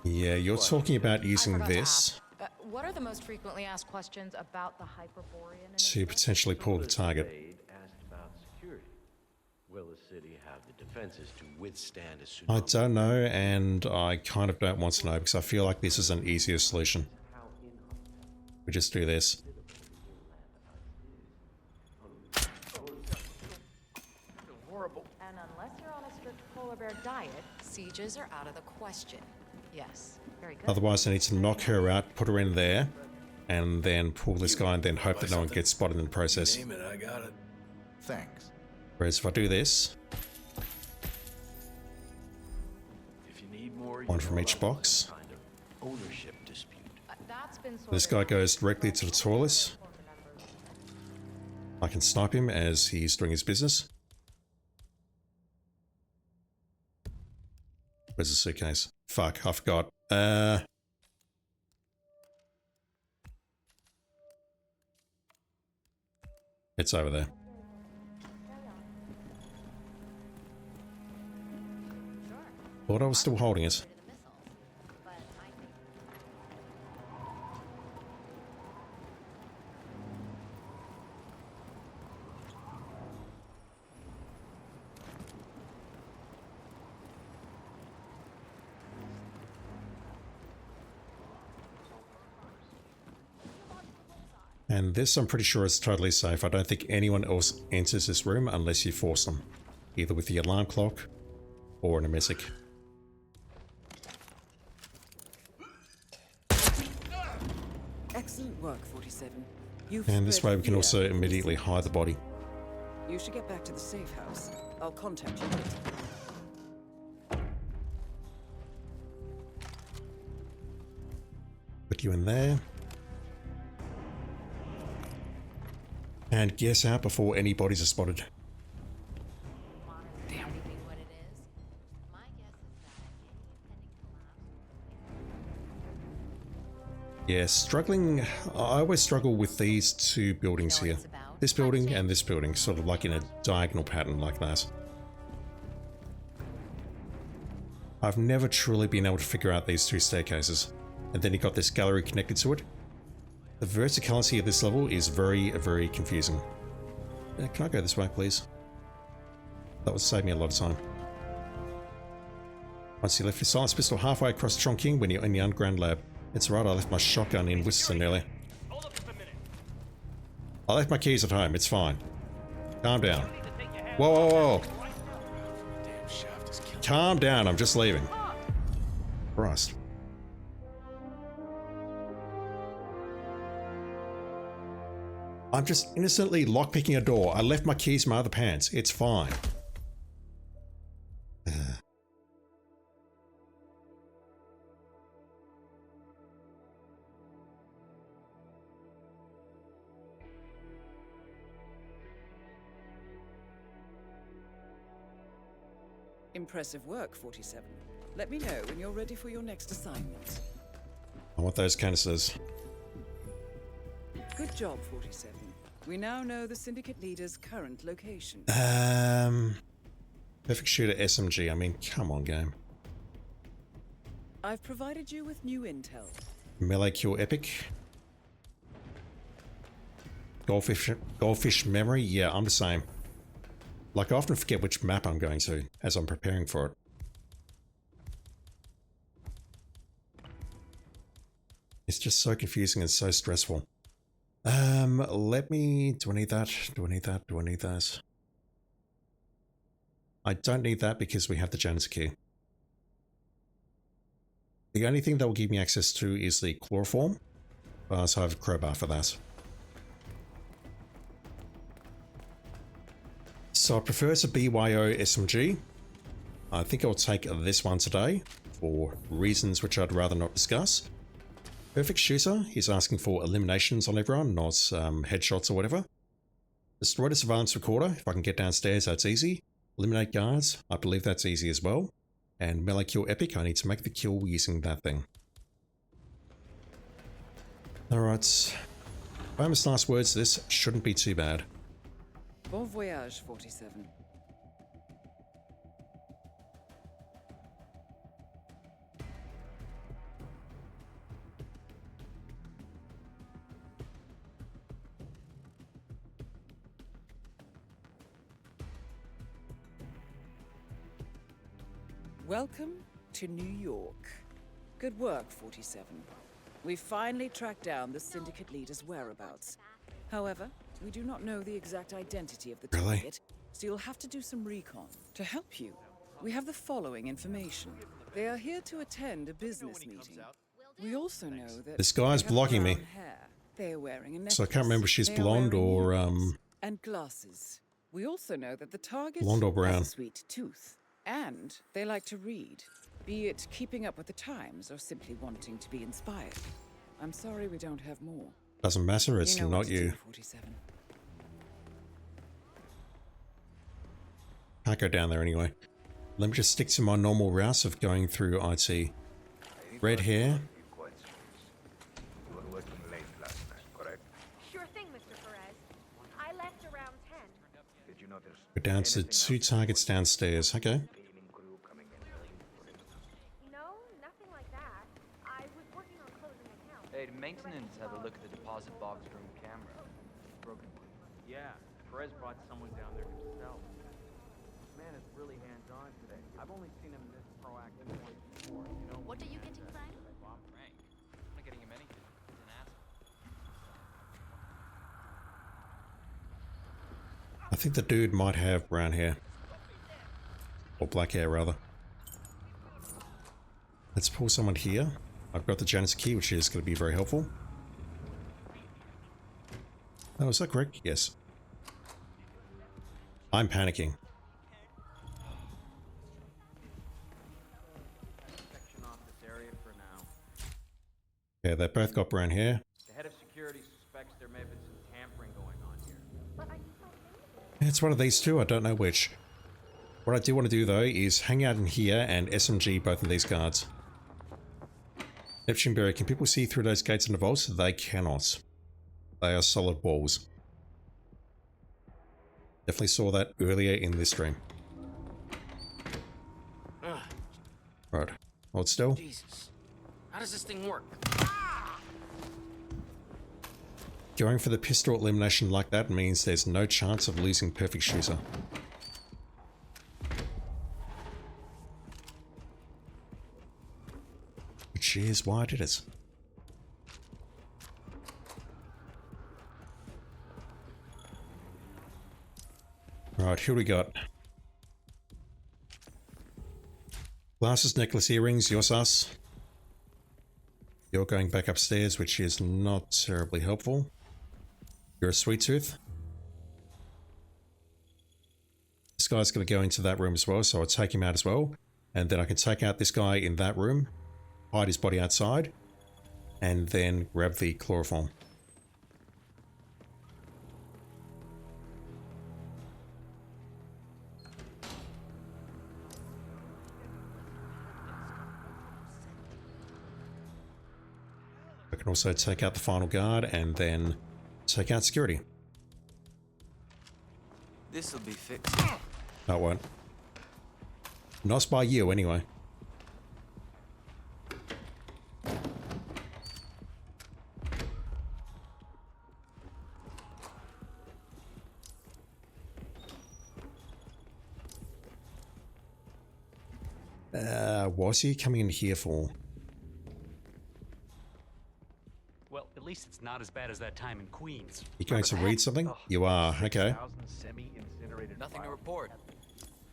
Yeah, you're talking about using this What are the most frequently asked questions about the Hyperborean? to potentially pull the target. Asked about security. Will the city have the defenses to withstand a I tsunami? don't know, and I kind of don't want to know because I feel like this is an easier solution. We just do this. Horrible. And unless you're on a strict polar bear diet, sieges are out of the question. Yes, very good. Otherwise, I need to knock her out, put her in there, and then pull this guy, and then hope that no one gets spotted in the process. Name it, I got it. Thanks. Whereas if I do this, If you need more, one from each box, kind of ownership dispute. That's been sort this guy goes directly to the toilet. I can snipe him as he's doing his business. Where's the suitcase? Fuck, I forgot. It's over there. Thought I was still holding it. And this, I'm pretty sure, is totally safe. I don't think anyone else enters this room unless you force them. Either with the alarm clock or an emetic. Excellent work, 47. And this way we can also immediately hide the body. You should get back to the safe house. I'll contact you later. Put you in there. And guess out before any bodies are spotted. Yeah, struggling. I always struggle with these two buildings here. This building and this building, sort of like in a diagonal pattern like that. I've never truly been able to figure out these two staircases. And then you got this gallery connected to it. The verticality of this level is very, very confusing. Can I go this way, please? That would save me a lot of time. Once you left your silence pistol halfway across Chongqing when you're in the underground lab. It's right, I left my shotgun in Worcester earlier. I left my keys at home, it's fine. Calm down. Whoa, whoa, whoa. Calm down, I'm just leaving. Christ. I'm just innocently lockpicking a door. I left my keys in my other pants. It's fine. Impressive work, 47. Let me know when you're ready for your next assignment. I want those canisters. Good job, 47. We now know the Syndicate leader's current location. Perfect shooter SMG. I mean, come on, game. I've provided you with new intel. Melee kill epic. Goldfish memory. Yeah, I'm the same. Like, I often forget which map I'm going to as I'm preparing for it. It's just so confusing and so stressful. Let me... Do I need that? Do I need that? Do I need that? I don't need that because we have the janitor key. The only thing that will give me access to is the chloroform. So I have a crowbar for that. So I prefer it's a BYO SMG. I think I'll take this one today for reasons which I'd rather not discuss. Perfect shooter, he's asking for eliminations on everyone, not headshots or whatever. Destroy the surveillance recorder, if I can get downstairs that's easy. Eliminate guards, I believe that's easy as well. And melee kill epic, I need to make the kill using that thing. Alright, famous last words, this shouldn't be too bad. Bon voyage, 47. Welcome to New York. Good work, 47. We finally tracked down the Syndicate leader's whereabouts. However, we do not know the exact identity of the target, so you'll have to do some recon. To help you, we have the following information. They are here to attend a business meeting. We also know that this guy's blocking me. They are wearing a necklace. So I can't remember if she's blonde or and glasses. We also know that the target blonde or brown. has a sweet tooth. And they like to read, be it keeping up with the times or simply wanting to be inspired. I'm sorry we don't have more. Doesn't matter, it's not you. 47. Can't go down there anyway. Let me just stick to my normal route of going through IT. Red hair. You were working late last night, correct? Sure thing, Mr. Perez. I left around 10. Did you notice? Go down to 2 targets downstairs. Okay. No, nothing like that. I was working on closing accounts. Hey, maintenance have a look at the deposit box room camera. Broken one. Yeah, Perez brought someone down there himself. This man is really hands-on today. I've only seen him this proactive once before, you know. What are you getting, Frank? Frank. I'm not getting him anything. He's an asshole. I think the dude might have brown hair. Or black hair, rather. Let's pull someone here. I've got the janitor key, which is going to be very helpful. Oh, is that correct? Yes. I'm panicking. Section off this area for now. Yeah, they both got brown hair. The head of security suspects there may have been some tampering going on here. It's one of these two, I don't know which. What I do want to do though is hang out in here and SMG both of these guards. Neptune Berry, can people see through those gates in the vault? They cannot. They are solid walls. Definitely saw that earlier in this stream. Right, hold still. Jesus. How does this thing work? Going for the pistol elimination like that means there's no chance of losing perfect shooter. Which is why I did it. Right, who we got? Glasses, necklace, earrings, you're sus. You're going back upstairs, which is not terribly helpful. You're a sweet tooth. This guy's going to go into that room as well, so I'll take him out as well. And then I can take out this guy in that room, hide his body outside, and then grab the chloroform. I can also take out the final guard and then take out security. This'll be fixed. That won't. Not by you, anyway. What's he coming in here for? Well, at least it's not as bad as that time in Queens. You going to read something? You are, okay. Nothing to report.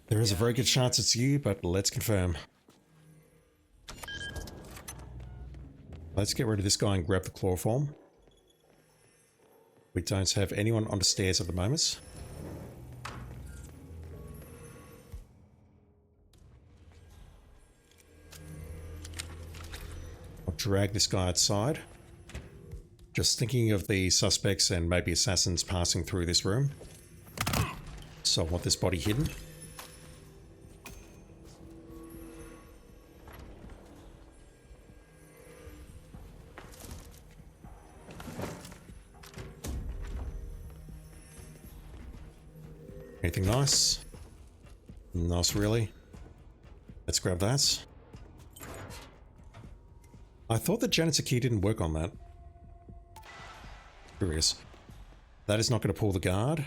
There is a very good chance it's you, but let's confirm. Let's get rid of this guy and grab the chloroform. We don't have anyone on the stairs at the moment. I'll drag this guy outside. Just thinking of the suspects and maybe assassins passing through this room. So I want this body hidden. Anything nice? Nice, really? Let's grab that. I thought the janitor key didn't work on that. Curious. That is not going to pull the guard.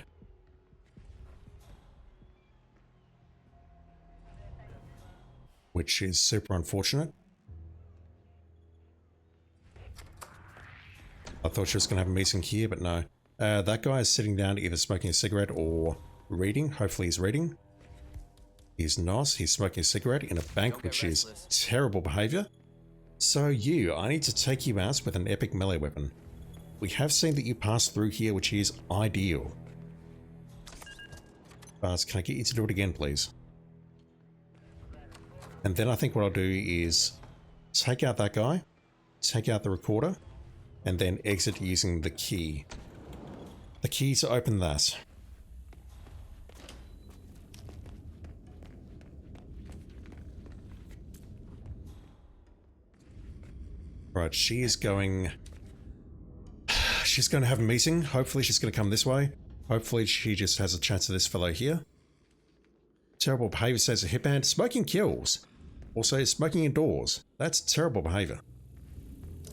Which is super unfortunate. I thought she was going to have a meeting here, but no. That guy is sitting down either smoking a cigarette or reading. Hopefully he's reading. He's not. He's smoking a cigarette in a bank, which is terrible behavior. So I need to take you out with an epic melee weapon. We have seen that you passed through here, which is ideal. But can I get you to do it again, please? And then I think what I'll do is take out that guy, take out the recorder, and then exit using the key. The key to open that. Right, she's going to have a meeting. Hopefully she's going to come this way. Hopefully she just has a chat to this fellow here. Terrible behavior, says a hitman. Smoking kills. Also, smoking indoors. That's terrible behavior. I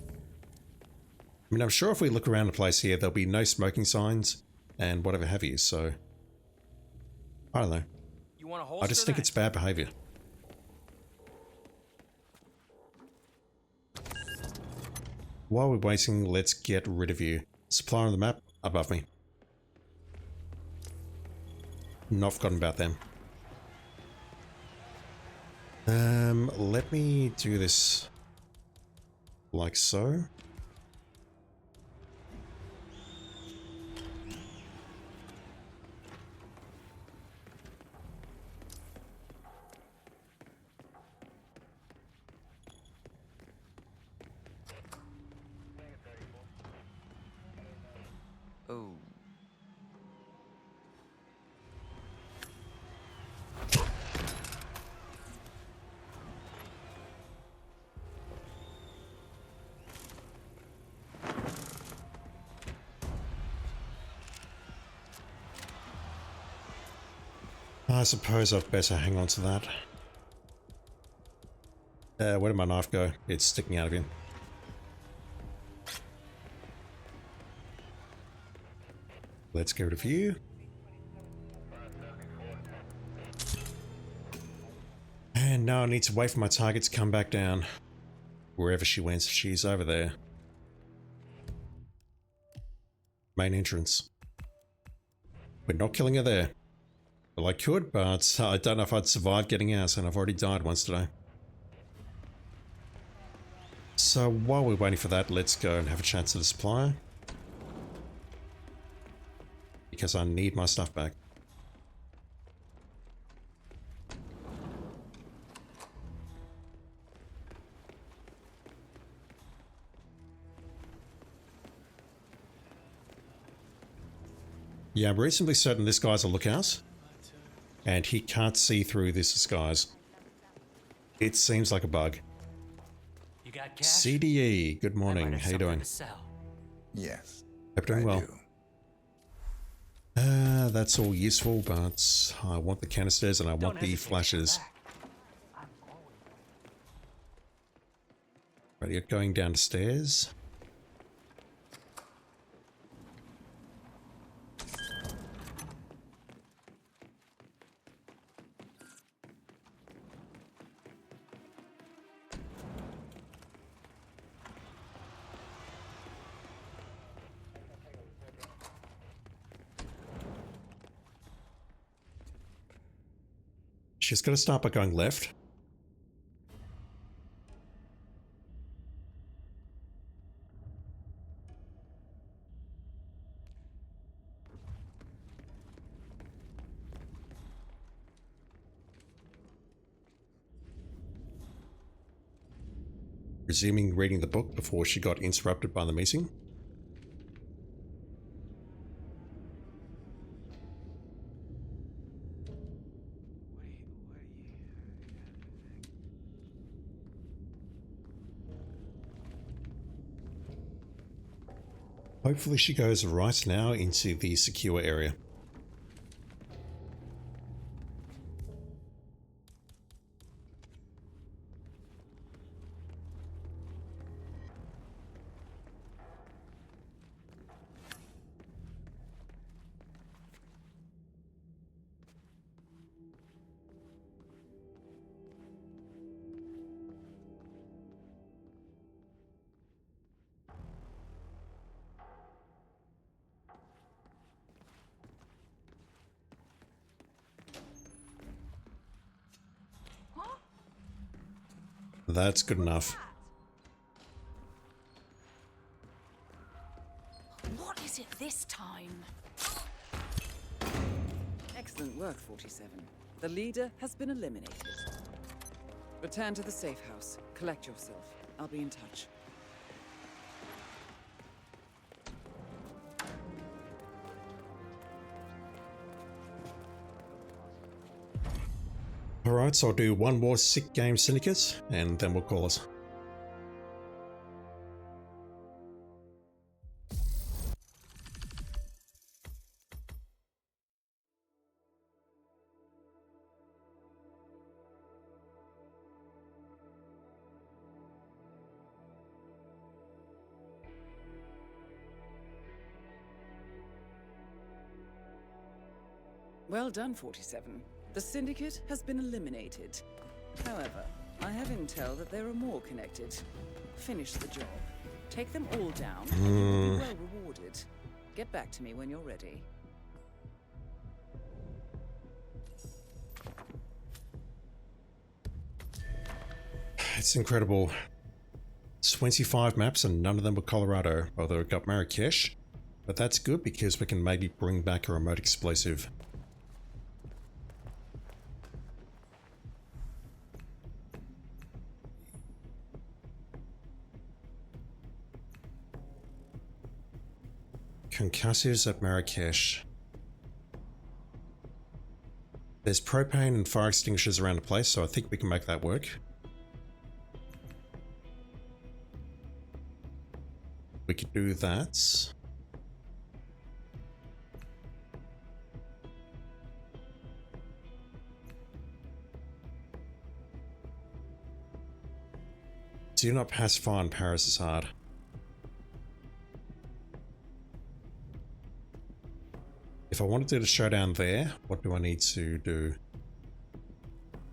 mean, I'm sure if we look around the place here, there'll be no smoking signs and whatever have you, so... I don't know. I just think it's bad behavior. While we're waiting, let's get rid of you. Supply on the map, above me. Not forgotten about them. Let me do this like so. Oh. I suppose I'd better hang on to that. Where did my knife go? It's sticking out of him. Let's get rid of you. And now I need to wait for my target to come back down. Wherever she went, she's over there. Main entrance. We're not killing her there. Well, I could, but I don't know if I'd survive getting out, and I've already died once today. So while we're waiting for that, let's go and have a chat to the supplier. Because I need my stuff back. Yeah, I'm reasonably certain this guy's a lookout. And he can't see through this disguise. It seems like a bug. You got cash? CDE, good morning. How you doing? Yes. Hope you're doing well. That's all useful, but I want the canisters and I want the flashes. Right, you're going down the stairs. She's going to start by going left. resuming reading the book before she got interrupted by the meeting. Hopefully she goes right now into the secure area. That's good enough. What is it this time? Excellent work, 47. The leader has been eliminated. Return to the safe house. Collect yourself. I'll be in touch. Alright, so I'll do one more sick game Syndicate, and then we'll call it. Well done, 47. The Syndicate has been eliminated. However, I have intel that there are more connected. Finish the job. Take them all down, and you will be well rewarded. Get back to me when you're ready. It's incredible. 25 maps and none of them were Colorado, although it got Marrakesh. But that's good because we can maybe bring back a remote explosive. Concussives at Marrakesh. There's propane and fire extinguishers around the place, so I think we can make that work. We could do that. Do not pass fire in Paris is hard. If I want to do the showdown there, what do I need to do?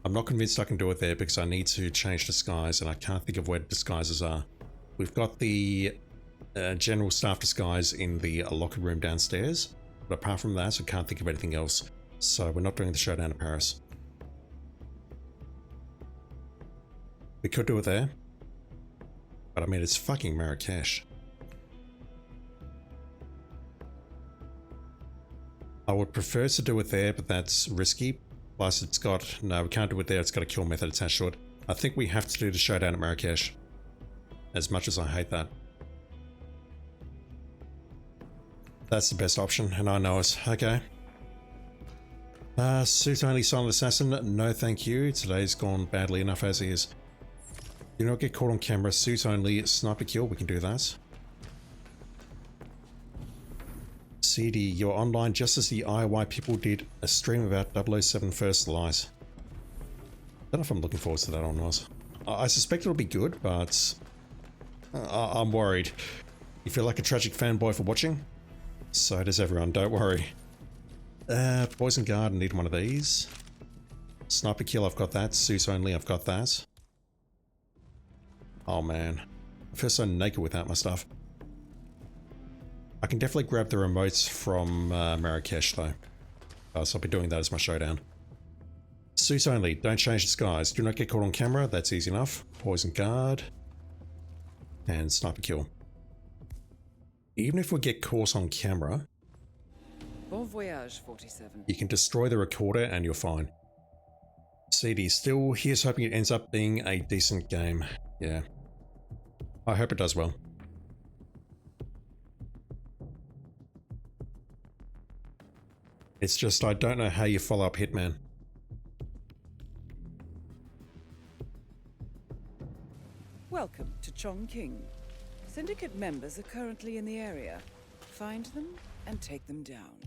I'm not convinced I can do it there because I need to change disguise and I can't think of where disguises are. We've got the general staff disguise in the locker room downstairs, but apart from that I can't think of anything else. So we're not doing the showdown in Paris. We could do it there, but I mean it's fucking Marrakesh. I would prefer to do it there, but that's risky. Plus it's got, no, we can't do it there, it's got a kill method attached to it. I think we have to do the showdown at Marrakesh. As much as I hate that. That's the best option, and I know it. Okay. Suit only silent assassin, no thank you. Today's gone badly enough as is. Do not get caught on camera, suit only, sniper kill, we can do that. CD, you're online just as the IY people did a stream about 007 First Light. I don't know if I'm looking forward to that or not. I suspect it'll be good, but I'm worried. You feel like a tragic fanboy for watching? So does everyone, don't worry. Poison Guard, I need one of these. Sniper kill, I've got that. Suit only, I've got that. Oh man. I feel so naked without my stuff. I can definitely grab the remotes from Marrakesh though. So I'll be doing that as my showdown. Suit only, don't change disguise. Do not get caught on camera, that's easy enough. Poison Guard. And sniper kill. Even if we get caught on camera, Bon voyage, 47. you can destroy the recorder and you're fine. CD, still, here's hoping it ends up being a decent game. Yeah. I hope it does well. It's just I don't know how you follow up Hitman. Welcome to Chongqing. Syndicate members are currently in the area. Find them and take them down.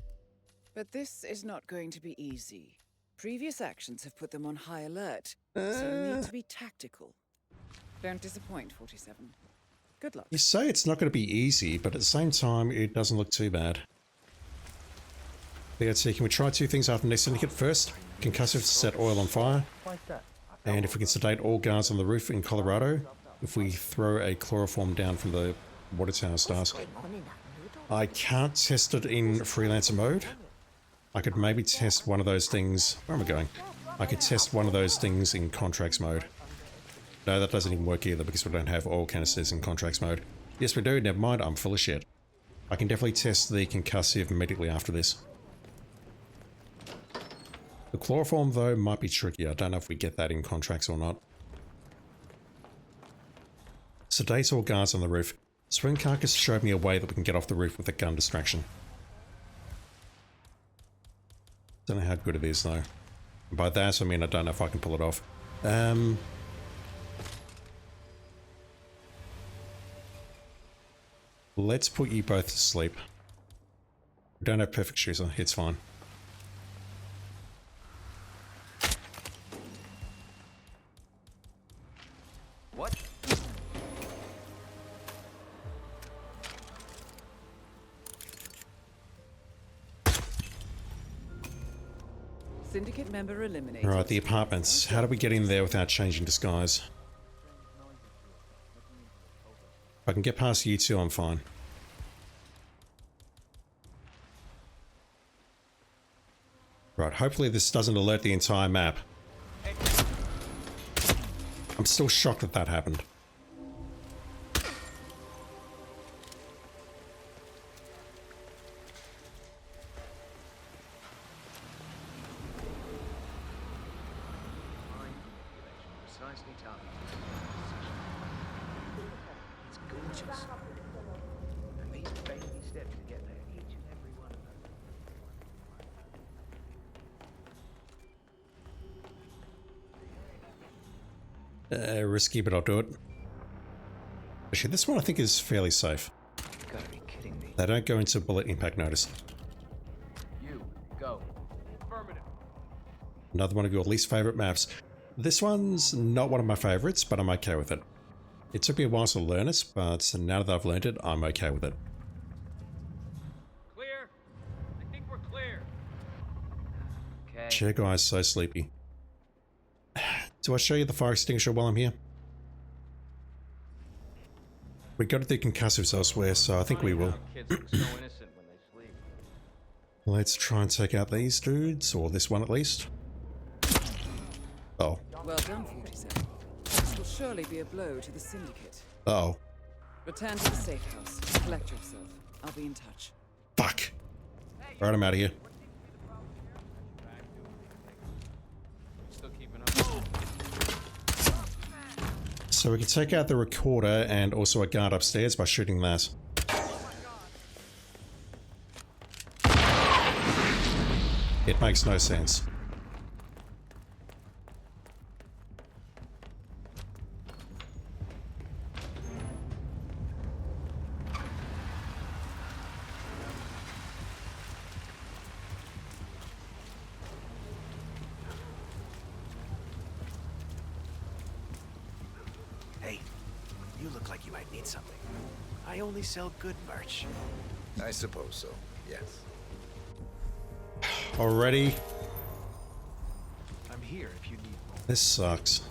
But this is not going to be easy. Previous actions have put them on high alert, so you need to be tactical. Don't disappoint, 47. Good luck. You say it's not going to be easy, but at the same time, it doesn't look too bad. Let's see, can we try two things after the next Syndicate? First, concussive to set oil on fire. And if we can sedate all guards on the roof in Colorado, if we throw a chloroform down from the water tower stars. I can't test it in Freelancer mode. I could maybe test one of those things. Where am I going? I could test one of those things in contracts mode. No, that doesn't even work either because we don't have oil canisters in contracts mode. Yes, we do. Never mind. I'm full of shit. I can definitely test the concussive immediately after this. The chloroform, though, might be tricky. I don't know if we get that in contracts or not. Sedate all guards on the roof. Swing Carcass showed me a way that we can get off the roof with a gun distraction. Don't know how good it is, though. By that, I mean I don't know if I can pull it off. Let's put you both to sleep. We don't have perfect shooter. It's fine. What? Syndicate member eliminated. Alright, the apartments. How do we get in there without changing disguise? If I can get past you two, I'm fine. Right, hopefully this doesn't alert the entire map. I'm still shocked that that happened. It's gorgeous. And these baby steps to get there, each and every one of them. Risky, but I'll do it. Actually, this one I think is fairly safe. You gotta be kidding me. They don't go into bullet impact notice. You, go. Affirmative. Another one of your least favorite maps. This one's not one of my favorites, but I'm okay with it. It took me a while to learn it, but now that I've learned it, I'm okay with it. Clear? I think we're clear. Okay. Chair guy's so sleepy. Do I show you the fire extinguisher while I'm here? We got to do concussives elsewhere, so I think we will. Kids look so innocent when they sleep. Let's try and take out these dudes, or this one at least. Oh. Well done, 47. This will surely be a blow to the Syndicate. Oh. Return to the safe house. Collect yourself. I'll be in touch. Fuck. Alright, I'm out of here. Still keeping up. So we can take out the recorder and also a guard upstairs by shooting that. It makes no sense. Hey, you look like you might need something. I only sell good merch. I suppose so, yes. Already? I'm here if you need more. This sucks.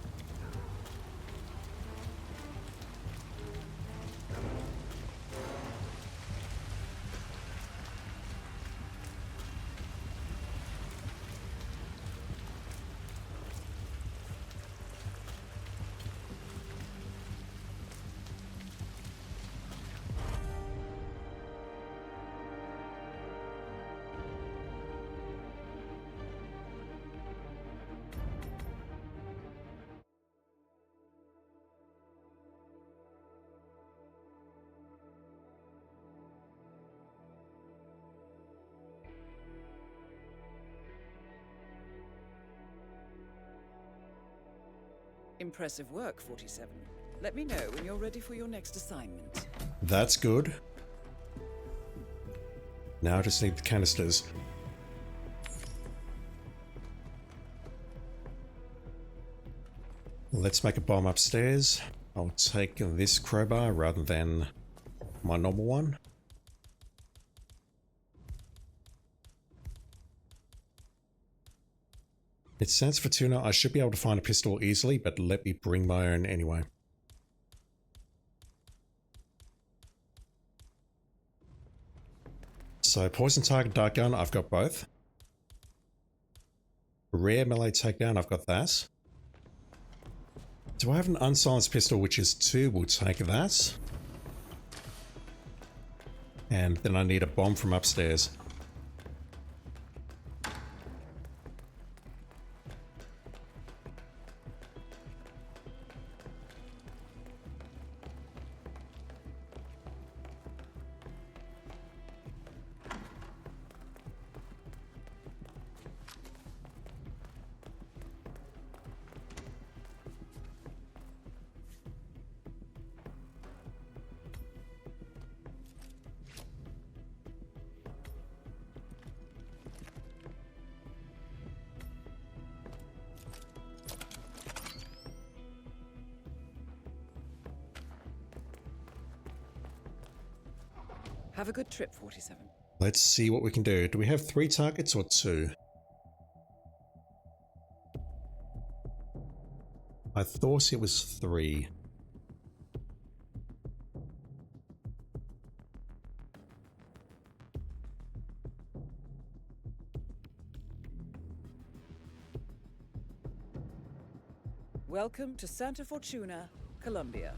Impressive work, 47. Let me know when you're ready for your next assignment. That's good. Now I just need the canisters. Let's make a bomb upstairs. I'll take this crowbar rather than my normal one. It stands for tuna. I should be able to find a pistol easily, but let me bring my own anyway. So poison target, dart gun, I've got both. Rare melee takedown, I've got that. Do I have an unsilenced pistol, which is 2? We'll take that. And then I need a bomb from upstairs. Have a good trip, 47. Let's see what we can do. Do we have 3 targets or 2? I thought it was 3. Welcome to Santa Fortuna, Colombia.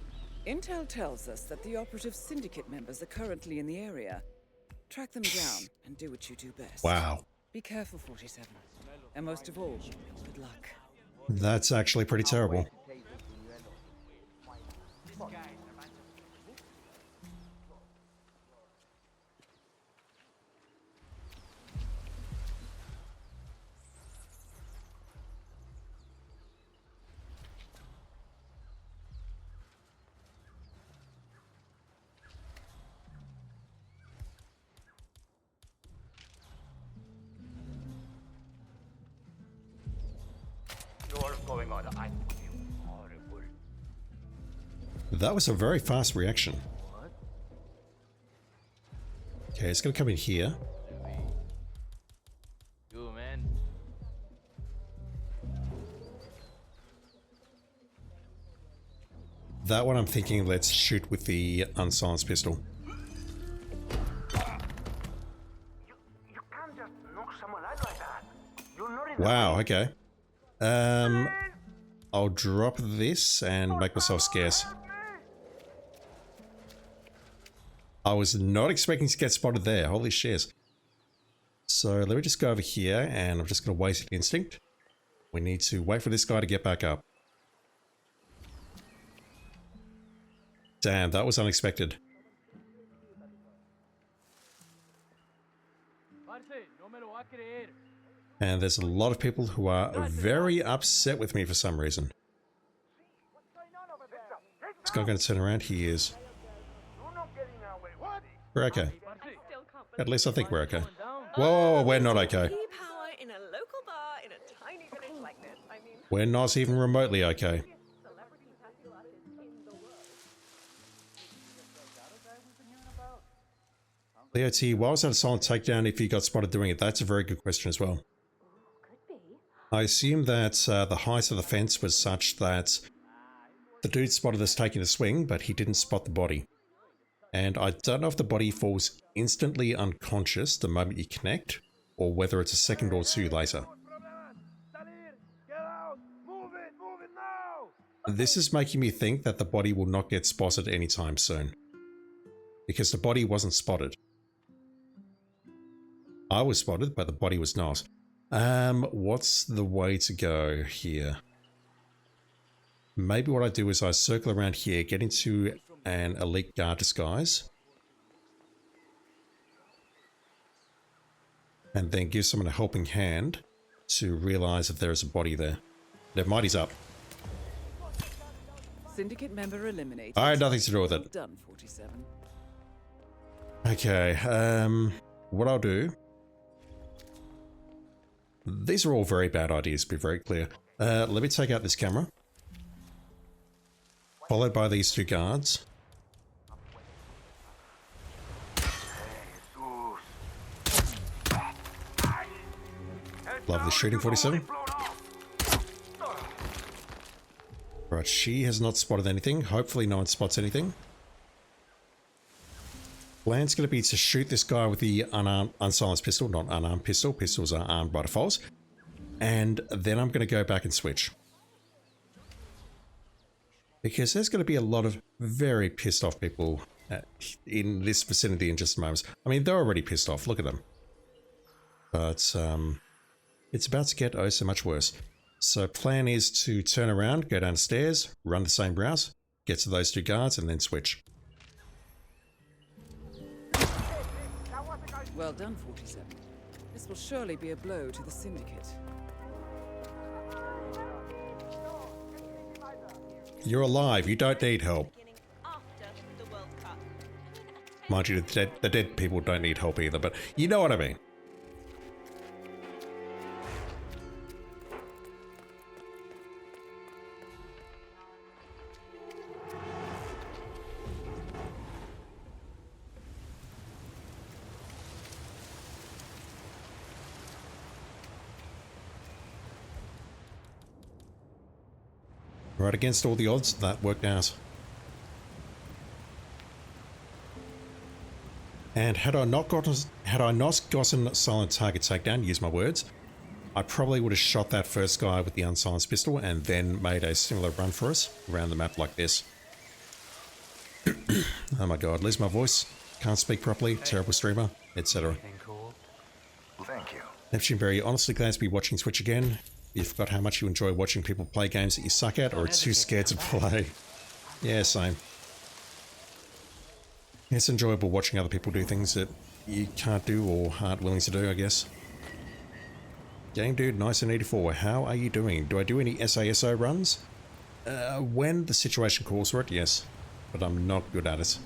Intel tells us that the operative Syndicate members are currently in the area. Track them down and do what you do best. Wow. Be careful, 47. And most of all, good luck. That's actually pretty terrible. That was a very fast reaction. Okay, it's gonna come in here. You, man. That one I'm thinking let's shoot with the unsilenced pistol. You can't just knock someone out like that. You're not in Wow, okay. I'll drop this and make myself scarce. I was not expecting to get spotted there. Holy shiz. So let me just go over here and I'm just going to waste an instinct. We need to wait for this guy to get back up. Damn, that was unexpected. And there's a lot of people who are very upset with me for some reason. This guy going to turn around? He is. We're okay. At least I think we're okay. Whoa, we're not okay. We're not even remotely okay. Leo T, why was that a silent takedown if you got spotted doing it? That's a very good question as well. I assume that the height of the fence was such that the dude spotted us taking a swing, but he didn't spot the body. And I don't know if the body falls instantly unconscious the moment you connect, or whether it's a second or two later. This is making me think that the body will not get spotted anytime soon. Because the body wasn't spotted. I was spotted, but the body was not. What's the way to go here? Maybe what I do is I circle around here, get into an elite guard disguise, and then give someone a helping hand to realize that there is a body there. Never mind, he's up. Syndicate member eliminated. I had nothing to do with Well it. done, 47. Okay, what I'll do... These are all very bad ideas, to be very clear. Let me take out this camera. Followed by these two guards. Love the shooting, 47. Right, she has not spotted anything. Hopefully no one spots anything. Plan's going to be to shoot this guy with the unsilenced pistol, not unarmed pistol. Pistols are armed by default. And then I'm going to go back and switch. Because there's going to be a lot of very pissed off people in this vicinity in just a moment. I mean, they're already pissed off. Look at them. But it's about to get oh so much worse. So plan is to turn around, go downstairs, run the same route, get to those two guards, and then switch. Well done, 47. This will surely be a blow to the Syndicate. You're alive, you don't need help. Mind you, the dead people don't need help either, but you know what I mean. Right, against all the odds, that worked out. And had I not gotten silent target takedown, use my words, I probably would have shot that first guy with the unsilenced pistol and then made a similar run for us around the map like this. Oh my god, lose my voice, can't speak properly, terrible streamer, etc. Cool? Thank you. Neptune Berry, honestly glad to be watching Twitch again. You forgot how much you enjoy watching people play games that you suck at or are too scared to play. Yeah, same. It's enjoyable watching other people do things that you can't do or aren't willing to do, I guess. Game Dude 1984, how are you doing? Do I do any SASO runs? When the situation calls for it, yes. But I'm not good at it.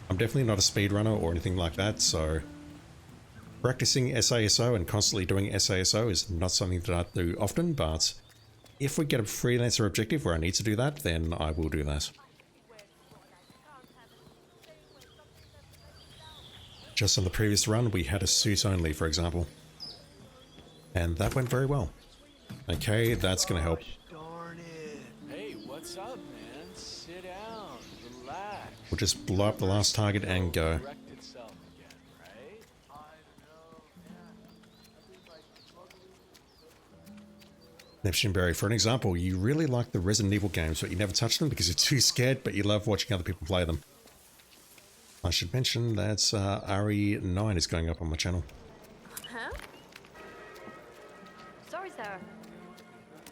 I'm definitely not a speedrunner or anything like that, so... Practicing SASO and constantly doing SASO is not something that I do often, but if we get a freelancer objective where I need to do that, then I will do that. Just on the previous run, we had a suit only, for example. And that went very well. Okay, that's going to help. Hey, what's up, man? Sit down, relax. We'll just blow up the last target and go. Neptune Berry, for an example, you really like the Resident Evil games, but you never touch them because you're too scared, but you love watching other people play them. I should mention that RE9 is going up on my channel. Huh? Sorry, sir.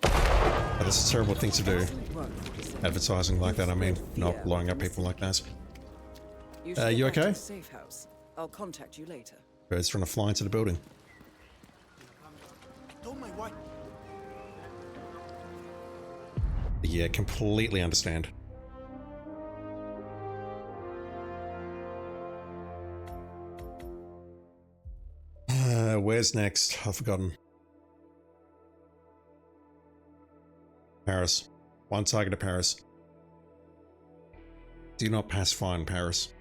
But that's a terrible thing to do. Advertising like that, I mean, not blowing up people like that. You okay? Safe house. I'll contact you later. Birds trying to fly into the building. I told my wife. Yeah, completely understand. Where's next? I've forgotten. Paris. One target to Paris. Do not pacify in Paris.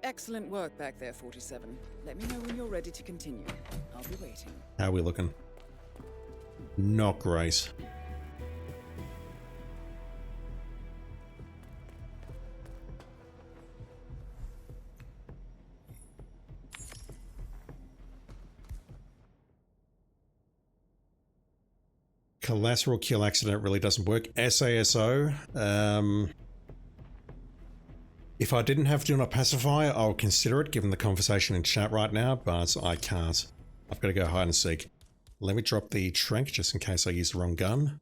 Excellent work back there, 47. Let me know when you're ready to continue. I'll be waiting. How are we looking? Not great. Collateral kill accident really doesn't work. SASO. If I didn't have Do Not Pacify, I'll consider it given the conversation in chat right now, but I can't. I've got to go hide and seek. Let me drop the trank just in case I use the wrong gun.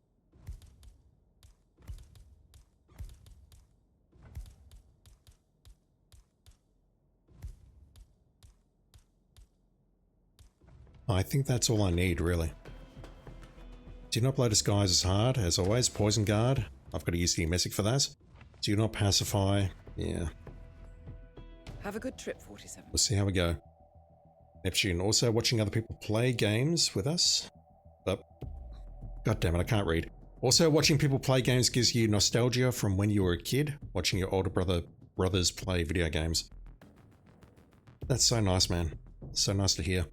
I think that's all I need, really. Do not blow disguise as hard, as always. Poison guard. I've got to use the messic for that. Do not pacify. Yeah. Have a good trip, 47. We'll see how we go. Neptune, also watching other people play games with us. But, god damn it, I can't read. Also, watching people play games gives you nostalgia from when you were a kid, watching your older brothers play video games. That's so nice, man. So nice to hear.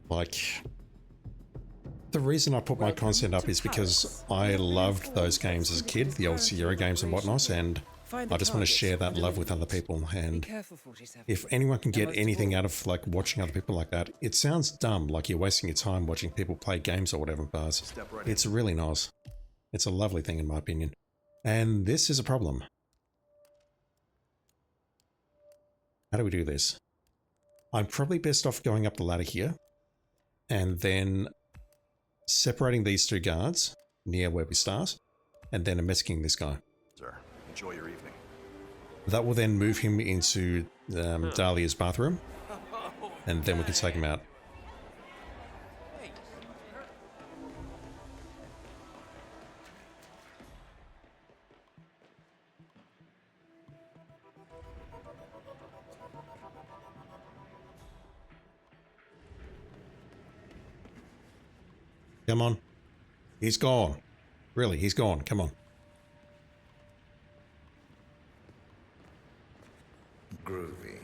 Like, the reason I put my content up is because I loved those games as a kid, the old Sierra games and whatnot, and I just want to share that love with other people. And if anyone can get anything out of like watching other people like that, it sounds dumb, like you're wasting your time watching people play games or whatever, but it's really nice. It's a lovely thing in my opinion. And this is a problem. How do we do this? I'm probably best off going up the ladder here and then separating these two guards near where we start, and then messaging this guy. Sir, enjoy your evening. That will then move him into Dahlia's bathroom, and then we can take him out. Come on. He's gone. Really, he's gone. Come on. Groovy.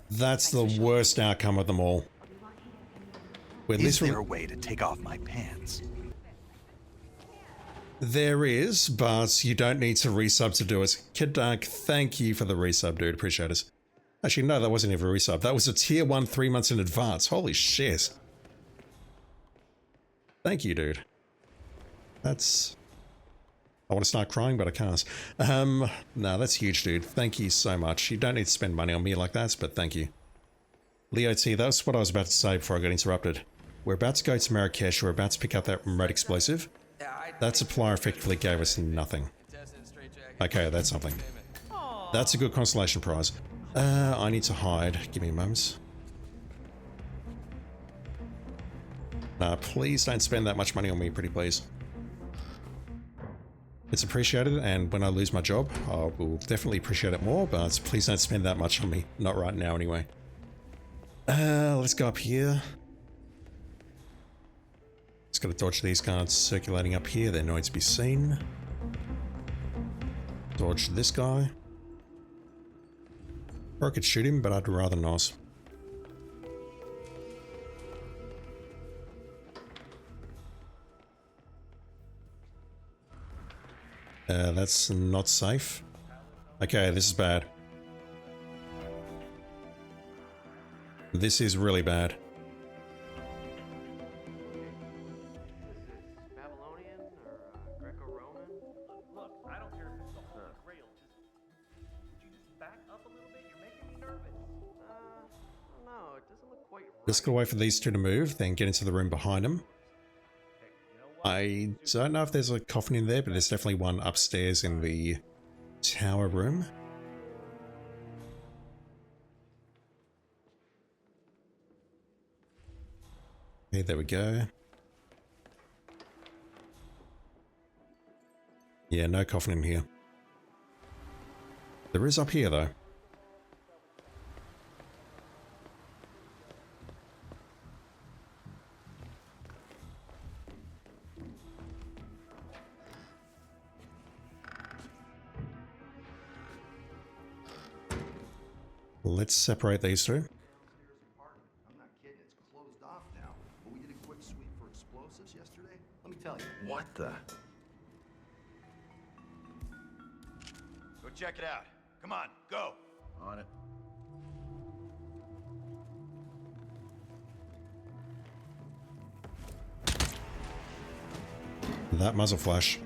That's the worst outcome of them all. Is there a way to take off my pants? There is, but you don't need to resub to do it. Kiddark, thank you for the resub, dude. Appreciate it. Actually, no, that wasn't even a resub. That was a tier 1 3 months in advance. Holy shit. Thank you, dude. That's... I want to start crying, but I can't. No, that's huge, dude. Thank you so much. You don't need to spend money on me like that, but thank you. Leo T, that's what I was about to say before I got interrupted. We're about to go to Marrakesh. We're about to pick up that remote explosive. That supplier effectively gave us nothing. Okay, that's something. That's a good consolation prize. I need to hide. Give me a moment. Nah, please don't spend that much money on me, pretty please. It's appreciated, and when I lose my job, I will definitely appreciate it more, but please don't spend that much on me. Not right now, anyway. Let's go up here. Just gotta dodge these guards circulating up here. They're nowhere to be seen. Dodge this guy. Or I could shoot him, but I'd rather not. That's not safe. Okay, this is bad. This is really bad. Babylonian or Greco-Roman? Look, I don't care if it's the Holy Grail. Would you just back up a little bit? You're making me nervous. No, it doesn't look quite right. Let's go wait for these two to move, then get into the room behind them. I don't know if there's a coffin in there, but there's definitely one upstairs in the tower room. Okay, there we go. Yeah, no coffin in here. There is up here, though. Let's separate these two. I'm not kidding, it's closed off now. But we did a quick sweep for explosives yesterday. Let me tell you. What the? Go check it out. Come on, go. On it. That muzzle flash.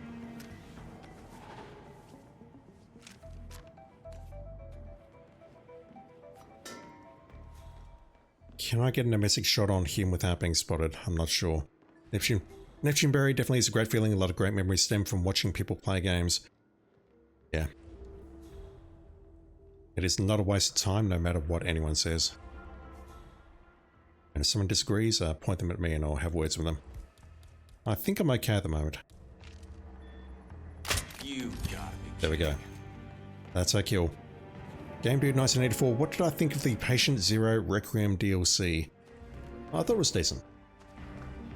Can I get an emetic shot on him without being spotted? I'm not sure. Neptune Berry definitely is a great feeling. A lot of great memories stem from watching people play games. Yeah. It is not a waste of time, no matter what anyone says. And if someone disagrees, point them at me and I'll have words with them. I think I'm okay at the moment. You gotta be There we go. That's our kill. Game Dude 1984, what did I think of the Patient Zero Requiem DLC? I thought it was decent.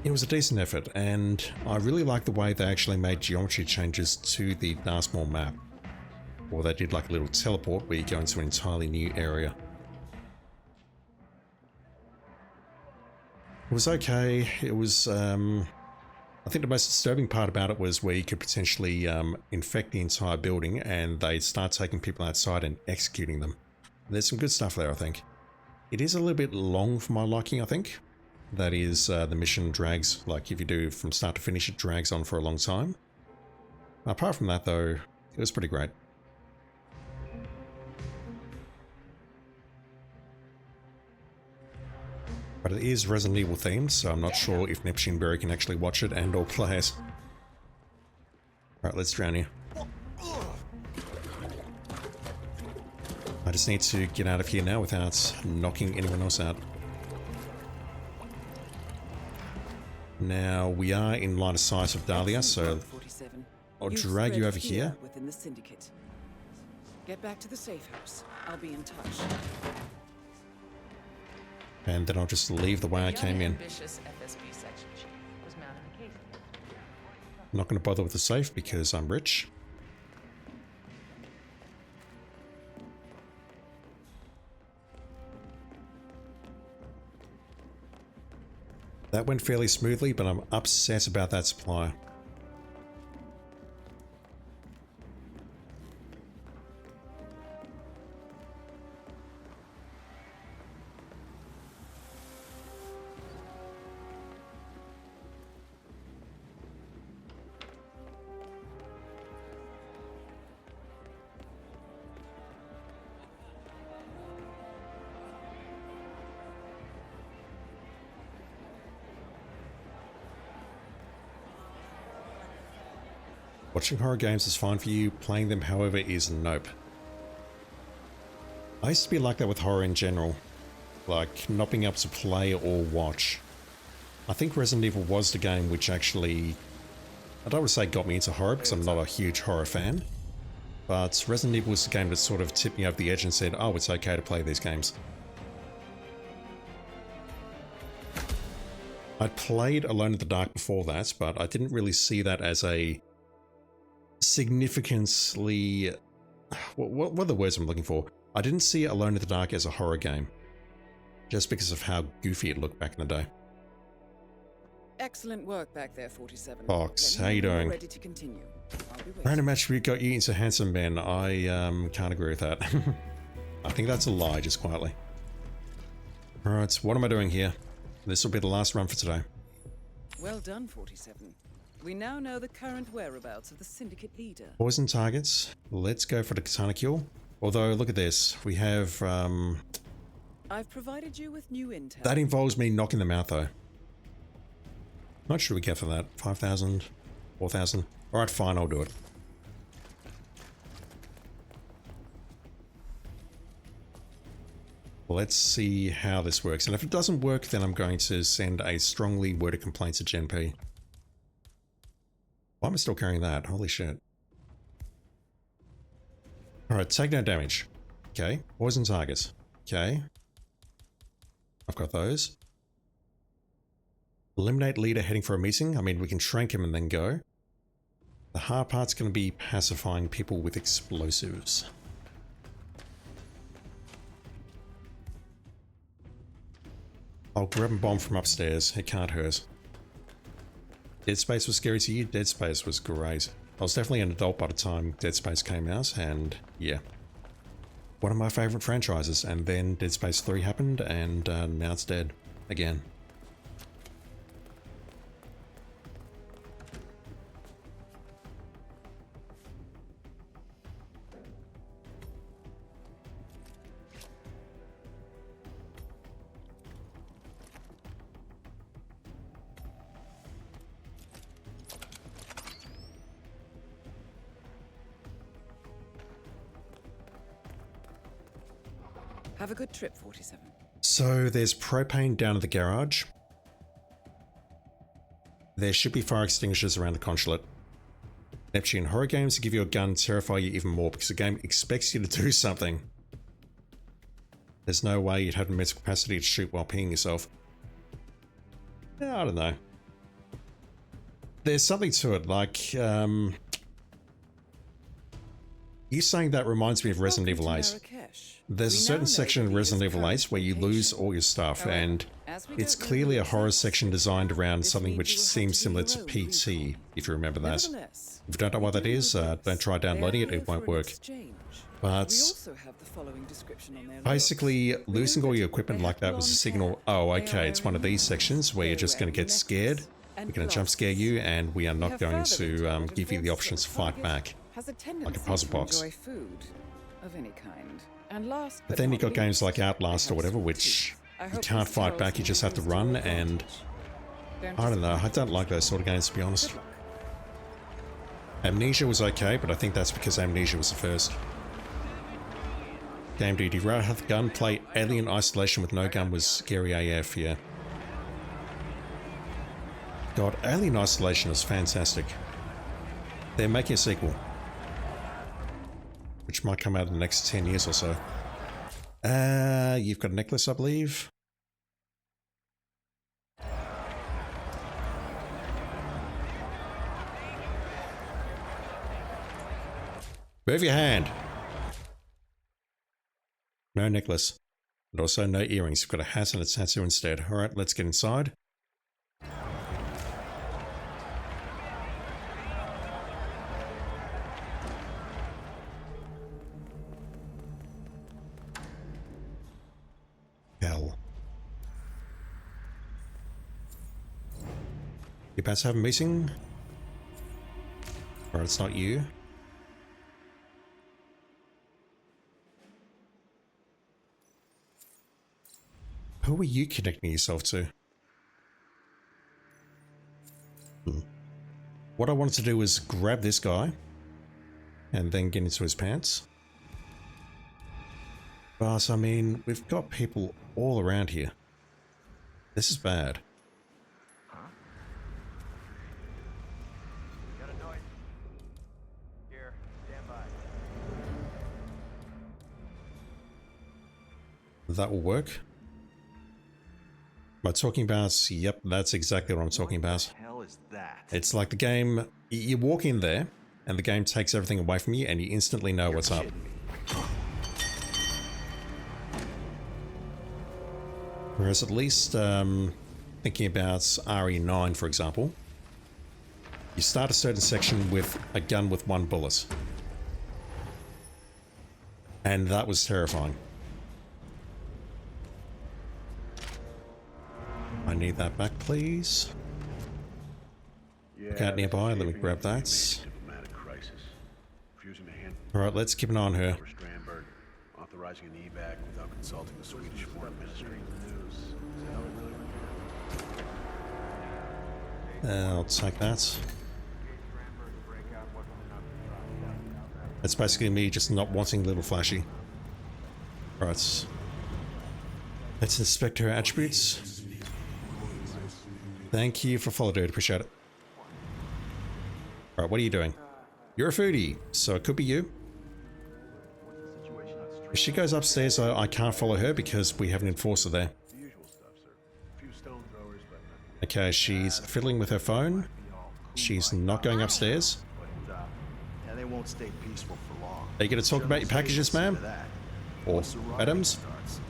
It was a decent effort, and I really like the way they actually made geometry changes to the Dartmoor map. Or they did like a little teleport where you go into an entirely new area. It was okay. It was, I think the most disturbing part about it was where you could potentially infect the entire building and they'd start taking people outside and executing them. There's some good stuff there, I think. It is a little bit long for my liking, I think. That is, the mission drags, like if you do from start to finish, it drags on for a long time. Apart from that though, it was pretty great. But it is Resident Evil themed, so I'm not sure if Neptune Berry can actually watch it and or play it. Alright, let's drown you. I just need to get out of here now without knocking anyone else out. Now, we are in line of sight of Dahlia, so I'll drag you over here. Within the Syndicate. Get back to the safe house. I'll be in touch. And then I'll just leave the way I came in. I'm not going to bother with the safe because I'm rich. That went fairly smoothly, but I'm upset about that supplier. Watching horror games is fine for you, playing them however is nope. I used to be like that with horror in general, like not being able to play or watch. I think Resident Evil was the game which actually, I don't want to say got me into horror because I'm not a huge horror fan, but Resident Evil was the game that sort of tipped me over the edge and said, oh, it's okay to play these games. I'd played Alone in the Dark before that, but I didn't really see that as a significantly, what are the words I'm looking for? I didn't see Alone in the Dark as a horror game, just because of how goofy it looked back in the day. Excellent work back there, 47. Fox, how you doing? Ready to continue. I'll be waiting. Random attribute got you into handsome men. I can't agree with that. I think that's a lie, just quietly. Alright, what am I doing here? This will be the last run for today. Well done, 47. We now know the current whereabouts of the Syndicate leader. Poison targets. Let's go for the katana kill. Although, look at this. We have, I've provided you with new intel. that involves me knocking them out, though. Not sure we get for that. 5,000? 4,000? Alright, fine, I'll do it. Let's see how this works. And if it doesn't work, then I'm going to send a strongly worded complaint to Gen P. Why am I still carrying that? Holy shit. Alright, take no damage. Okay. Poison targets. Okay. I've got those. Eliminate leader heading for a meeting. I mean, we can trank him and then go. The hard part's going to be pacifying people with explosives. I'll grab a bomb from upstairs. It can't hurt. Dead Space was scary to you? Dead Space was great. I was definitely an adult by the time Dead Space came out, and yeah. One of my favourite franchises, and then Dead Space 3 happened, and now it's dead. Again. Have a good trip, 47. So there's propane down at the garage. There should be fire extinguishers around the consulate. Neptune, horror games that give you a gun terrify you even more because the game expects you to do something. There's no way you'd have the mental capacity to shoot while peeing yourself. Yeah, I don't know. There's something to it, like, you saying that reminds me of Resident Evil 8. There's a certain section in Resident Evil 8 where you lose all your stuff, and it's clearly a horror section designed around something which seems similar to PT, if you remember that. If you don't know what that is, don't try downloading it, it won't work. But basically, losing all your equipment like that was a signal, oh, okay, it's one of these sections where you're just going to get scared, we're going to jump scare you, and we are not going to give you the options to fight back, like a puzzle box. But then you got games like Outlast or whatever, which you can't fight back, you just have to run, and I don't know, I don't like those sort of games, to be honest. Amnesia was okay, but I think that's because Amnesia was the first. Game, dude, you'd rather have the gun, play Alien Isolation with no gun was scary AF, yeah. God, Alien Isolation is fantastic. They're making a sequel, which might come out in the next 10 years or so. You've got a necklace, I believe. Move your hand. No necklace. And also no earrings. You've got a hat and a tattoo instead. Alright, let's get inside. Hell. You about to have a meeting? Or it's not you. Who are you connecting yourself to? What I wanted to do was grab this guy and then get into his pants. But I mean, we've got people all around here. This is bad. Got a noise. Here, stand by. That will work. Am I talking about? Yep, that's exactly what I'm talking about. What the hell is that? It's like the game, you walk in there, and the game takes everything away from you, and you instantly know what's up. Whereas at least, thinking about RE9, for example, you start a certain section with a gun with one bullet. And that was terrifying. I need that back, please. Look out nearby, let me grab that. Alright, let's keep an eye on her. Authorizing an evac without consulting the Swedish Foreign Ministry. I'll take that. That's basically me just not wanting Little Flashy. Right. Let's inspect her attributes. Thank you for follow, dude. Appreciate it. Alright, what are you doing? You're a foodie, so it could be you. If she goes upstairs, I can't follow her because we have an enforcer there. Okay, she's fiddling with her phone. She's not going upstairs. Yeah, they won't stay peaceful for long. Are you going to talk about your packages, ma'am? Or items?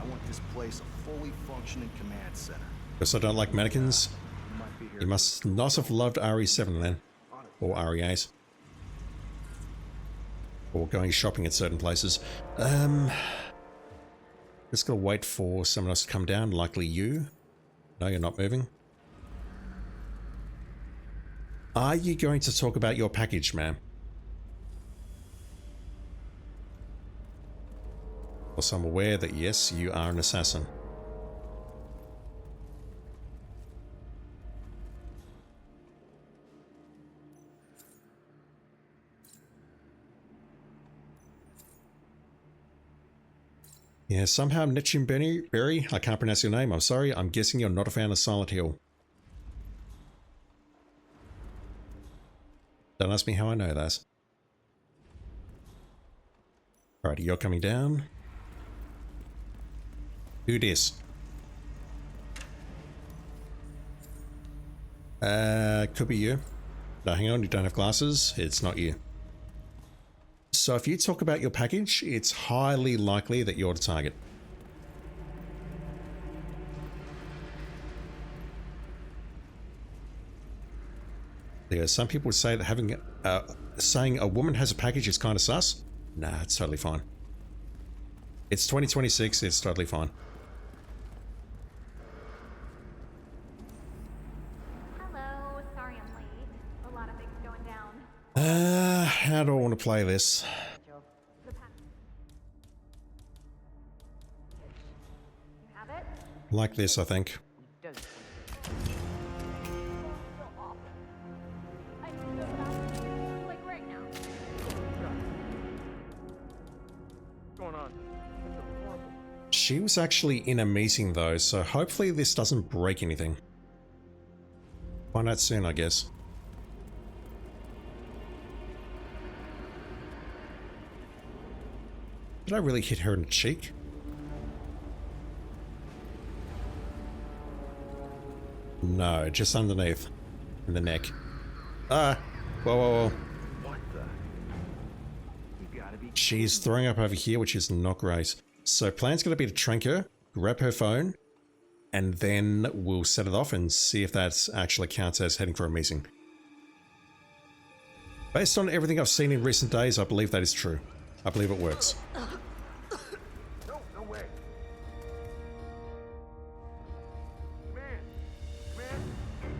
I want this place a fully functioning command center. Because I don't like mannequins. You must not have loved RE7 then. Or RE8. Or going shopping at certain places. Just gotta wait for someone else to come down, likely you. No, you're not moving. Are you going to talk about your package, ma'am? Also, I'm aware that yes, you are an assassin. Yeah, somehow Neptune Berry, I can't pronounce your name, I'm sorry, I'm guessing you're not a fan of Silent Hill. Don't ask me how I know that. Alrighty, you're coming down. Who dis? Could be you. No, hang on, you don't have glasses. It's not you. So if you talk about your package, it's highly likely that you're the target. Yeah, some people would say that having saying a woman has a package is kind of sus. Nah, it's totally fine. It's 2026, it's totally fine. Hello, sorry I'm late. A lot of things going down. How do I want to play this? You have it? Like this, I think. Like right now. What's going on? That's so horrible. She was actually in a meeting though, so hopefully this doesn't break anything. Find out soon, I guess. Did I really hit her in the cheek? No, just underneath. In the neck. Ah! Whoa, whoa, whoa. What the? You gotta be. She's throwing up over here, which is not great. So plan's going to be to trank her, grab her phone, and then we'll set it off and see if that actually counts as heading for a meeting. Based on everything I've seen in recent days, I believe that is true. I believe it works. No, no way. Man, you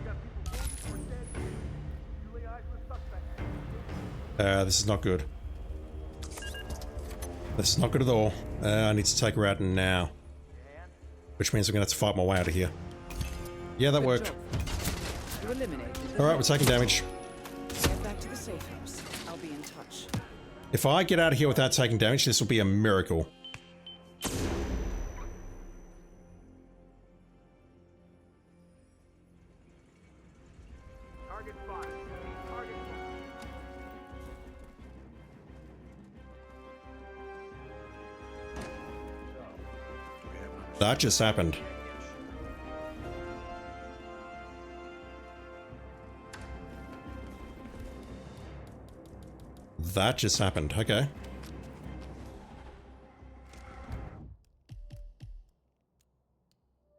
got people wounded or dead. You lay eyes on the suspect. This is not good. This is not good at all. I need to take her out now. Which means I'm going to have to fight my way out of here. Yeah, that worked. You eliminated. Alright, we're taking damage. Get back to the safe house. I'll be in touch. If I get out of here without taking damage, this will be a miracle. Target spotted. Target. That just happened. That just happened. Okay.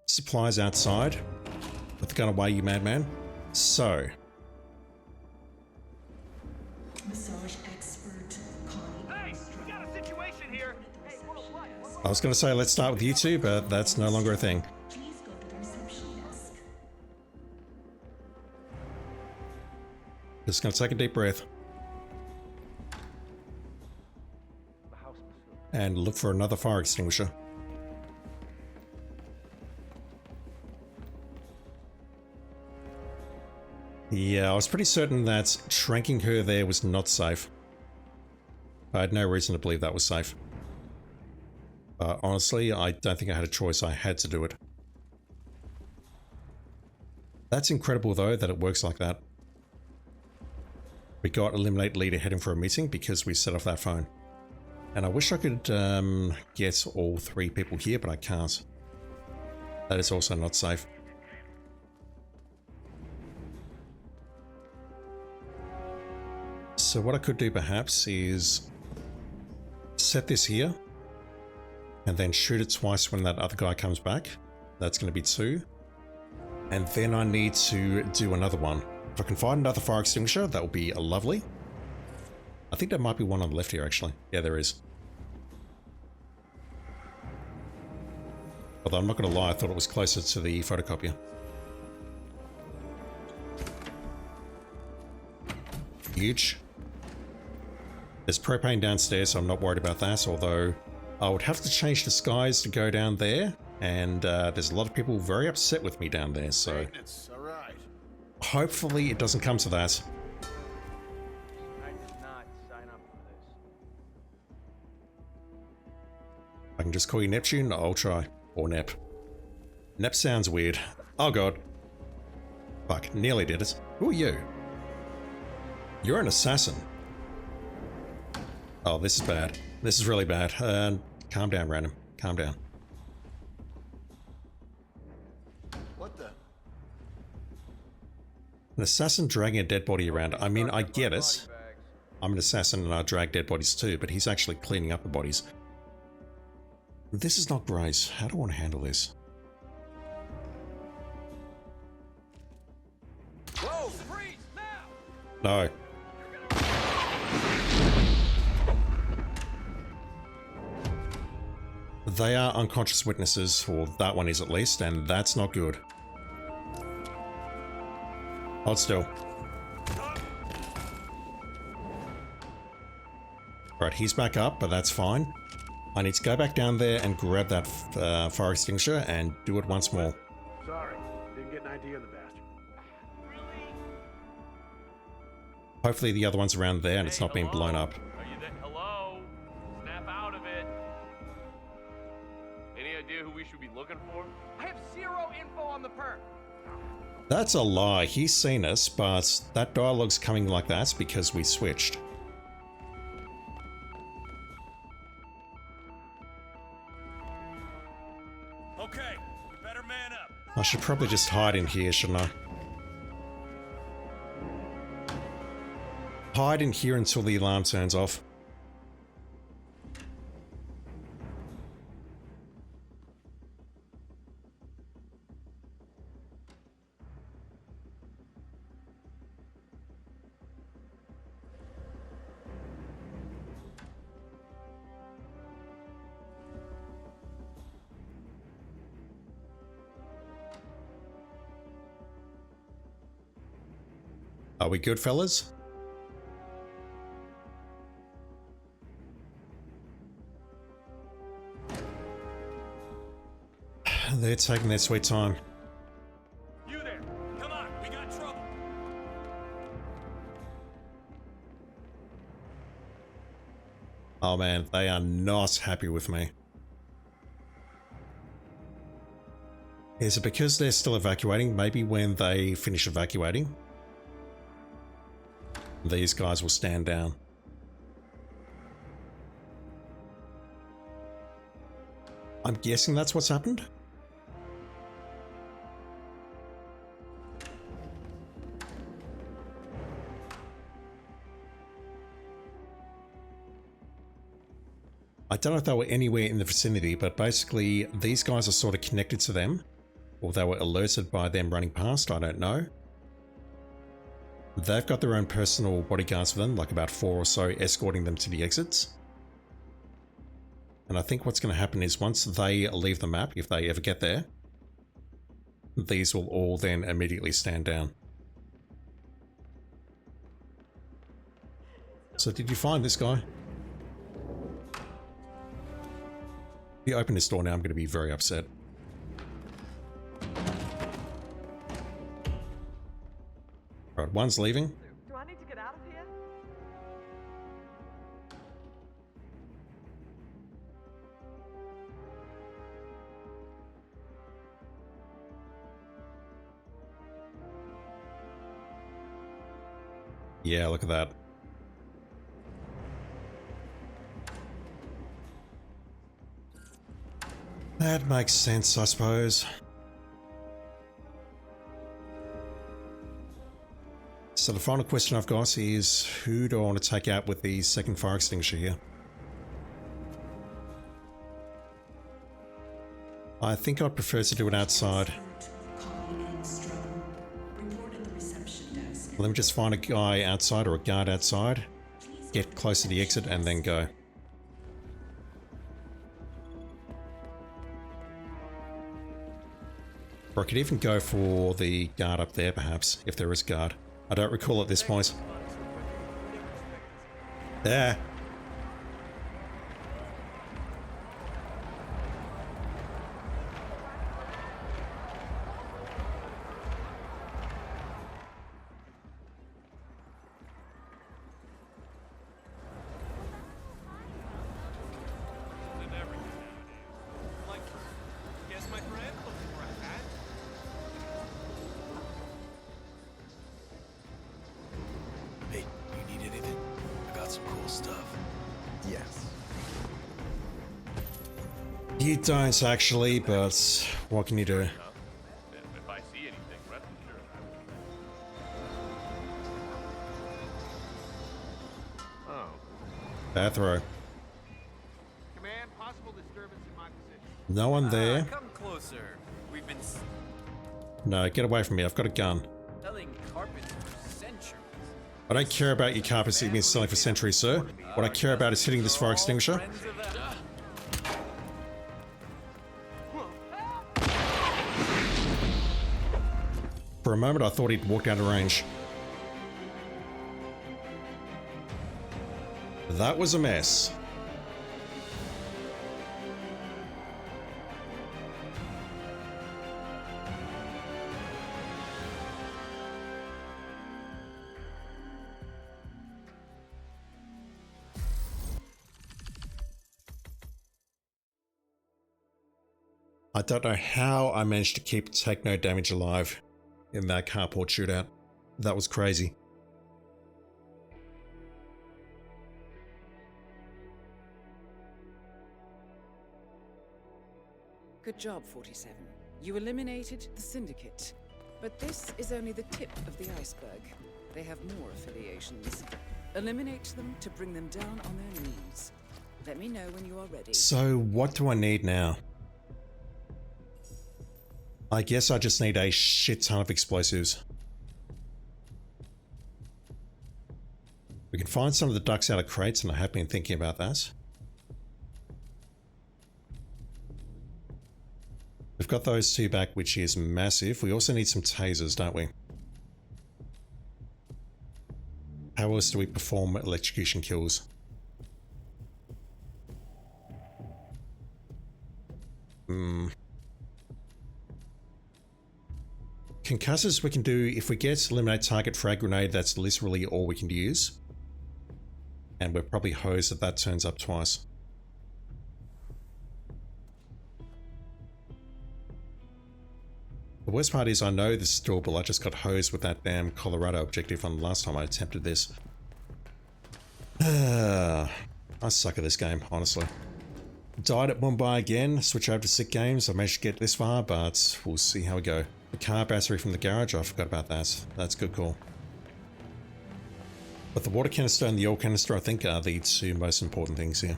Supplies outside. Put the gun away, you madman. So. Massage expert Hey, we got a situation here. Hey, what? I was going to say let's start with you two, but that's no longer a thing. Please go to the reception desk. Just going to take a deep breath. And look for another fire extinguisher. Yeah, I was pretty certain that tranking her there was not safe. I had no reason to believe that was safe. Honestly, I don't think I had a choice. I had to do it. That's incredible though, that it works like that. We got Eliminate Leader heading for a meeting because we set off that phone. And I wish I could get all three people here, but I can't. That is also not safe. So what I could do perhaps is set this here and then shoot it twice when that other guy comes back. That's going to be 2. And then I need to do another one. If I can find another fire extinguisher, that would be lovely. I think there might be one on the left here actually. Yeah, there is. Although I'm not going to lie, I thought it was closer to the photocopier. Huge. There's propane downstairs, so I'm not worried about that, although I would have to change disguise to go down there, and there's a lot of people very upset with me down there, so All right. hopefully it doesn't come to that. I did not sign up for this. I can just call you Neptune, I'll try. Or Nep. Nep sounds weird. Oh god. Fuck, nearly did it. Who are you? You're an assassin. Oh, this is bad. This is really bad. Calm down, random. Calm down. What the? An assassin dragging a dead body around. I mean, I get it. I'm an assassin and I drag dead bodies too, but he's actually cleaning up the bodies. This is not great. How do I want to handle this? Whoa, freeze now! No. They are unconscious witnesses, or that one is at least, and that's not good. Hold still. Right, he's back up, but that's fine. I need to go back down there and grab that fire extinguisher and do it once more. Sorry, didn't get an idea of the bastard. Hopefully the other one's around there and it's not being blown up. Are you there? Hello? Snap out of it. Any idea who we should be looking for? I have zero info on the perp. That's a lie. He's seen us, but that dialogue's coming like that because we switched. Okay, we better man up. I should probably just hide in here, shouldn't I? Hide in here until the alarm turns off. Are we good, fellas? They're taking their sweet time. You there? Come on, we got trouble. Oh man, they are not happy with me. Is it because they're still evacuating? Maybe when they finish evacuating, these guys will stand down. I'm guessing that's what's happened. I don't know if they were anywhere in the vicinity, but basically these guys are sort of connected to them, or they were alerted by them running past, I don't know. They've got their own personal bodyguards for them, like about 4 or so, escorting them to the exits. And I think what's going to happen is once they leave the map, if they ever get there, these will all then immediately stand down. So did you find this guy? If you open this door now, I'm going to be very upset. Right, one's leaving. Do I need to get out of here? Yeah, look at that. That makes sense, I suppose. So the final question I've got is, who do I want to take out with the second fire extinguisher here? I think I'd prefer to do it outside. Let me just find a guy outside or a guard outside, get close to the exit and then go. Or I could even go for the guard up there perhaps, if there is a guard. I don't recall at this point. There. You don't actually, but what can you do? If I see anything, rest assured I will. Oh. Bad throw. Command, possible disturbance in my position. No one there. Come closer. We've been No, get away from me. I've got a gun. selling carpets for centuries. I don't care about your carpets that you've been selling for centuries, sir. What I care about is hitting this fire extinguisher. For a moment, I thought he'd walked out of range. That was a mess. I don't know how I managed to keep Take No Damage alive in that carport shootout. That was crazy. Good job, 47. You eliminated the Syndicate. But this is only the tip of the iceberg. They have more affiliations. Eliminate them to bring them down on their knees. Let me know when you are ready. So what do I need now? I guess I just need a shit ton of explosives. We can find some of the ducks out of crates, and I have been thinking about that. We've got those two back, which is massive. We also need some tasers, don't we? How else do we perform electrocution kills? Concussors we can do, if we get eliminate target frag grenade, that's literally all we can use. And we're probably hosed if that turns up twice. The worst part is I know this is doable, I just got hosed with that damn Colorado objective on the last time I attempted this. I suck at this game, honestly. Died at Mumbai again, switch over to sick games, I managed to get this far, but we'll see how we go. The car battery from the garage, I forgot about that. That's a good call. But the water canister and the oil canister, I think, are the two most important things here.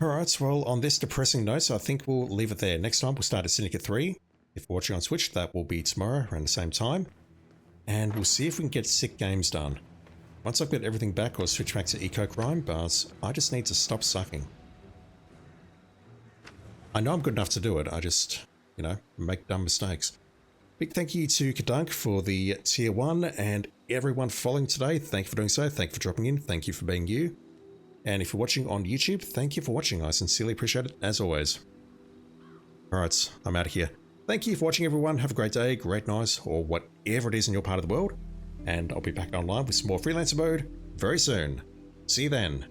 Alright, well, on this depressing note, I think we'll leave it there. Next time, we'll start at Syndicate 3. If you're watching on Switch, that will be tomorrow around the same time. And we'll see if we can get sick games done. Once I've got everything back, I'll switch back to eco-crime, but I just need to stop sucking. I know I'm good enough to do it, I just, you know, make dumb mistakes. Big thank you to Kadunk for the Tier 1 and everyone following today. Thank you for doing so. Thank you for dropping in. Thank you for being you. And if you're watching on YouTube, thank you for watching. I sincerely appreciate it, as always. Alright, I'm out of here. Thank you for watching, everyone. Have a great day, great night, or whatever it is in your part of the world. And I'll be back online with some more Freelancer Mode very soon. See you then.